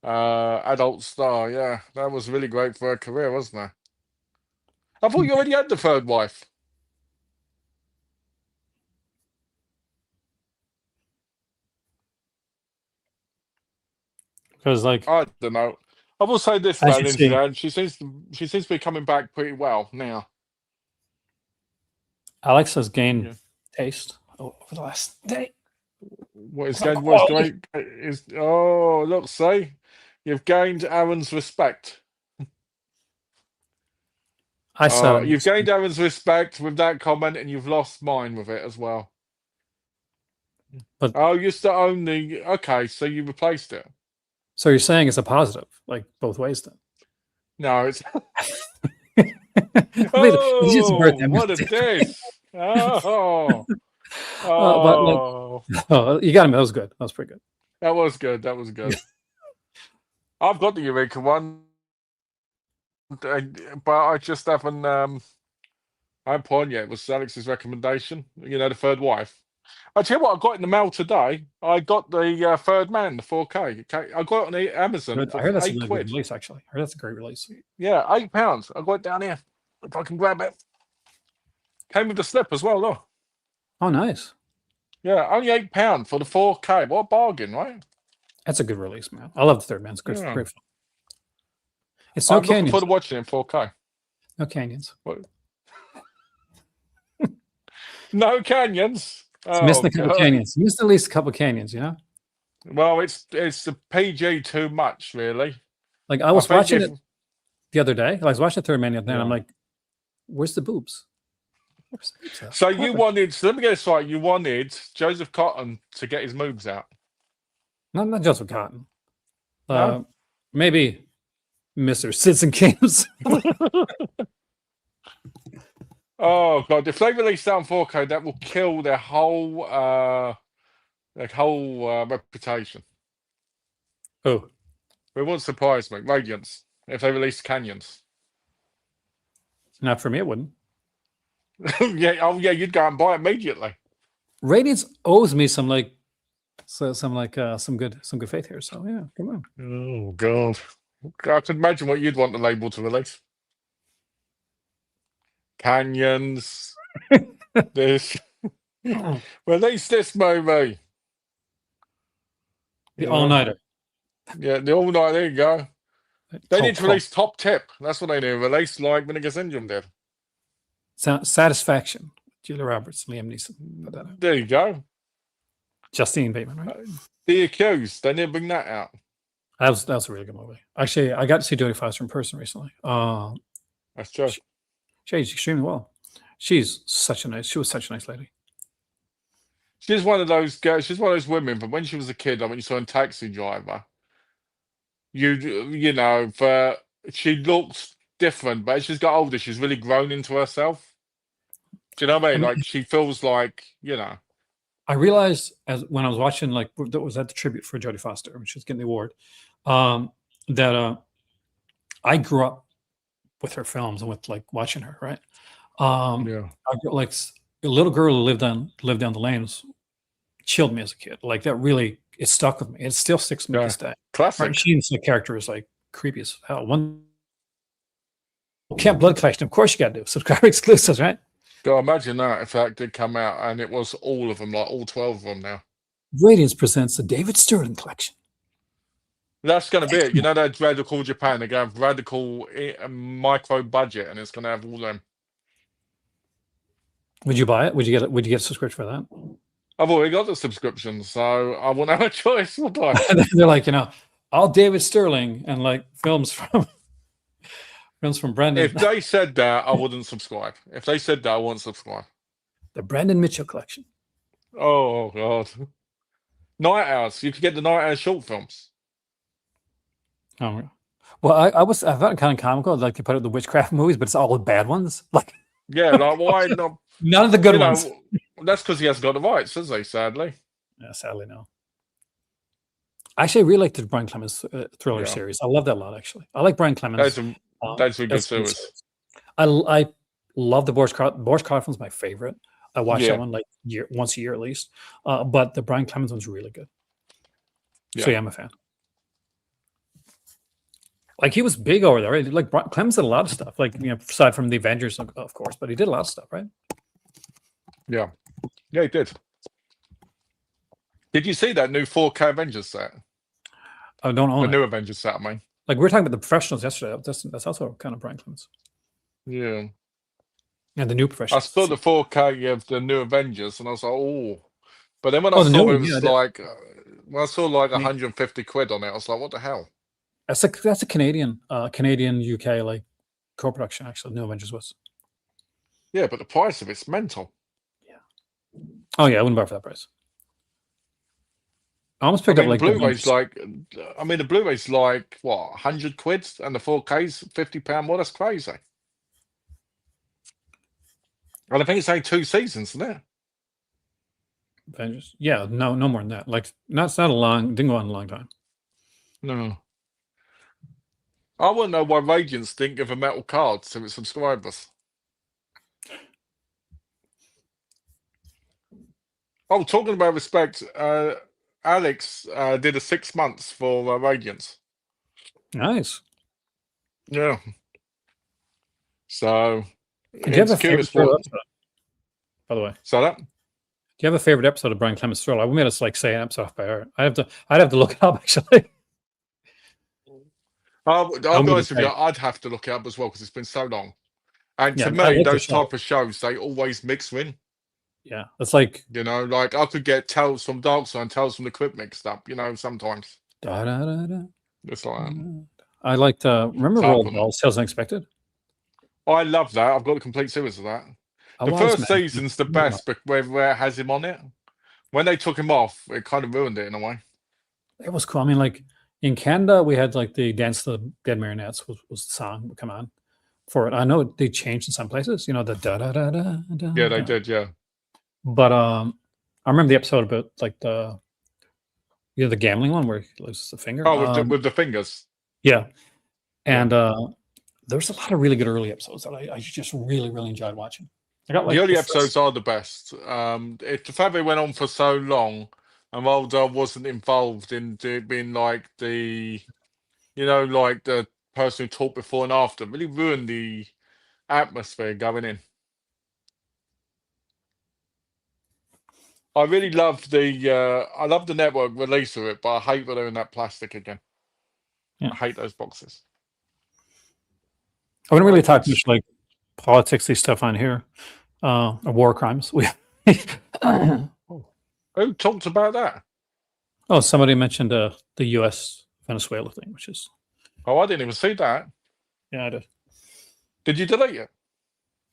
adult star. Yeah, that was really great for her career, wasn't it? I thought you already had the third wife. Because, like, I don't know. I will say this as about you Lindsay see, Lohan. She seems to be coming back pretty well now. Alex has gained taste over the last day. What is going? What's going? Is look, say, you've gained Aaron's respect. I said you've gained Aaron's respect with that comment, and you've lost mine with it as well. But you used to own the. Okay, so you replaced it. So you're saying it's a positive, like both ways, then? No, it's. What a diss! Oh, you got him. That was good. That was pretty good. That was good. That was good. I've got the Eureka one, but I just haven't. I haven't put on yet. It was Alex's recommendation. You know, the third wife. I tell you what, I got in the mail today. I got the Third Man, the 4K. I got it on Amazon for I heard that's a £8. really good release, actually. I heard that's a great release. Yeah, £8. I got it down here. If I can grab it. Came with the slip as well, though. Oh, nice. Yeah, only £8 for the 4K. What a bargain, right? That's a good release, man. I love the Third Man. It's good, great fun. It's I'm looking forward to watching it in 4K. No canyons. What? No canyons. Missed a couple canyons. Missed at least a couple canyons, you know? Well, it's the PG too much, really. Like, I was watching it the other day. I was watching the Third Man the other day, and I'm like, where's the boobs? So you wanted, so let me get this right, you wanted Joseph Cotton to get his moves out. Not Joseph Cotton. No? Maybe Mr. Sits and Camps. Oh God! If they release that on 4K, that will kill their whole reputation. Oh, it won't surprise me. Radiance, if they release Canyons. Not for me, it wouldn't. Yeah. Oh yeah, you'd go and buy it immediately. Radiance owes me some good faith here. So yeah, come on. Oh God! I can imagine what you'd want the label to release. Canyons. This. Release this movie. The all-nighter. Yeah, the all-nighter. There you go. They need to release Top Tip. That's what they need to release, like Vinegar Syndrome did. Satisfaction. Julia Roberts, Liam Neeson. There you go. Justine Bateman, right? The Accused. They didn't bring that out. That was a really good movie. Actually, I got to see Jodie Foster in person recently. That's true. She aged extremely well. She was such a nice lady. She's one of those girls. She's one of those women. But when she was a kid, I mean, you saw in Taxi Driver. You know, she looks different, but as she's got older, she's really grown into herself. Do you know what I mean? Like she feels like, you know. I realized when I was watching, like, that was at the tribute for Jodie Foster when she was getting the award, that I grew up with her films and with like watching her, right? Yeah. Like a little girl who lived down the lanes chilled me as a kid. Like that really, it stuck with me. It still sticks with me to this day. Classic. Right? Sheen's the character is like creepy as hell. Camp Blood Collection, of course you got to do subscriber exclusives, right? God, imagine that if that did come out and it was all of them, like all 12 of them now. Radiance presents the David Sterling Collection. That's going to be it. You know that Radical Japan, they're going to have Radical micro budget, and it's going to have all them. Would you buy it? Would you get a subscription for that? I've already got the subscription, so I won't have a choice, would I? They're like, all David Sterling and like films from Brandon. If they said that, I wouldn't subscribe. If they said that, I wouldn't subscribe. The Brandon Mitchell Collection. Oh God. Night Hours. You could get the Night Hours short films. Oh, well, I found it kind of comical. Like they put out the witchcraft movies, but it's all the bad ones. Like, yeah, like why not? None of the good ones. That's because he hasn't got the rights, has he? Sadly. Yeah, sadly no. Actually, I really like the Brian Clemens thriller series. I love that a lot. Actually, I like Brian Clemens. That's a good series. I love the Boris Karloff's my favorite. I watch that one like once a year at least. But the Brian Clemens one's really good. So yeah, I'm a fan. Like he was big over there, right? Like Clemens did a lot of stuff. Like aside from the Avengers, of course, but he did a lot of stuff, right? Yeah, he did. Did you see that new 4K Avengers set? I don't own the new Avengers set, I mean. Like we were talking about the Professionals yesterday. That's also kind of Brian Clemens. Yeah. And the new Professionals. I saw the 4K of the new Avengers, and I was like, oh. But then when I saw it was like, when I saw like 150 quid on it, I was like, what the hell? That's a Canadian UK like co-production. Actually, New Avengers was. Yeah, but the price of it's mental. Yeah. Oh yeah, I wouldn't buy it for that price. I almost picked up like Blu-ray's like, I mean, the Blu-ray's like what, 100 quid, and the 4K's £50 more. That's crazy. And I think it's only 2 seasons, isn't it? Avengers. Yeah, no more than that. Like, it's not a long. Didn't go on a long time. No. I wouldn't know why Radiance didn't give a metal card to its subscribers. Oh, talking about respect, Alex did a 6 months for Radiance. Nice. Yeah. So, do you have a favorite episode, by the way? So that? Do you have a favorite episode of Brian Clemens' Thriller? We made us like say an episode off by heart. I'd have to look it up actually. I'll be honest with you, I'd have to look it up as well because it's been so long. And to me, those type of shows, they always mix in. Yeah, it's like like I could get Tales from Darkside and Tales from the Crypt mixed up. Sometimes. It's like that. I liked. Remember Roald Dahl's Tales Unexpected? I love that. I've got a complete series of that. The first season's the best, but where it has him on it. When they took him off, it kind of ruined it in a way. It was cool. I mean, like in Canada, we had like the Dance to the Dead Marionettes was the song that would come on for it. I know they changed in some places. The da da da da da. Yeah, they did. Yeah. But I remember the episode about like the gambling one where he loses the finger. Oh, with the fingers. Yeah, and there's a lot of really good early episodes that I just really enjoyed watching. I got like the early episodes are the best. The fact they went on for so long, and Roald Dahl wasn't involved in being like the, like the person who talked before and after, really ruined the atmosphere going in. I really love the network release of it, but I hate when they're in that plastic again. Yeah. I hate those boxes. I wouldn't really talk much like politics-y stuff on here. War crimes. Who talked about that? Oh, somebody mentioned the U.S. Venezuela thing, which is. Oh, I didn't even see that. Yeah, I did. Did you delete it?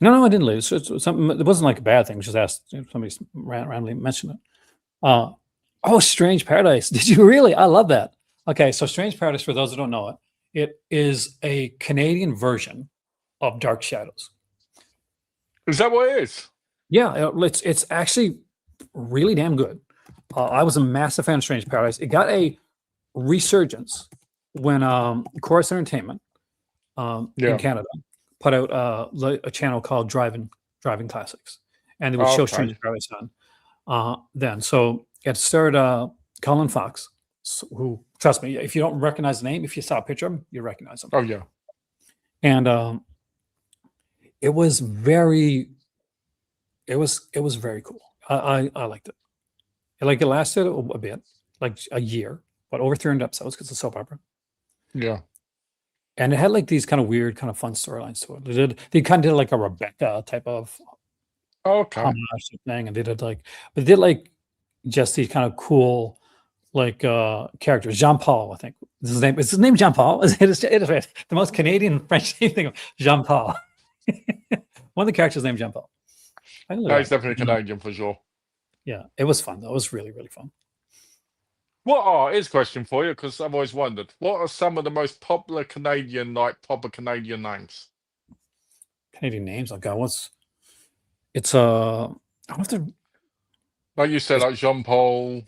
No, I didn't leave. It's something. It wasn't like a bad thing. Just asked. Somebody randomly mentioned it. Oh, Strange Paradise. Did you really? I love that. Okay, so Strange Paradise, for those who don't know it, it is a Canadian version of Dark Shadows. Is that what it is? Yeah, it's actually really damn good. I was a massive fan of Strange Paradise. It got a resurgence when Chorus Entertainment in Canada put out a channel called Driving Classics, and they would show Strange Paradise on then. So it starred Colin Fox, who, trust me, if you don't recognize the name, if you saw a picture of him, you recognize him. Oh yeah, and it was very, it was very cool. I liked it. It lasted a bit, like a year, but over 300 episodes because it's a soap opera. Yeah. And it had like these kind of weird, kind of fun storylines to it. They kind of did like a Rebecca type of homage thing, and they did like just these kind of cool like characters. Jean Paul, I think is his name Jean Paul. It is the most Canadian French name thing. Jean Paul. One of the characters named Jean Paul. He's definitely Canadian for sure. Yeah, it was fun though. It was really, really fun. Here's a question for you, because I've always wondered, what are some of the most popular Canadian, like proper Canadian names? Canadian names? Oh God, it's I don't have to. Like you said, like Jean Paul.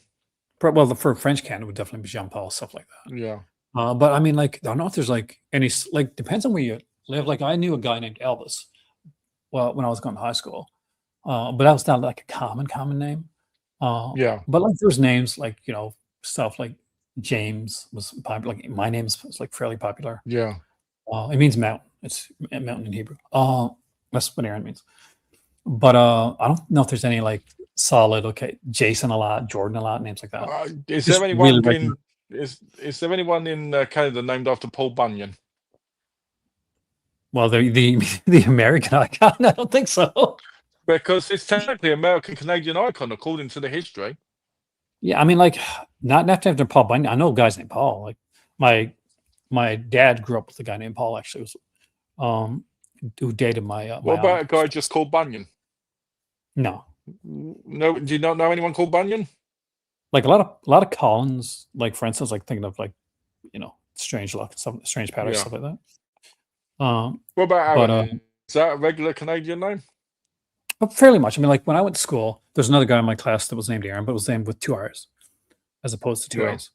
Well, for French Canada, it would definitely be Jean Paul, stuff like that. Yeah. But I mean, like, I don't know if there's like any, like, depends on where you live. Like, I knew a guy named Elvis. Well, when I was going to high school, but that was not like a common name. Yeah. But like, there's names like, stuff like James was popular. Like, my name is like fairly popular. Yeah. It means mountain. It's mountain in Hebrew. That's what Aaron means. But I don't know if there's any like solid. Okay, Jason a lot, Jordan a lot, names like that. Is there anyone is there anyone in Canada named after Paul Bunyan? Well, the American icon, I don't think so. Because it's technically American Canadian icon according to the history. Yeah, I mean, like, not after Paul Bunyan. I know guys named Paul. Like my dad grew up with a guy named Paul. Actually, who dated my. What about a guy just called Bunyan? No. No, do you not know anyone called Bunyan? Like a lot of Collins, like for instance, like thinking of like, Strange Luck, Strange Paradise, stuff like that. What about Aaron? Is that a regular Canadian name? Fairly much. I mean, like when I went to school, there's another guy in my class that was named Aaron, but it was named with 2 R's as opposed to 2 A's.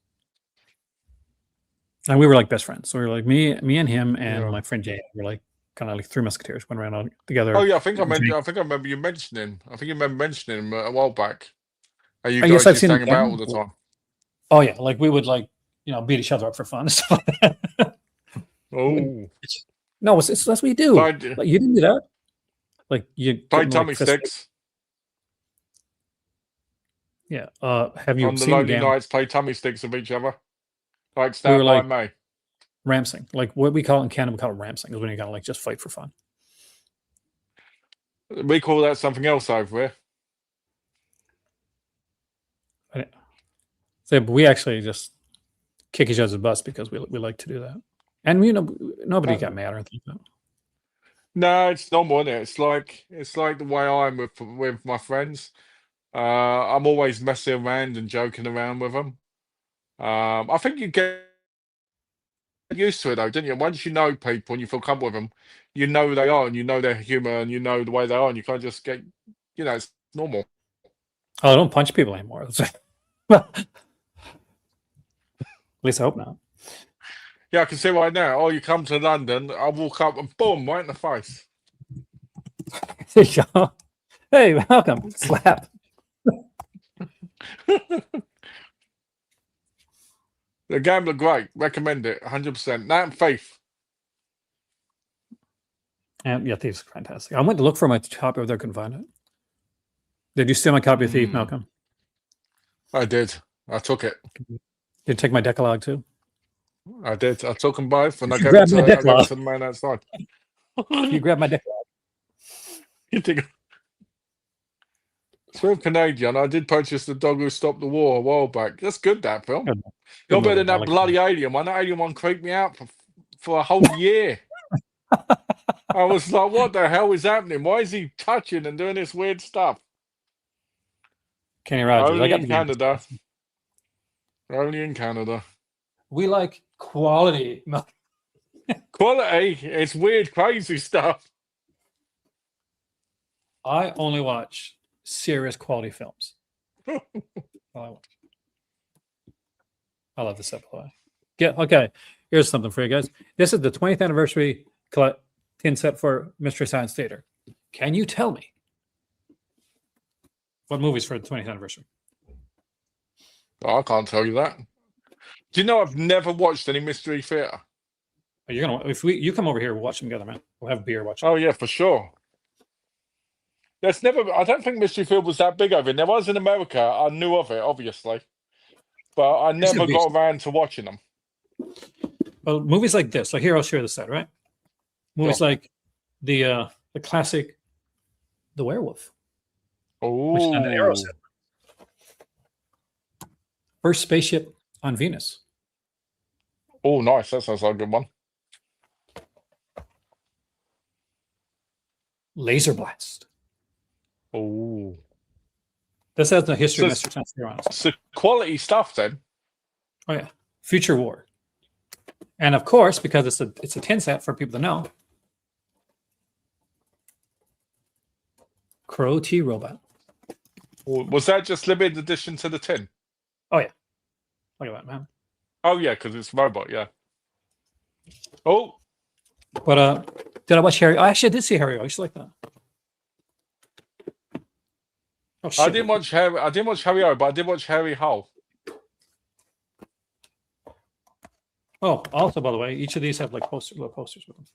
And we were like best friends. So we were like me and him and my friend Jay. We were like kind of like 3 musketeers, went around all together. Oh yeah, I think I remember you mentioning. I think you remember mentioning him a while back. Are you guys just hanging about all the time? Oh yeah, like we would like beat each other up for fun and stuff like that. Oh no, that's what you do. Like, you didn't do that. Like you play tummy sticks. Yeah. Have you on the seen lonely nights play tummy sticks with each other? Like Stand we were by Me. Ramsing. Like what we call it in Canada, we call it ramsing, is when you gotta like just fight for fun. We call that something else over here. So, but we actually just kick each other's butts because we like to do that. And nobody got mad or anything like that. No, it's normal, isn't it? It's like the way I'm with my friends. I'm always messing around and joking around with them. I think you get used to it though, don't you? Once you know people and you feel comfortable with them, you know who they are and you know their humor and you know the way they are, and you can't just get, it's normal. Oh, I don't punch people anymore. At least I hope not. Yeah, I can see right now. Oh, you come to London, I walk up and boom, right in the face. There you go. Hey, welcome. Slap. The Gambler, great. Recommend it, 100%. That and Faith. And yeah, Thief's fantastic. I went to look for my copy over there, couldn't find it. Did you steal my copy of Thief, Malcolm? I did. I took it. Did you take my Decalogue too? I did. I took them both, and I gave it to the man outside. You grabbed my Decalogue. You think? So Canadian, I did purchase The Dog Who Stopped the War a while back. That's good, that film. Good, Not better movie. than that bloody Alien one. That Alien one creeped me out for a whole year. I was like, what the hell is happening? Why is he touching and doing this weird stuff? Kenny Rogers. Only in Canada. Only in Canada. We like quality. Quality. It's weird, crazy stuff. I only watch serious quality films. I love this episode. Okay. Here's something for you guys. This is the 20th anniversary tin set for Mystery Science Theater. Can you tell me what movies for the 20th anniversary? Oh, I can't tell you that. Do you know I've never watched any Mystery Theater? You're gonna you come over here, we'll watch them together, man. We'll have beer watching. Oh yeah, for sure. There's never. I don't think Mystery Theater was that big over here. There was in America. I knew of it, obviously, but I never got around to watching them. Well, movies like this, like here, I'll share this set, right? Movies like the classic, The Werewolf. Oh, which is an Arrow set. First spaceship on Venus. Oh, nice. That sounds like a good one. Laser Blast. Oh. This has the history of Mr. Science Theater on it. So quality stuff then. Oh yeah. Future War. And of course, because it's a tin set for people to know. Crow T Robot. Was that just limited edition to the tin? Oh yeah. Look at that, man. Oh yeah, because it's robot, yeah. Oh. But did I watch Harry? Oh, actually I did see Harry. I used to like that. Oh, shit. I didn't watch Harry O, but I did watch Harry Hull. Oh, also by the way, each of these have like little posters with them.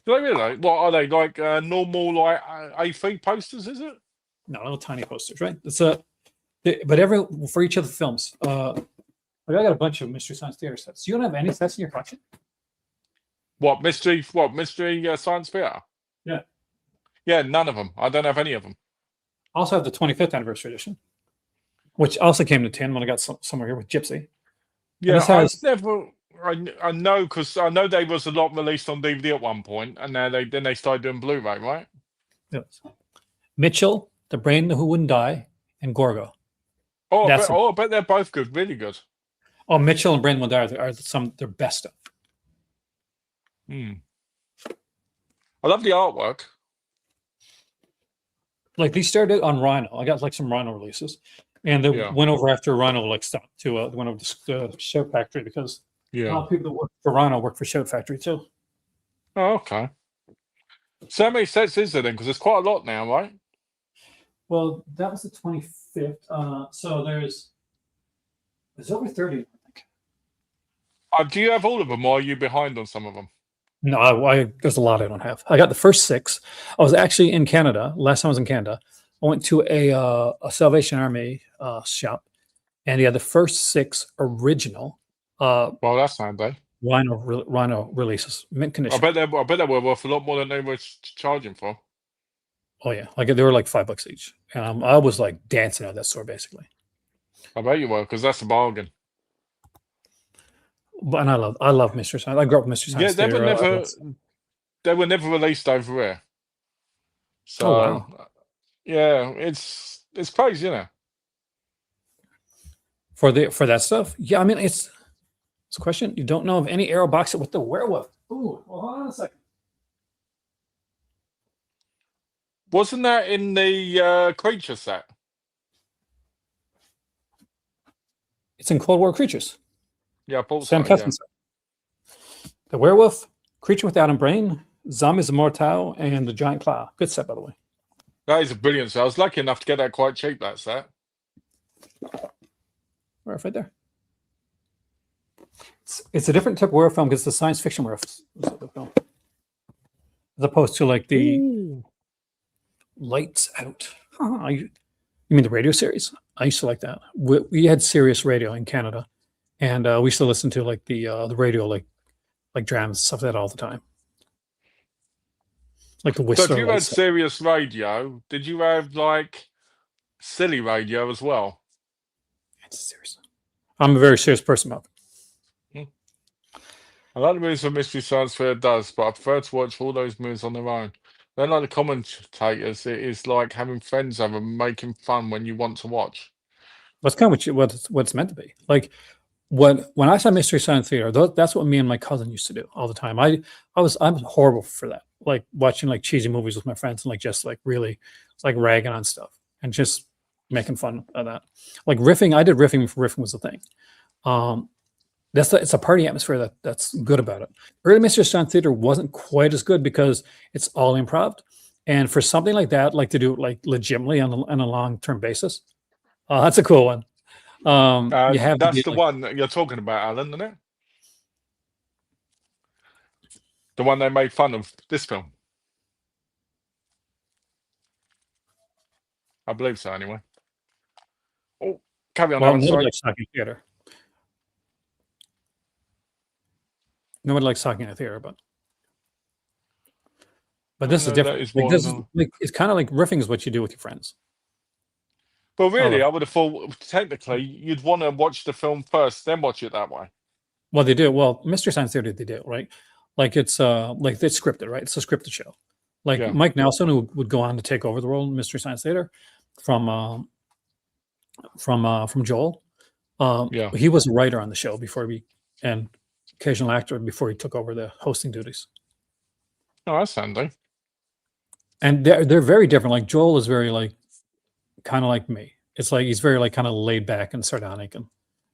Do they really? What are they like? Normal like A3 posters? Is it? No, little tiny posters, right? It's but for each of the films. I got a bunch of Mystery Science Theater sets. You don't have any sets in your collection? What mystery science theater? Yeah. Yeah, none of them. I don't have any of them. I also have the 25th anniversary edition, which also came to tin when I got somewhere here with Gypsy. Yeah, I know because I know there was a lot released on DVD at one point, and now they started doing Blu-ray, right? Yes. Mitchell, The Brain Who Wouldn't Die, and Gorgo. Oh, I bet they're both good, really good. Oh, Mitchell and Brain Who Wouldn't Die are their best stuff. I love the artwork. Like these started on Rhino. I got like some Rhino releases, and they went over after Rhino like stopped to went over to the Shout Factory because a lot of people that work for Rhino work for Shout Factory too. Oh, okay. So how many sets is there then? Because there's quite a lot now, right? Well, that was the 25th. So there's over 30. I think. Do you have all of them, or are you behind on some of them? No, there's a lot I don't have. I got the first 6. I was actually in Canada. Last time I was in Canada, I went to a Salvation Army shop, and he had the first 6 original. Well, that's not bad. Rhino releases, mint condition. I bet they were worth a lot more than they were charging for. Oh yeah, like they were like $5 each, and I was like dancing at that store basically. I bet you were, because that's a bargain. And I love Mystery Science. I grew up with Mystery Science. Yeah, they were never released over here. So, wow. Yeah, it's crazy, isn't it? For that stuff, yeah. I mean, it's a question. You don't know of any Arrow box set with the werewolf? Ooh, well, hold on a second. Wasn't that in the creature set? It's in Cold War Creatures. Yeah, I thought Sam Keston set. The werewolf, creature without a brain, zombies immortal, and the giant claw. Good set, by the way. That is a brilliant set. I was lucky enough to get that quite cheap. That set. Right there. It's a different type of werewolf film because it's a science fiction werewolf film, as opposed to like the Lights Out. You mean the radio series? I used to like that. We had Sirius Radio in Canada, and we used to listen to like the radio, like dramas, stuff like that all the time. Like the Whistler. So if you had Sirius Radio, did you have like silly radio as well. It's serious. I'm a very serious person about it. I like the movies that Mystery Science Theater does, but I prefer to watch all those movies on their own. Then, like the commentators, it is like having friends over, making fun when you want to watch. That's kind of what it's meant to be. Like when I saw Mystery Science Theater, that's what me and my cousin used to do all the time. I'm horrible for that. Like watching like cheesy movies with my friends and like just like really like ragging on stuff and just making fun of that. Like riffing, I did riffing before riffing was a thing. It's a party atmosphere that's good about it. Early Mystery Science Theater wasn't quite as good because it's all improv, and for something like that, like to do it like legitimately on a long-term basis, that's a cool one. You have that's the one that you're talking about, Alan, isn't it? The one they made fun of this film. I believe so, anyway. Oh, carry on. Well, nobody likes talking theater. Nobody likes talking in a theater, but this is different. Like, it's kind of like riffing is what you do with your friends. Well, really, I would have thought technically you'd want to watch the film first, then watch it that way. Well, they do. Well, Mystery Science Theater, they do, right? Like it's scripted, right? It's a scripted show. Like Mike Nelson, who would go on to take over the role in Mystery Science Theater from Joel. He was a writer on the show and occasional actor before he took over the hosting duties. Oh, that's handy. And they're very different. Like Joel is very like kind of like me. It's like he's very like kind of laid back and sardonic and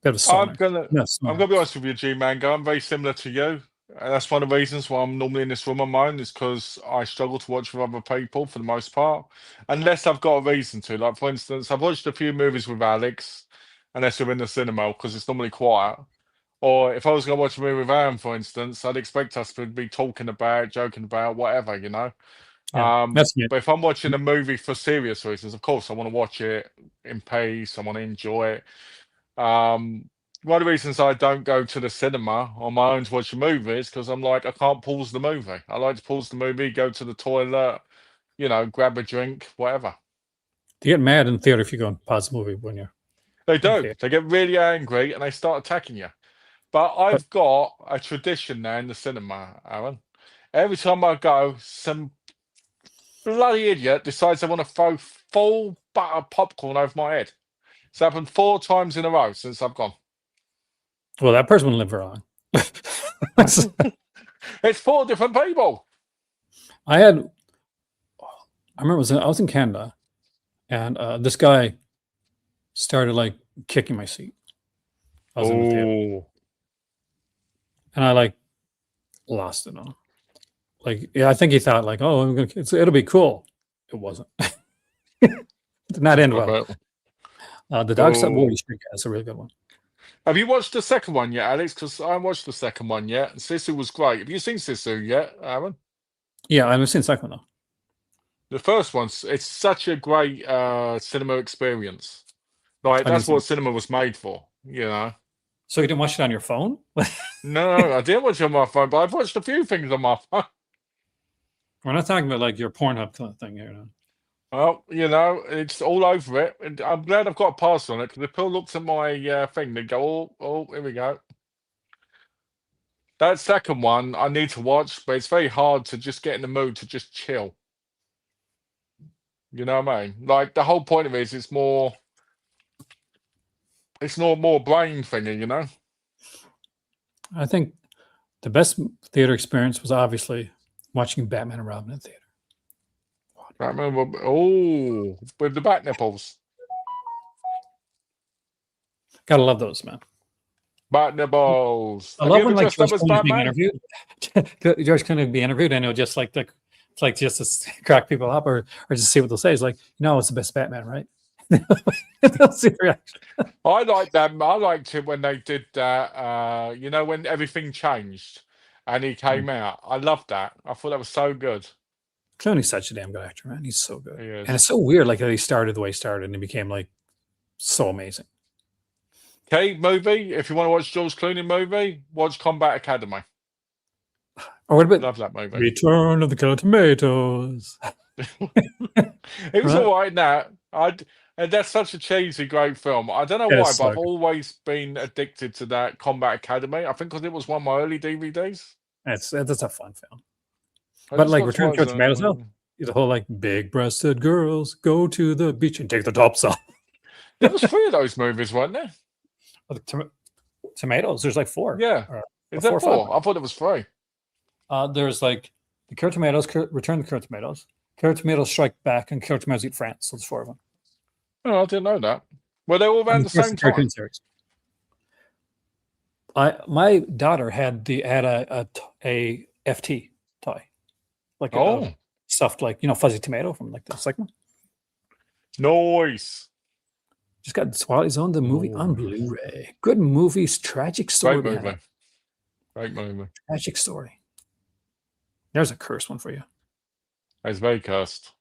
bit of a I'm gonna be honest with you, G-Mango. I'm very similar to you. And that's one of the reasons why I'm normally in this room on my own, is because I struggle to watch with other people for the most part, unless I've got a reason to. Like, for instance, I've watched a few movies with Alex, unless we're in the cinema, because it's normally quiet. Or if I was going to watch a movie with Aaron, for instance, I'd expect us to be talking about, joking about, whatever, you know. But if I'm watching a movie for serious reasons, of course, I want to watch it in peace. I want to enjoy it. One of the reasons I don't go to the cinema on my own to watch a movie is because I'm like, I can't pause the movie. I like to pause the movie, go to the toilet, you know, grab a drink, whatever. They get mad in theater if you go and pause the movie when you're. They do. They get really angry and they start attacking you. But I've got a tradition now in the cinema, Aaron. Every time I go, some bloody idiot decides they want to throw full butter popcorn over my head. It's happened 4 times in a row since I've gone. Well, that person wouldn't live very long. It's 4 different people. I remember I was in Canada, and this guy started like kicking my seat. I was in the theater, and I like lost it on him. Like, I think he thought like, oh, it'll be cool. It wasn't. Did not end well. The Dog Side Warrior Street Cat is a really good one. Have you watched the second one yet, Alex? Because I haven't watched the second one yet. And Sisu was great. Have you seen Sisu yet, Aaron? Yeah, I haven't seen the second one though. The first it's such a great cinema experience. Like, that's what cinema was made for, you know. So you didn't watch it on your phone? No, I didn't watch it on my phone, but I've watched a few things on my phone. We're not talking about like your Pornhub kind of thing here. No? Well, you know, it's all over it. And I'm glad I've got a pass on it, because if Phil looks at my thing, they go, oh, here we go. That second one I need to watch, but it's very hard to just get in the mood to just chill. You know what I mean? Like, the whole point of it is it's more brain thingy, you know? I think the best theater experience was obviously watching Batman and Robin in theater. Batman, with the bat nipples. Gotta love those, man. Bat nipples. I love when like George Clooney being interviewed. George Clooney be interviewed, and it'll just like it's like just to crack people up or just see what they'll say. It's like, it's the best Batman, right? They'll see the reaction. I like them. I liked it when they did that. You know, when everything changed and he came out. I loved that. I thought that was so good. Clooney's such a damn good actor, man. He's so good. He is. And it's so weird, like that he started the way he started and he became like so amazing. Okay, movie. If you want to watch George Clooney movie, watch Combat Academy. Or what about love that movie? Return of the Killer Tomatoes. It was all right. Now And that's such a cheesy, great film. I don't know It why, is but so I've good. always been addicted to that Combat Academy. I think because it was one of my early DVDs. It's a fun film. I But just like got to Return of watch the Tomatoes, though, it. the whole like big-breasted girls go to the beach and take the tops off. There was 3 of those movies, weren't there? Tomatoes. There's like 4. Yeah. Or Is 4 that or 5. 4? I thought it was 3. There's like the Killer Tomatoes, Return of the Killer Tomatoes, Killer Tomatoes Strike Back, and Killer Tomatoes Eat France. So there's 4 of them. Oh, I didn't know that. Were they all around the same time? Series. My daughter had a FT toy, like a stuffed, like, fuzzy tomato from like the segment. Nice. Just got Twilight Zone, the movie on Blu-ray. Good movies, tragic story. Great movie. Great movie. Tragic story. There's a cursed one for you. It's very cursed.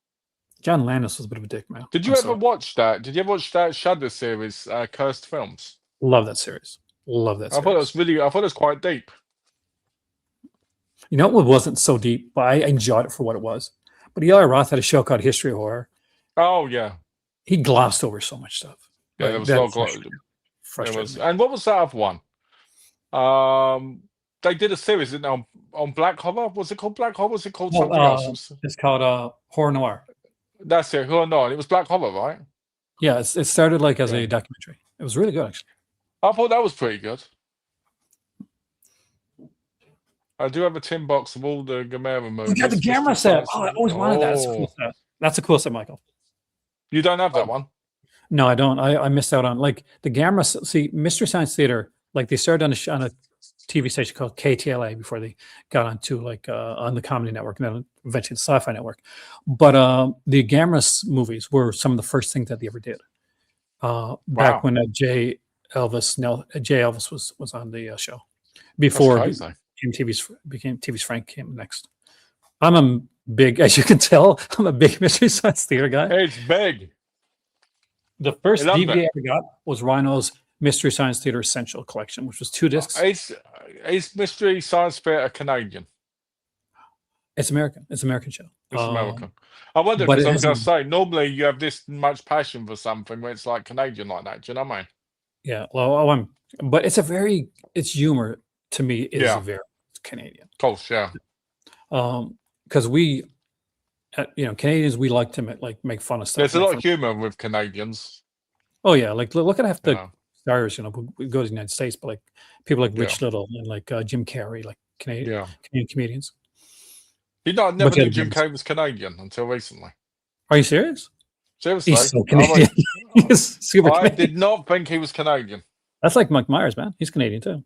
John Landis was a bit of a dick, man. Did you ever watch that? Did you ever watch that Shudder series, Cursed Films? Love that series. Love that series. I thought it was quite deep. You know what wasn't so deep, but I enjoyed it for what it was. But Eli Roth had a show called History of Horror. Oh, yeah. He glossed over so much stuff. Yeah, there was a lot of frustrating. And what was that other one? They did a series, didn't they, on Black Horror? Was it called Black Horror? Was it called something else? It's called Horror Noir. That's it. Horror Noir. It was Black Horror, right? Yeah, it started like as a documentary. It was really good, actually. I thought that was pretty good. I do have a tin box of all the Gamera movies. We got the Gamera set. Oh, I always wanted that. That's a cool set. That's a cool set, Michael. You don't have that one? No, I don't. I missed out on like the Gamera. See, Mystery Science Theater, like they started on a TV station called KTLA before they got onto like on the Comedy Network and then eventually the Sci-Fi Network. But the Gamera movies were some of the first things that they ever did. Back when J. Elvis was on the show before TV's Frank came next. I'm a big, as you can tell, I'm a big Mystery Science Theater guy. It's big. The first DVD I ever got was Rhino's Mystery Science Theater Essential Collection, which was 2 discs. Is Mystery Science Theater Canadian? It's American. It's an American show. It's American. I wonder, because I was going to say, normally you have this much passion for something where it's like Canadian like that. Do you know what I mean? Yeah. Well, but it's its humor to me is very Canadian. Of course, yeah. Because we, Canadians, we like to make fun of stuff. There's a lot of humor with Canadians. Oh yeah, like look at half the stars. We go to the United States, but like people like Rich Little and like Jim Carrey, like Canadian comedians. You know, I never knew Jim Carrey was Canadian until recently. Are you serious? Seriously, he's so Canadian. He's super Canadian. I did not think he was Canadian. That's like Mike Myers, man. He's Canadian too.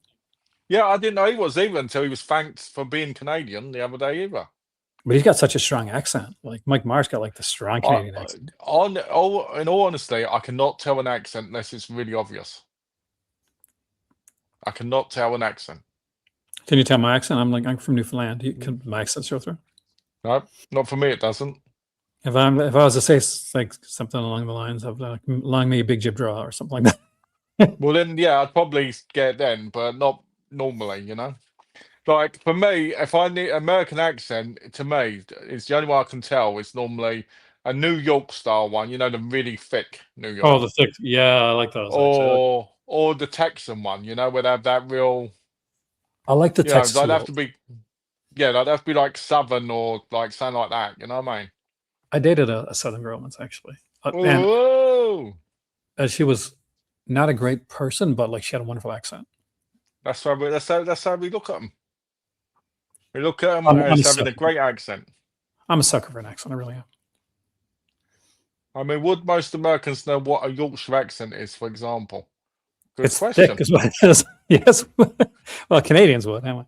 Yeah, I didn't know he was either until he was thanked for being Canadian the other day either. But he's got such a strong accent. Like Mike Myers got like the strong Canadian accent. In all honesty, I cannot tell an accent unless it's really obvious. I cannot tell an accent. Can you tell my accent? I'm from Newfoundland. Can my accent show through? No, not for me. It doesn't. If I was to say like something along the lines of like "Long may a big jib draw" or something like that. Well, then I'd probably get it then, but not normally. Like for me, if I need American accent, to me, it's the only one I can tell. It's normally a New York style one. The really thick New York. Oh, the thick. Yeah, I like those. Or the Texan one. Where they have that real. I like the Texan. They'd have to be. Yeah, they'd have to be like Southern or like something like that. You know what I mean? I dated a Southern girl once, actually. And she was not a great person, but like she had a wonderful accent. That's how we look at them. We look at them as having a great accent. I'm a sucker for an accent. I really am. I mean, would most Americans know what a Yorkshire accent is, for example? Good question. Thick is what it is. Yes. Well, Canadians would anyway.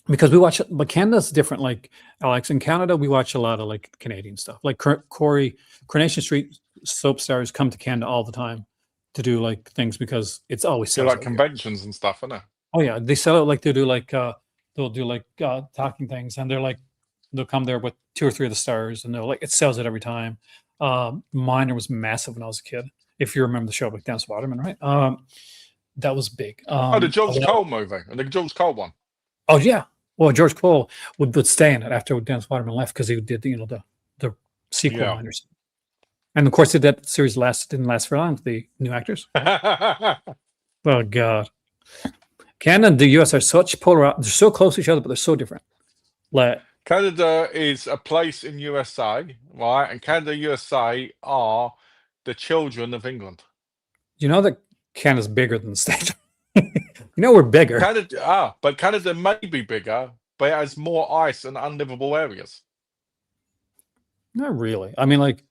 Because we watch, but Canada's different. Like Alex, in Canada, we watch a lot of like Canadian stuff. Like Coronation Street soap stars come to Canada all the time to do like things because it's always sells like conventions and stuff, isn't it? Oh yeah, they sell it like they do like they'll do like talking things, and they'll come there with 2 or 3 of the stars, and they're like it sells it every time. Miner was massive when I was a kid. If you remember the show, like Dance Waterman, right? That was big. The George Cole movie, and the George Cole one. Oh yeah. Well, George Cole would stay in it after Dance Waterman left because he did the sequel Miners. And of course, that series didn't last very long. The new actors. Oh God, Canada and the US are such polar. They're so close to each other, but they're so different. Like Canada is a place in USA, right? And Canada, USA are the children of England. You know that Canada's bigger than the States. We're bigger. But Canada may be bigger, but it has more ice and unlivable areas. Not really. I mean, like,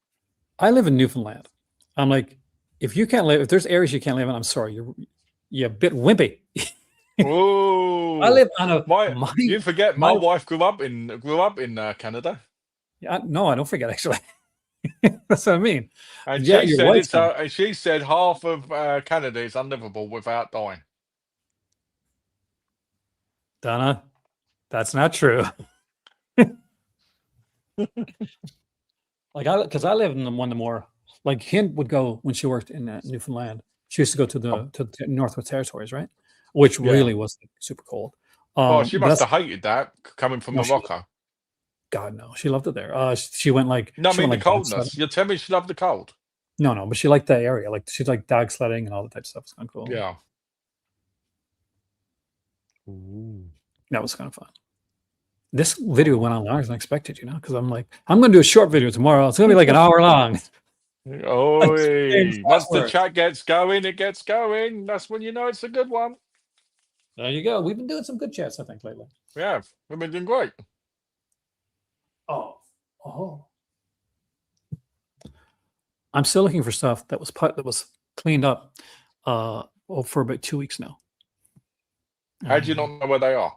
I live in Newfoundland. I'm like, if there's areas you can't live in, I'm sorry, you're a bit wimpy. Ooh, I live on you forget my wife grew up in Canada. Yeah, no, I don't forget actually. That's what I mean. And yeah, she said half of Canada is unlivable without dying. Donna, that's not true. Because I live in one of the more, like, Hint would go when she worked in Newfoundland. She used to go to the Northwest Territories, right? Which really was super cold. She must have hated that coming from Morocco. God no, she loved it there. She went like the coldness. You tell me she loved the cold. No, but she liked the area. Like she liked dog sledding and all that type of stuff. It's kind of cool. Yeah. Ooh. That was kind of fun. This video went on longer than I expected, because I'm like, I'm going to do a short video tomorrow. It's going to be like an hour long. Oh, once the chat gets going, it gets going. That's when you know it's a good one. There you go. We've been doing some good chats, I think, lately. Yeah, we've been doing great. Oh. I'm still looking for stuff that was cleaned up for about 2 weeks now. How do you not know where they are?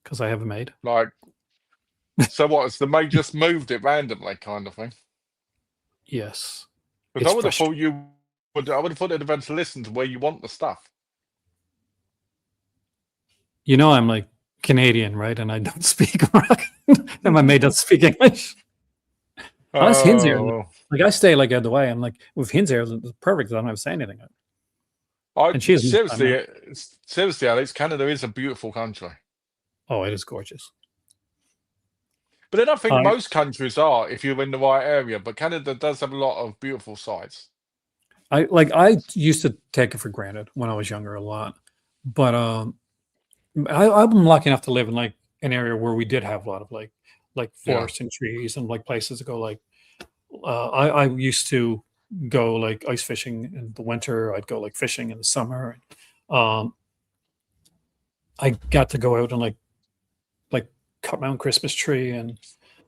Because I have a maid. Like, so what? It's the maid just moved it randomly, kind of thing. Yes. Because I would have thought I would have thought they'd have to listen to where you want the stuff. I'm like Canadian, right? And I don't speak American. And my maid doesn't speak English. Unless Hin's here. Like, I stay like out of the way. I'm like, with Hin's here, it's perfect. I don't have to say anything. And seriously, Alex, Canada is a beautiful country. Oh, it is gorgeous. But then I think most countries are, if you're in the right area. But Canada does have a lot of beautiful sites. I used to take it for granted when I was younger a lot, but I've been lucky enough to live in like an area where we did have a lot of like forests and trees and like places to go. Like I used to go like ice fishing in the winter. I'd go like fishing in the summer. I got to go out and like cut my own Christmas tree and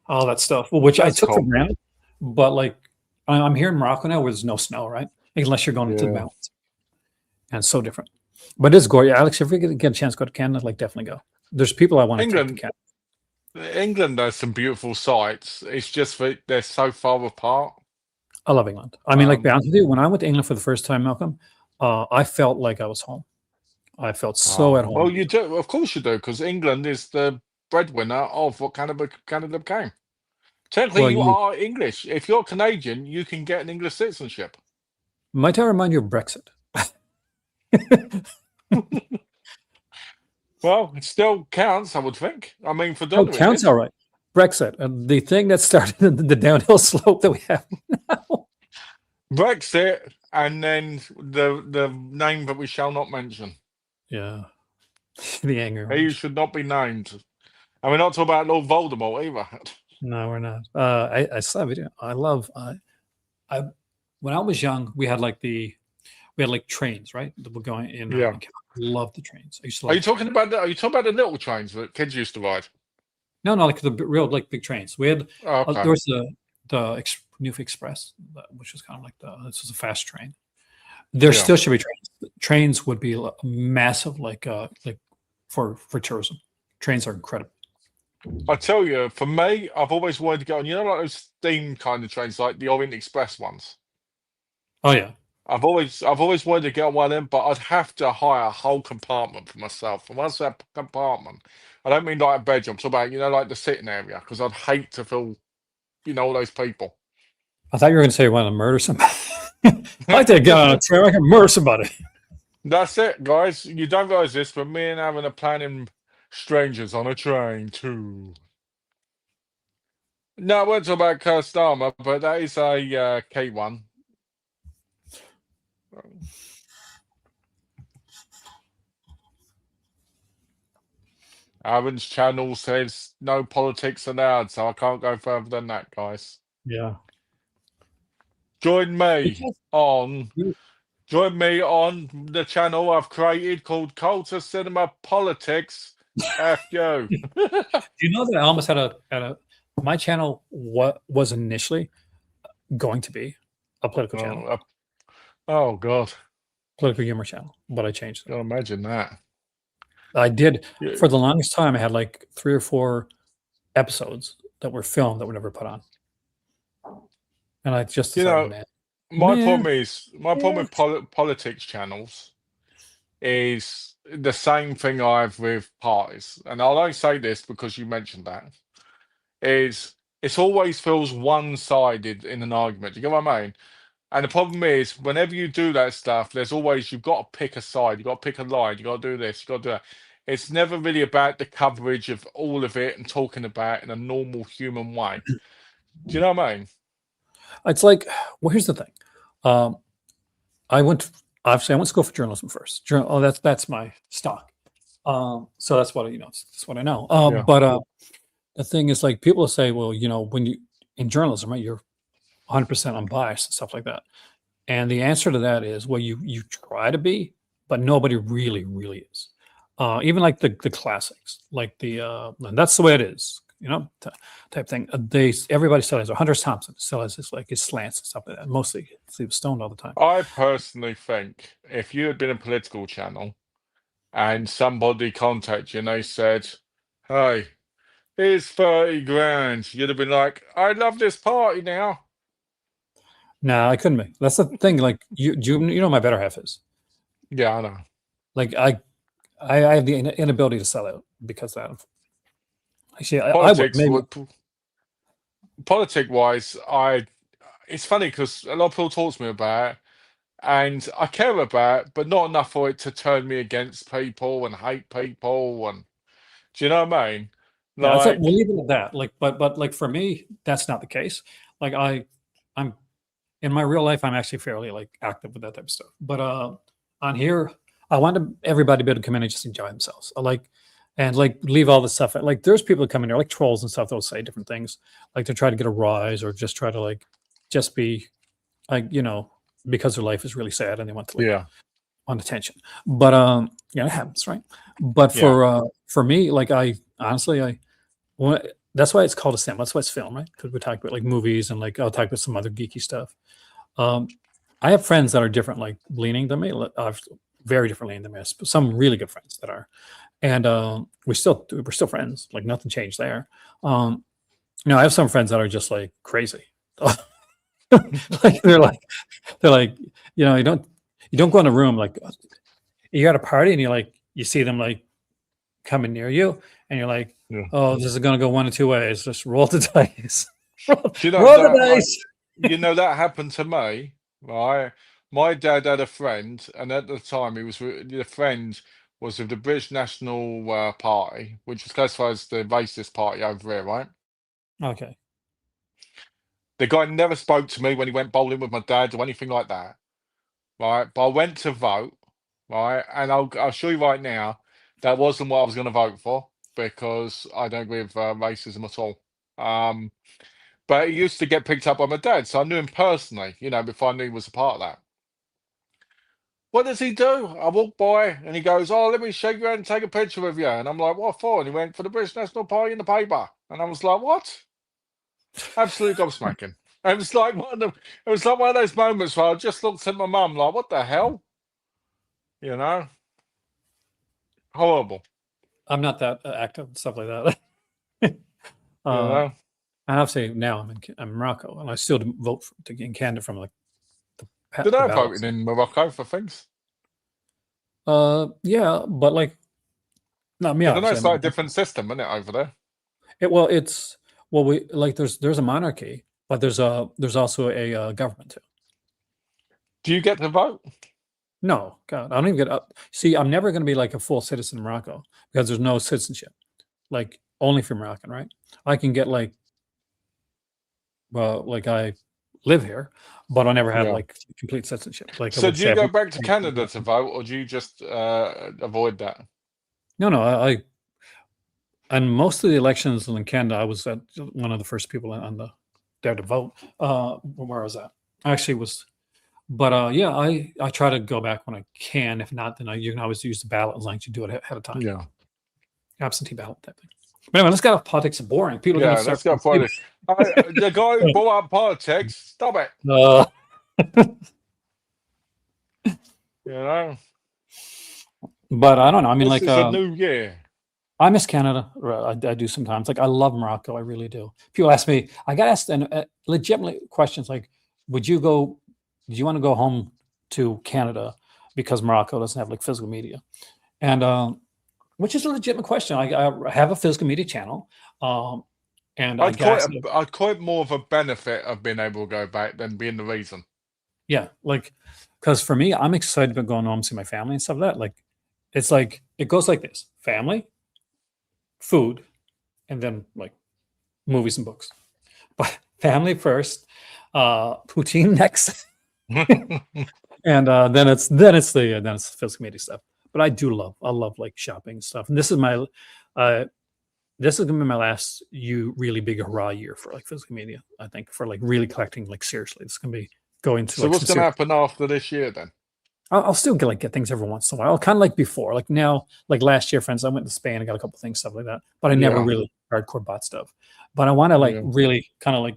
all that stuff, which I took for granted. But like, I'm here in Morocco now where there's no snow, right? Unless you're going into the mountains. And it's so different. But it's gorgeous. Alex, if we get a chance to go to Canada, like, definitely go. There's people I want to take to Canada. England has some beautiful sites. It's just that they're so far apart. I love England. I mean, like, to be honest with you, when I went to England for the first time, Malcolm, I felt like I was home. I felt so at home. Well, you do. Of course you do, because England is the breadwinner of what Canada became. Technically, you are English. If you're Canadian, you can get an English citizenship. Might I remind you of Brexit? Well, it still counts, I would think. I mean, for Donna, it counts, all right. Brexit, and the thing that started the downhill slope that we have now. Brexit, and then the name that we shall not mention. Yeah, the anger. He should not be named. And we're not talking about Lord Voldemort either. No, we're not. I saw a video. I love. When I was young, we had like trains, right? That were going in. I love the trains. I used to. Are you talking about the little trains that kids used to ride? No, like the real big trains. We had. There was the New Express, which was kind of like this was a fast train. There still should be trains. Trains would be massive, like for tourism. Trains are incredible. I tell you, for me, I've always wanted to go on. Like those steam kind of trains, like the Orient Express ones. Oh yeah. I've always wanted to get on one of them, but I'd have to hire a whole compartment for myself. And once that compartment, I don't mean like a bedroom. I'm talking about like the sitting area, because I'd hate to feel, all those people. I thought you were going to say you want to murder somebody. I like to get on a train. I can murder somebody. That's it, guys. You don't realize this, but me and Aaron are planning strangers on a train too. No, I won't talk about Kurstama, but that is a key one. Aaron's channel says no politics allowed, so I can't go further than that, guys. Yeah. Join me on the channel I've created called Culture Cinema Politics. F you. Do you know that I almost had my channel was initially going to be a political channel, oh God, political humor channel, but I changed it. can't imagine that. I did Yeah. for the longest time. I had like 3 or 4 episodes that were filmed that were never put on, and I just decided, man, my man, problem with politics channels is the same thing I have with parties, and I'll only say this because you mentioned that. Is it always feels one-sided in an argument. You get what I mean? And the problem is, whenever you do that stuff, there's always, you've got to pick a side, you've got to pick a line, you've got to do this, you've got to do that. It's never really about the coverage of all of it and talking about it in a normal human way. Do you know what I mean? It's like, well, here's the thing. I went to school for journalism first. That's my stock. So that's what that's what I know. Yeah. But the thing is, like, people say, well, when you in journalism, right, you're 100% unbiased and stuff like that. And the answer to that is, well, you try to be, but nobody really, really is. Even like the classics, like and that's the way it is, type thing. Everybody still has. Hunter S. Thompson still has this, like, his slants and stuff like that. Mostly, he was stoned all the time. I personally think if you had been a political channel and somebody contacted you and they said, "Hey, here's 30 grand," you'd have been like, "I love this party now." No, I couldn't be. That's the thing. Like, you know, my better half is. Yeah, I know. Like, I have the inability to sell out because of that. Actually, I would maybe. Politic-wise, it's funny because a lot of people talk to me about it, and I care about it, but not enough for it to turn me against people and hate people. And do you know what I mean? Yeah, Like, we'll leave it at that. Like, but like for me, that's not the case. Like, I'm in my real life, I'm actually fairly, like, active with that type of stuff. But on here, I want everybody to be able to come in and just enjoy themselves. I like, and like, leave all the stuff. Like, there's people that come in here, like trolls and stuff, that'll say different things, like to try to get a rise or just try to, like, just be, like, because their life is really sad and they want to, like, yeah, want attention. But it happens, right? But for me, like, I honestly, that's why it's called a cinema. That's why it's film, right? Because we talk about, like, movies, and, like, I'll talk about some other geeky stuff. I have friends that are different, like, leaning than me. I've very different leaning than me. Some really good friends that are, and we're still friends. Like, nothing changed there. I have some friends that are just, like, crazy. Like, they're like, you don't go in a room, like, you're at a party and you see them, like, coming near you, and you're like, yeah. oh, this is going to go one of 2 ways. Just roll the dice. roll the dice. That happened to me, right? My dad had a friend, and at the time, the friend was of the British National Party, which was classified as the racist party over here, right? Okay. The guy never spoke to me when he went bowling with my dad or anything like that, right? But I went to vote, right? And I'll show you right now, that wasn't what I was going to vote for because I don't agree with racism at all. But he used to get picked up by my dad, so I knew him personally, before I knew he was a part of that. What does he do? I walk by and he goes, "Oh, let me shake your hand and take a picture with you." And I'm like, "What for?" And he went, "For the British National Party in the paper." And I was like, "What?" Absolute gobsmacking. It was like one of those moments where I just looked at my mum like, "What the hell?" Horrible. I'm not that active and stuff like that. You And obviously now I'm in Morocco, and I still vote in Canada from, like, Did I ballots. vote in Morocco for things? Yeah, but, like, not me. I don't know. It's like a different system, isn't it, over there? There's a monarchy, but there's also a government too. Do you get to vote? No, God, I don't even get up. See, I'm never going to be, like, a full citizen in Morocco because there's no citizenship, like, only for Moroccan, right? I can get, like, like I live here, but I never have Yeah. like complete citizenship. Like I So would do you say, go back to Canada to vote, or do you just avoid that? no, and most of the elections in Canada, I was one of the first people on the there to vote. Where I was at, I actually was, but yeah, I try to go back when I can. If not, then you can always use the ballot as long as you do it ahead of time. Yeah. Absentee ballot type thing. But anyway, let's get off politics. Are boring. People are going Yeah, to start. let's go politics. The guy who brought up politics, stop it. You know. But I don't know. I mean, This like, is a new year. I miss Canada. I do sometimes. Like, I love Morocco. I really do. People ask me. I got asked legitimately questions like, "Would you go? Do you want to go home to Canada because Morocco doesn't have like physical media?" And which is a legitimate question. I have a physical media channel, and I I'd call guess it more of a benefit of being able to go back than being the reason. yeah, like because for me, I'm excited about going home and see my family and stuff like that. Like, it's like it goes like this: family, food, and then like movies and books. But family first, poutine next, and then it's physical media stuff. But I love like shopping and stuff. And uh, this is gonna be my last really big hurrah year for like physical media. I think for like really collecting like seriously. It's gonna be going to So like what's some going to serious. happen after this year then? I'll still get things every once in a while, kind of like before. Like now, like last year, friends, I went to Spain and got a couple things, stuff like that. But I never Yeah. really hardcore bought stuff. But I want to like Yeah. really kind of like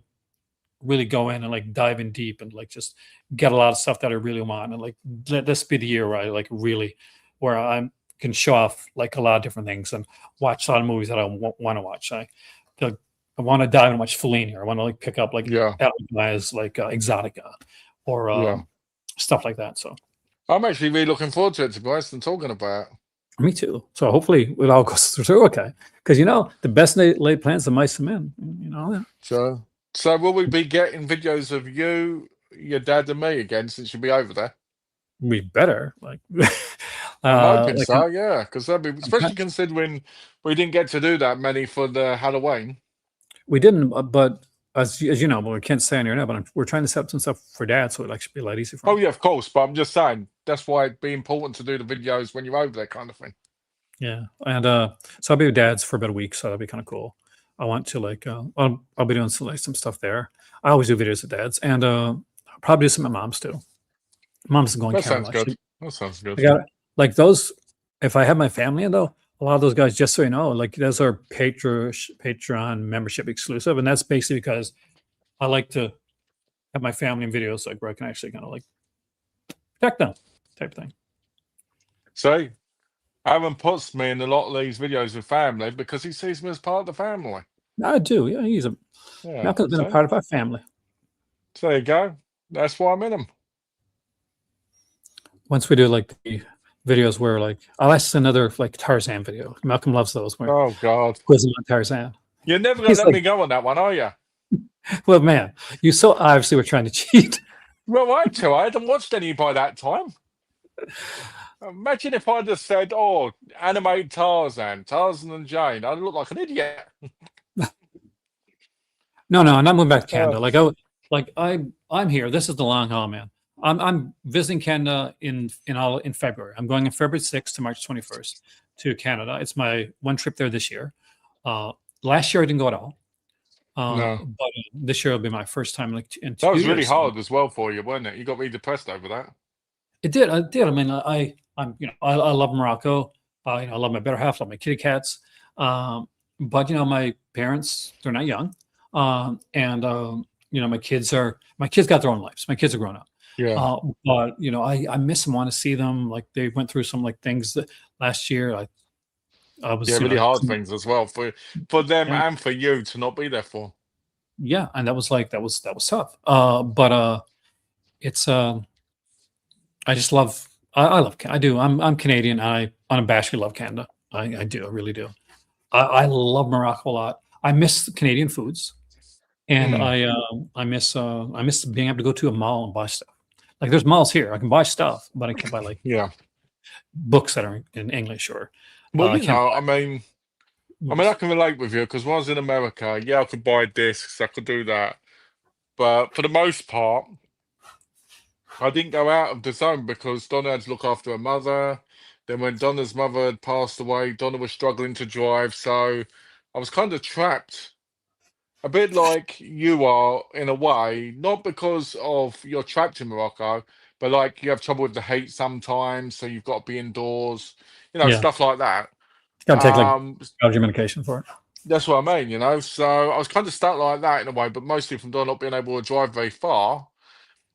really go in and like dive in deep and like just get a lot of stuff that I really want and like let this be the year where I like really where I can show off like a lot of different things and watch a lot of movies that I want to watch. I want to dive and watch Fellini, or I want to like pick up like Yeah. Adam's like Exotica or Yeah. stuff like that. So I'm actually really looking forward to it, to be honest, and talking about it. me too. So hopefully it all goes through okay. Because the best laid plans are mice some men. You know that. So will we be getting videos of you, your dad, and me again since you'll be over there? We better like. I'm hoping like so, yeah, because that'd be, especially considering we didn't get to do that many for the Halloween. we didn't, but as you know, but we can't say on here now. But we're trying to set up some stuff for dad, so it'll actually be a lot easier for him. Oh yeah, of course, but I'm just saying that's why it'd be important to do the videos when you're over there, kind of thing. Yeah, and so I'll be with dad's for about a week, so that'll be kind of cool. I want to like, I'll be doing some stuff there. I always do videos with dad's, and I'll probably do some at mom's too. Mom's going That Canada. sounds good. That sounds good. I got like those. If I have my family in though, a lot of those guys, just so you know, like those are Patreon membership exclusive, and that's basically because I like to have my family in videos like where I can actually kind of like protect them, type thing. So Aaron puts me in a lot of these videos with family because he sees me as part of the family. I do, yeah. Malcolm's been a part of our family. So there you go. That's why I'm in them. Once we do like the videos where like I'll ask another like Tarzan video. Malcolm loves those. Where oh God, quizzing on Tarzan. You're never gonna let me go on that one, are you? Well, man, you so obviously were trying to cheat. Well, I hadn't watched any by that time. Imagine if I'd have said, "Oh, animate Tarzan and Jane." I'd look like an idiot. No, I'm not moving back to Canada. I'm here. This is the long haul, man. I'm visiting Canada in February. I'm going in February 6th to March 21st to Canada. It's my one trip there this year. Last year I didn't go at all. No. But this year will be my first time. Like in 2 years. That was really hard as well for you, wasn't it? You got me depressed over that. It did. I did. I mean, I love Morocco. I love my better half. Love my kitty cats. But my parents, they're not young, and my kids got their own lives. My kids are grown up. Yeah. But I miss them. Want to see them. Like they went through some like things that last year. I was really hard things as well for them and for you to not be there for. Yeah, and that was tough. But it's I just love. I love. I do. I'm Canadian. I unabashedly love Canada. I do. I really do. I love Morocco a lot. I miss Canadian foods, and I miss being able to go to a mall and buy stuff. Like there's malls here. I can buy stuff, but I can't buy like books that are in English or. Well, I mean, I can relate with you because when I was in America, I could buy discs, I could do that, But for the most part, I didn't go out of the zone because Donna had to look after her mother. Then when Donna's mother had passed away, Donna was struggling to drive. So I was kind of trapped, a bit like you are in a way, not because of you're trapped in Morocco, but like you have trouble with the heat sometimes, so you've got to be indoors, Yeah, stuff like that. got to take like Um, allergy medication for it. that's what I mean. So I was kind of stuck like that in a way, but mostly from Donna not being able to drive very far.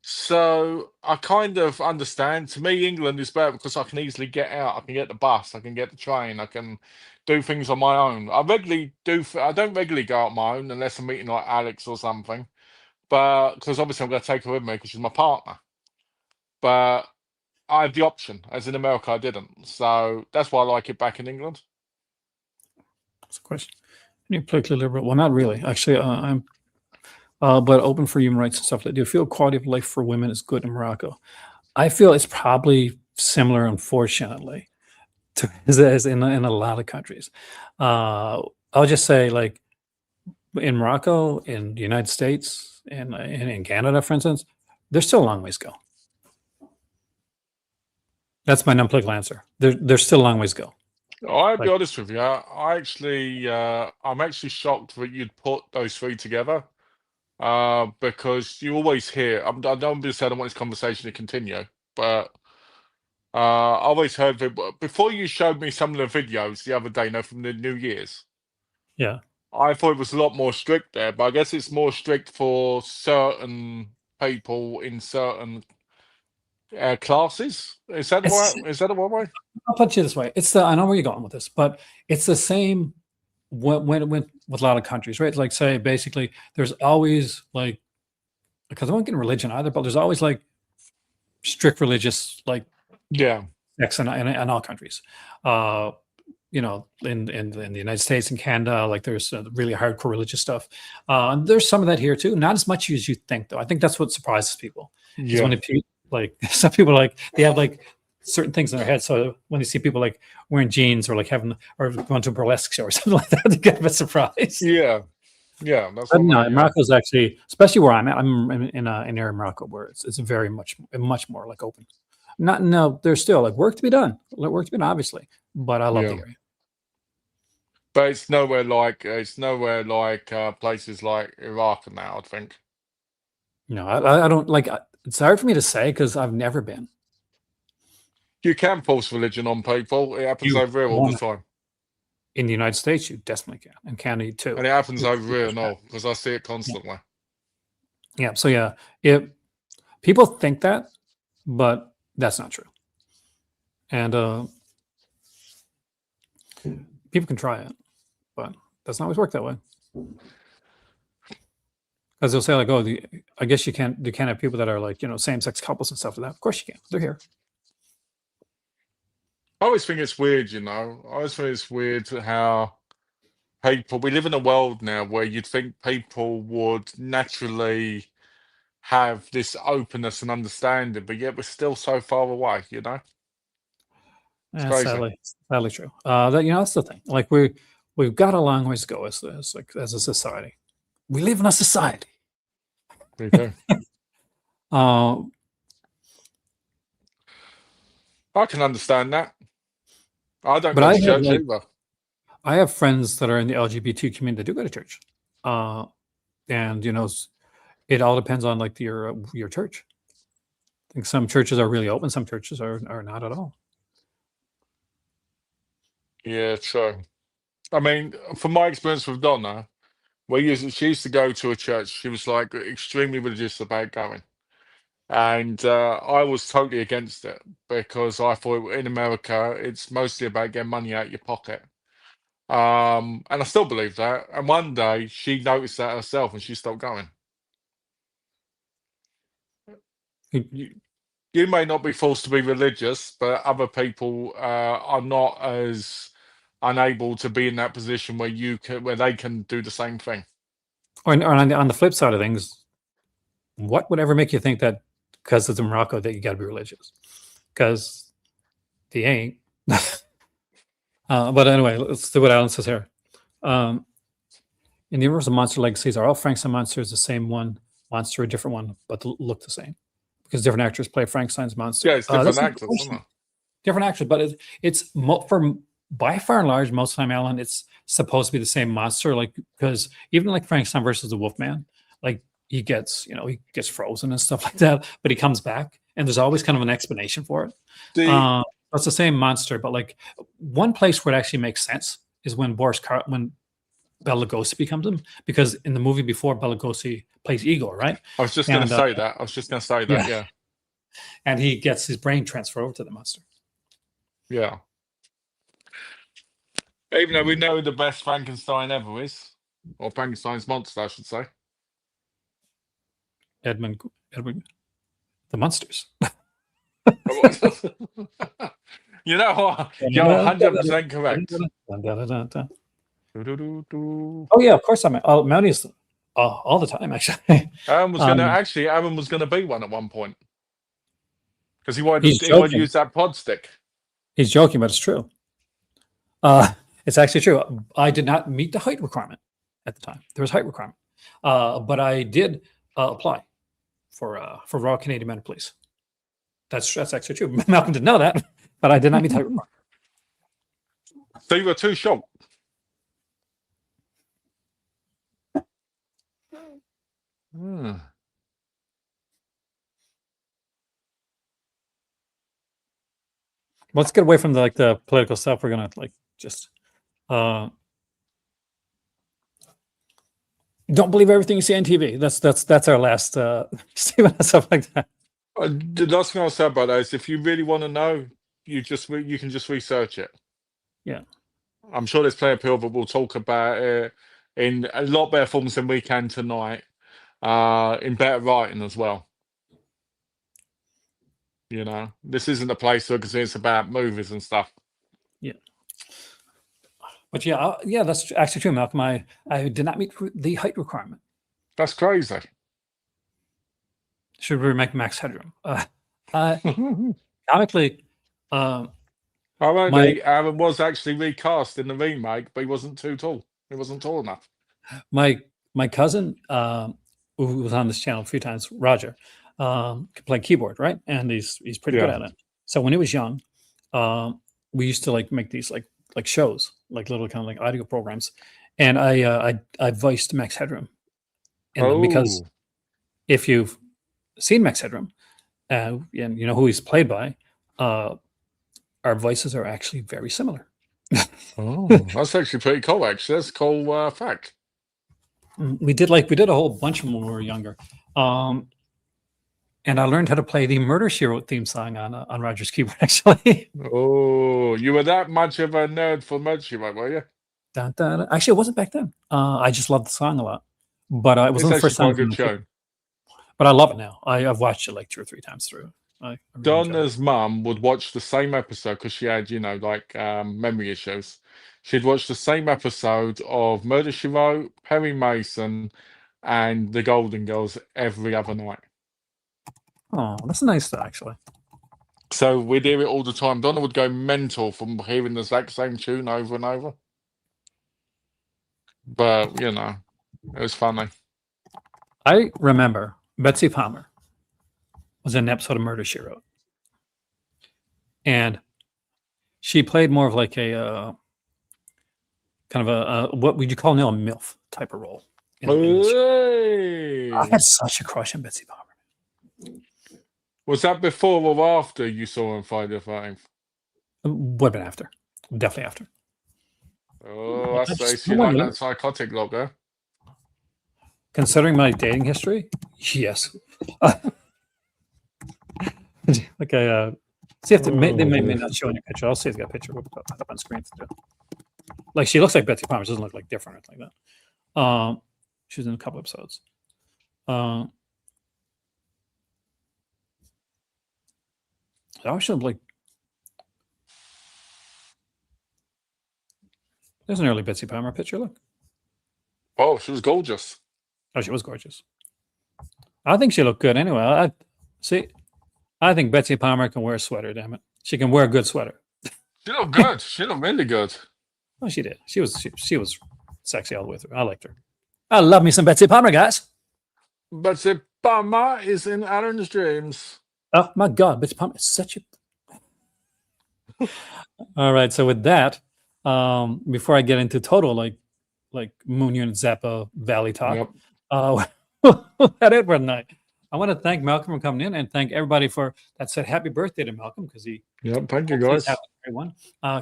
So I kind of understand. To me, England is better because I can easily get out. I can get the bus. I can get the train. I can do things on my own. I regularly do. I don't regularly go out on my own unless I'm meeting like Alex or something. But because obviously I'm going to take her with me because she's my partner. But I have the option. As in America, I didn't. So that's why I like it back in England. That's a question. You're politically liberal? Well, not really. Actually, I'm but open for human rights and stuff. Do you feel quality of life for women is good in Morocco? I feel it's probably similar, unfortunately, to as in a lot of countries. I'll just say, like in Morocco, in the United States, and in Canada, for instance, there's still a long ways to go. That's my non-political answer. There's still a long ways to go. I'll be honest with you. I'm actually shocked that you'd put those three together. Because you always hear, I don't want this conversation to continue, but I always heard before you showed me some of the videos the other day, from the New Year's. Yeah. I thought it was a lot more strict there, but I guess it's more strict for certain people in certain classes. Is that right? Is that the right way? I'll put you this way. I know where you're going with this, but it's the same when with a lot of countries, right? Like, say, basically, there's always like, because I don't get in religion either, but there's always like strict religious, like, Yeah, sects in all countries. In the United States and Canada, like there's really hardcore religious stuff. There's some of that here too. Not as much as you think, though. I think that's what surprises people. Is when like some people like they have like certain things in their head. So when they see people like wearing jeans or like having or going to a burlesque show or something like that, they get a bit surprised. yeah. That's But what no, I mean. Morocco's actually, especially where I'm at. I'm in an area of Morocco where it's very much more like open. Not no, there's still like work to be done. Work to be done, obviously, but I love the area. But it's nowhere like places like Iraq now, I think. No, I don't like. It's hard for me to say because I've never been. You can force religion on people. It happens You over here all the time. In the United States, you definitely can, and Canada too. And it happens over here now because I see it constantly. Yeah. So yeah, people think that, but that's not true. And people can try it, but doesn't always work that way. Because they'll say like, "Oh, I guess you can't have people that are like same-sex couples and stuff like that." Of course you can. They're here. I always think it's weird, I always think it's weird how we live in a world now where you'd think people would naturally have this openness and understanding, but yet we're still so far away, It's crazy. Sadly true. That's the thing. Like we've got a long ways to go as a society. We live in a society. We do. I can understand that. I don't go to church either. I have friends that are in the LGBT community that do go to church, and it all depends on like your church. I think some churches are really open, some churches are not at all. Yeah, true. I mean, from my experience with Donna, she used to go to a church. She was like extremely religious about going. And I was totally against it because I thought in America, it's mostly about getting money out of your pocket. And I still believe that. And one day she noticed that herself and she stopped going. You may not be forced to be religious, but other people are not as unable to be in that position where they can do the same thing. Or on the flip side of things, what would ever make you think that because it's in Morocco that you got to be religious? Because they ain't. But anyway, let's see what Alan says here. In the universe of monster legacies, are all Frankenstein monsters the same one monster, a different one, but look the same because different actors play Frankenstein's monster. Yeah, it's different actors, isn't it? Different actors, but it's by far and large, most of the time, Alan, it's supposed to be the same monster. Like, because even like Frankenstein versus the Wolfman, like he gets frozen and stuff like that, but he comes back, and there's always kind of an explanation for it. It's the same monster, but like one place where it actually makes sense is when when Bela Lugosi becomes him, because in the movie before, Bela Lugosi plays Igor, right? I was just going to say that. Yeah. And he gets his brain transferred over to the monster. Yeah. Even though we know who the best Frankenstein ever is, or Frankenstein's monster, I should say. Edmund, the monsters. You know what? You're 100% correct. Oh yeah, of course I'm. Mounties all the time, actually. Aaron was gonna be one at one point because he wanted to use that pod stick. He's joking, but it's true. It's actually true. I did not meet the height requirement at the time. There was a height requirement, but I did apply for Royal Canadian Mounted Police. That's actually true. Malcolm didn't know that, but I did not meet the height requirement. So you were too short. Let's get away from the political stuff. We're gonna just don't believe everything you see on TV. That's our last statement and stuff like that. The last thing I'll say about that is, if you really want to know, you can just research it. Yeah, I'm sure there's plenty of people that will talk about it in a lot better forms than we can tonight. In better writing as well. You know, this isn't a place because it's about movies and stuff. Yeah. But yeah, that's actually true, Malcolm. I did not meet the height requirement. That's crazy. Should we remake Max Headroom? Comically, Aaron was actually recast in the remake, but he wasn't too tall. He wasn't tall enough. My cousin, who was on this channel a few times, Roger, can play keyboard, right? And he's pretty good at it. So when he was young, we used to make these like shows, like little kind of audio programs, and I voiced Max Headroom, and because if you've seen Max Headroom, and you know who he's played by, our voices are actually very similar. That's actually pretty cool. Actually, that's a cool fact. We did a whole bunch of them when we were younger, and I learned how to play the Murder She Wrote theme song on Roger's keyboard. Actually, you were that much of a nerd for Murder She Wrote, were you? Dun, dun, dun. Actually, it wasn't back then. I just loved the song a lot, but it was the first time. Good show. But I love it now. I've watched it 2 or 3 times through. I really Donna's mum would watch the same episode because she had, memory issues. She'd watch the same episode of Murder She Wrote, Perry Mason, and The Golden Girls every other night. Oh, that's nice, actually. So we'd hear it all the time. Donna would go mental from hearing the exact same tune over and over. But, it was funny. I remember Betsy Palmer was in an episode of Murder, She Wrote. And she played more of a kind of a what would you call now a MILF type of role. I had such a crush on Betsy Palmer. Was that before or after you saw him Friday the 13th? Would have been after. Definitely after. Oh, I say she like that psychotic look, huh? Considering my dating history, yes. See if they may not show any picture. I'll see if they got a picture. We'll put it up on screen. She looks like Betsy Palmer. She doesn't look different or anything like that. She was in a couple episodes. I should there's an early Betsy Palmer picture. Look. Oh, she was gorgeous. Oh, she was gorgeous. I think she looked good anyway. I think Betsy Palmer can wear a sweater, damn it. She can wear a good sweater. She looked good. She looked really good. Oh, she did. She was sexy all the way through. I liked her. I love me some Betsy Palmer, guys. But the Bummer is in Aaron's dreams. Oh my God, Bitch Pump is such a. All right, so with that, before I get into total like Moon Unit Zappa Valley talk, Yep. at Edward night, I want to thank Malcolm for coming in and thank everybody for that said happy birthday to Malcolm because he. Yep. Thank you, Hopefully guys. have a great one.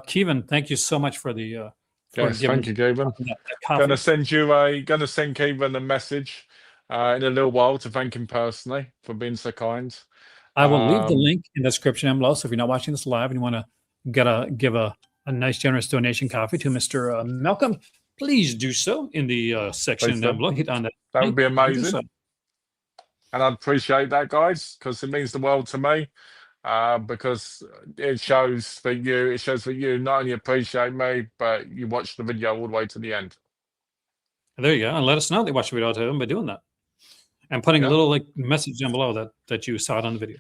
Kevin, thank you so much for the for Yes, giving thank you, Gavin. that Gonna coffee. send Kevin a message in a little while to thank him personally for being so kind. I will leave the link in the description below. So if you're not watching this live and you want to give a nice generous donation coffee to Mr. Malcolm, please do so in the section down below. Hit on that. That would be link and do amazing. so. And I'd appreciate that, guys, because it means the world to me. Because it shows that you not only appreciate me, but you watch the video all the way to the end. There you go. And let us know that you watch the video too by doing that. And putting a little like message down below that you saw it on the video.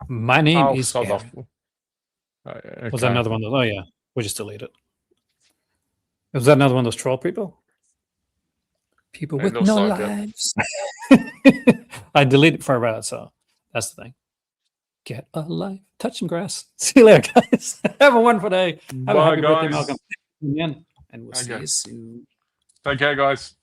My name is Aaron. Okay. Was that another one of those? Oh yeah, we'll just delete it. Was that another one of those troll people? People with no lives. I deleted it for a while, so that's the thing. Get a life. Touch some grass. See you later, guys. Have a wonderful day. Have a happy birthday, Malcolm. And we'll see you soon. Take care, guys.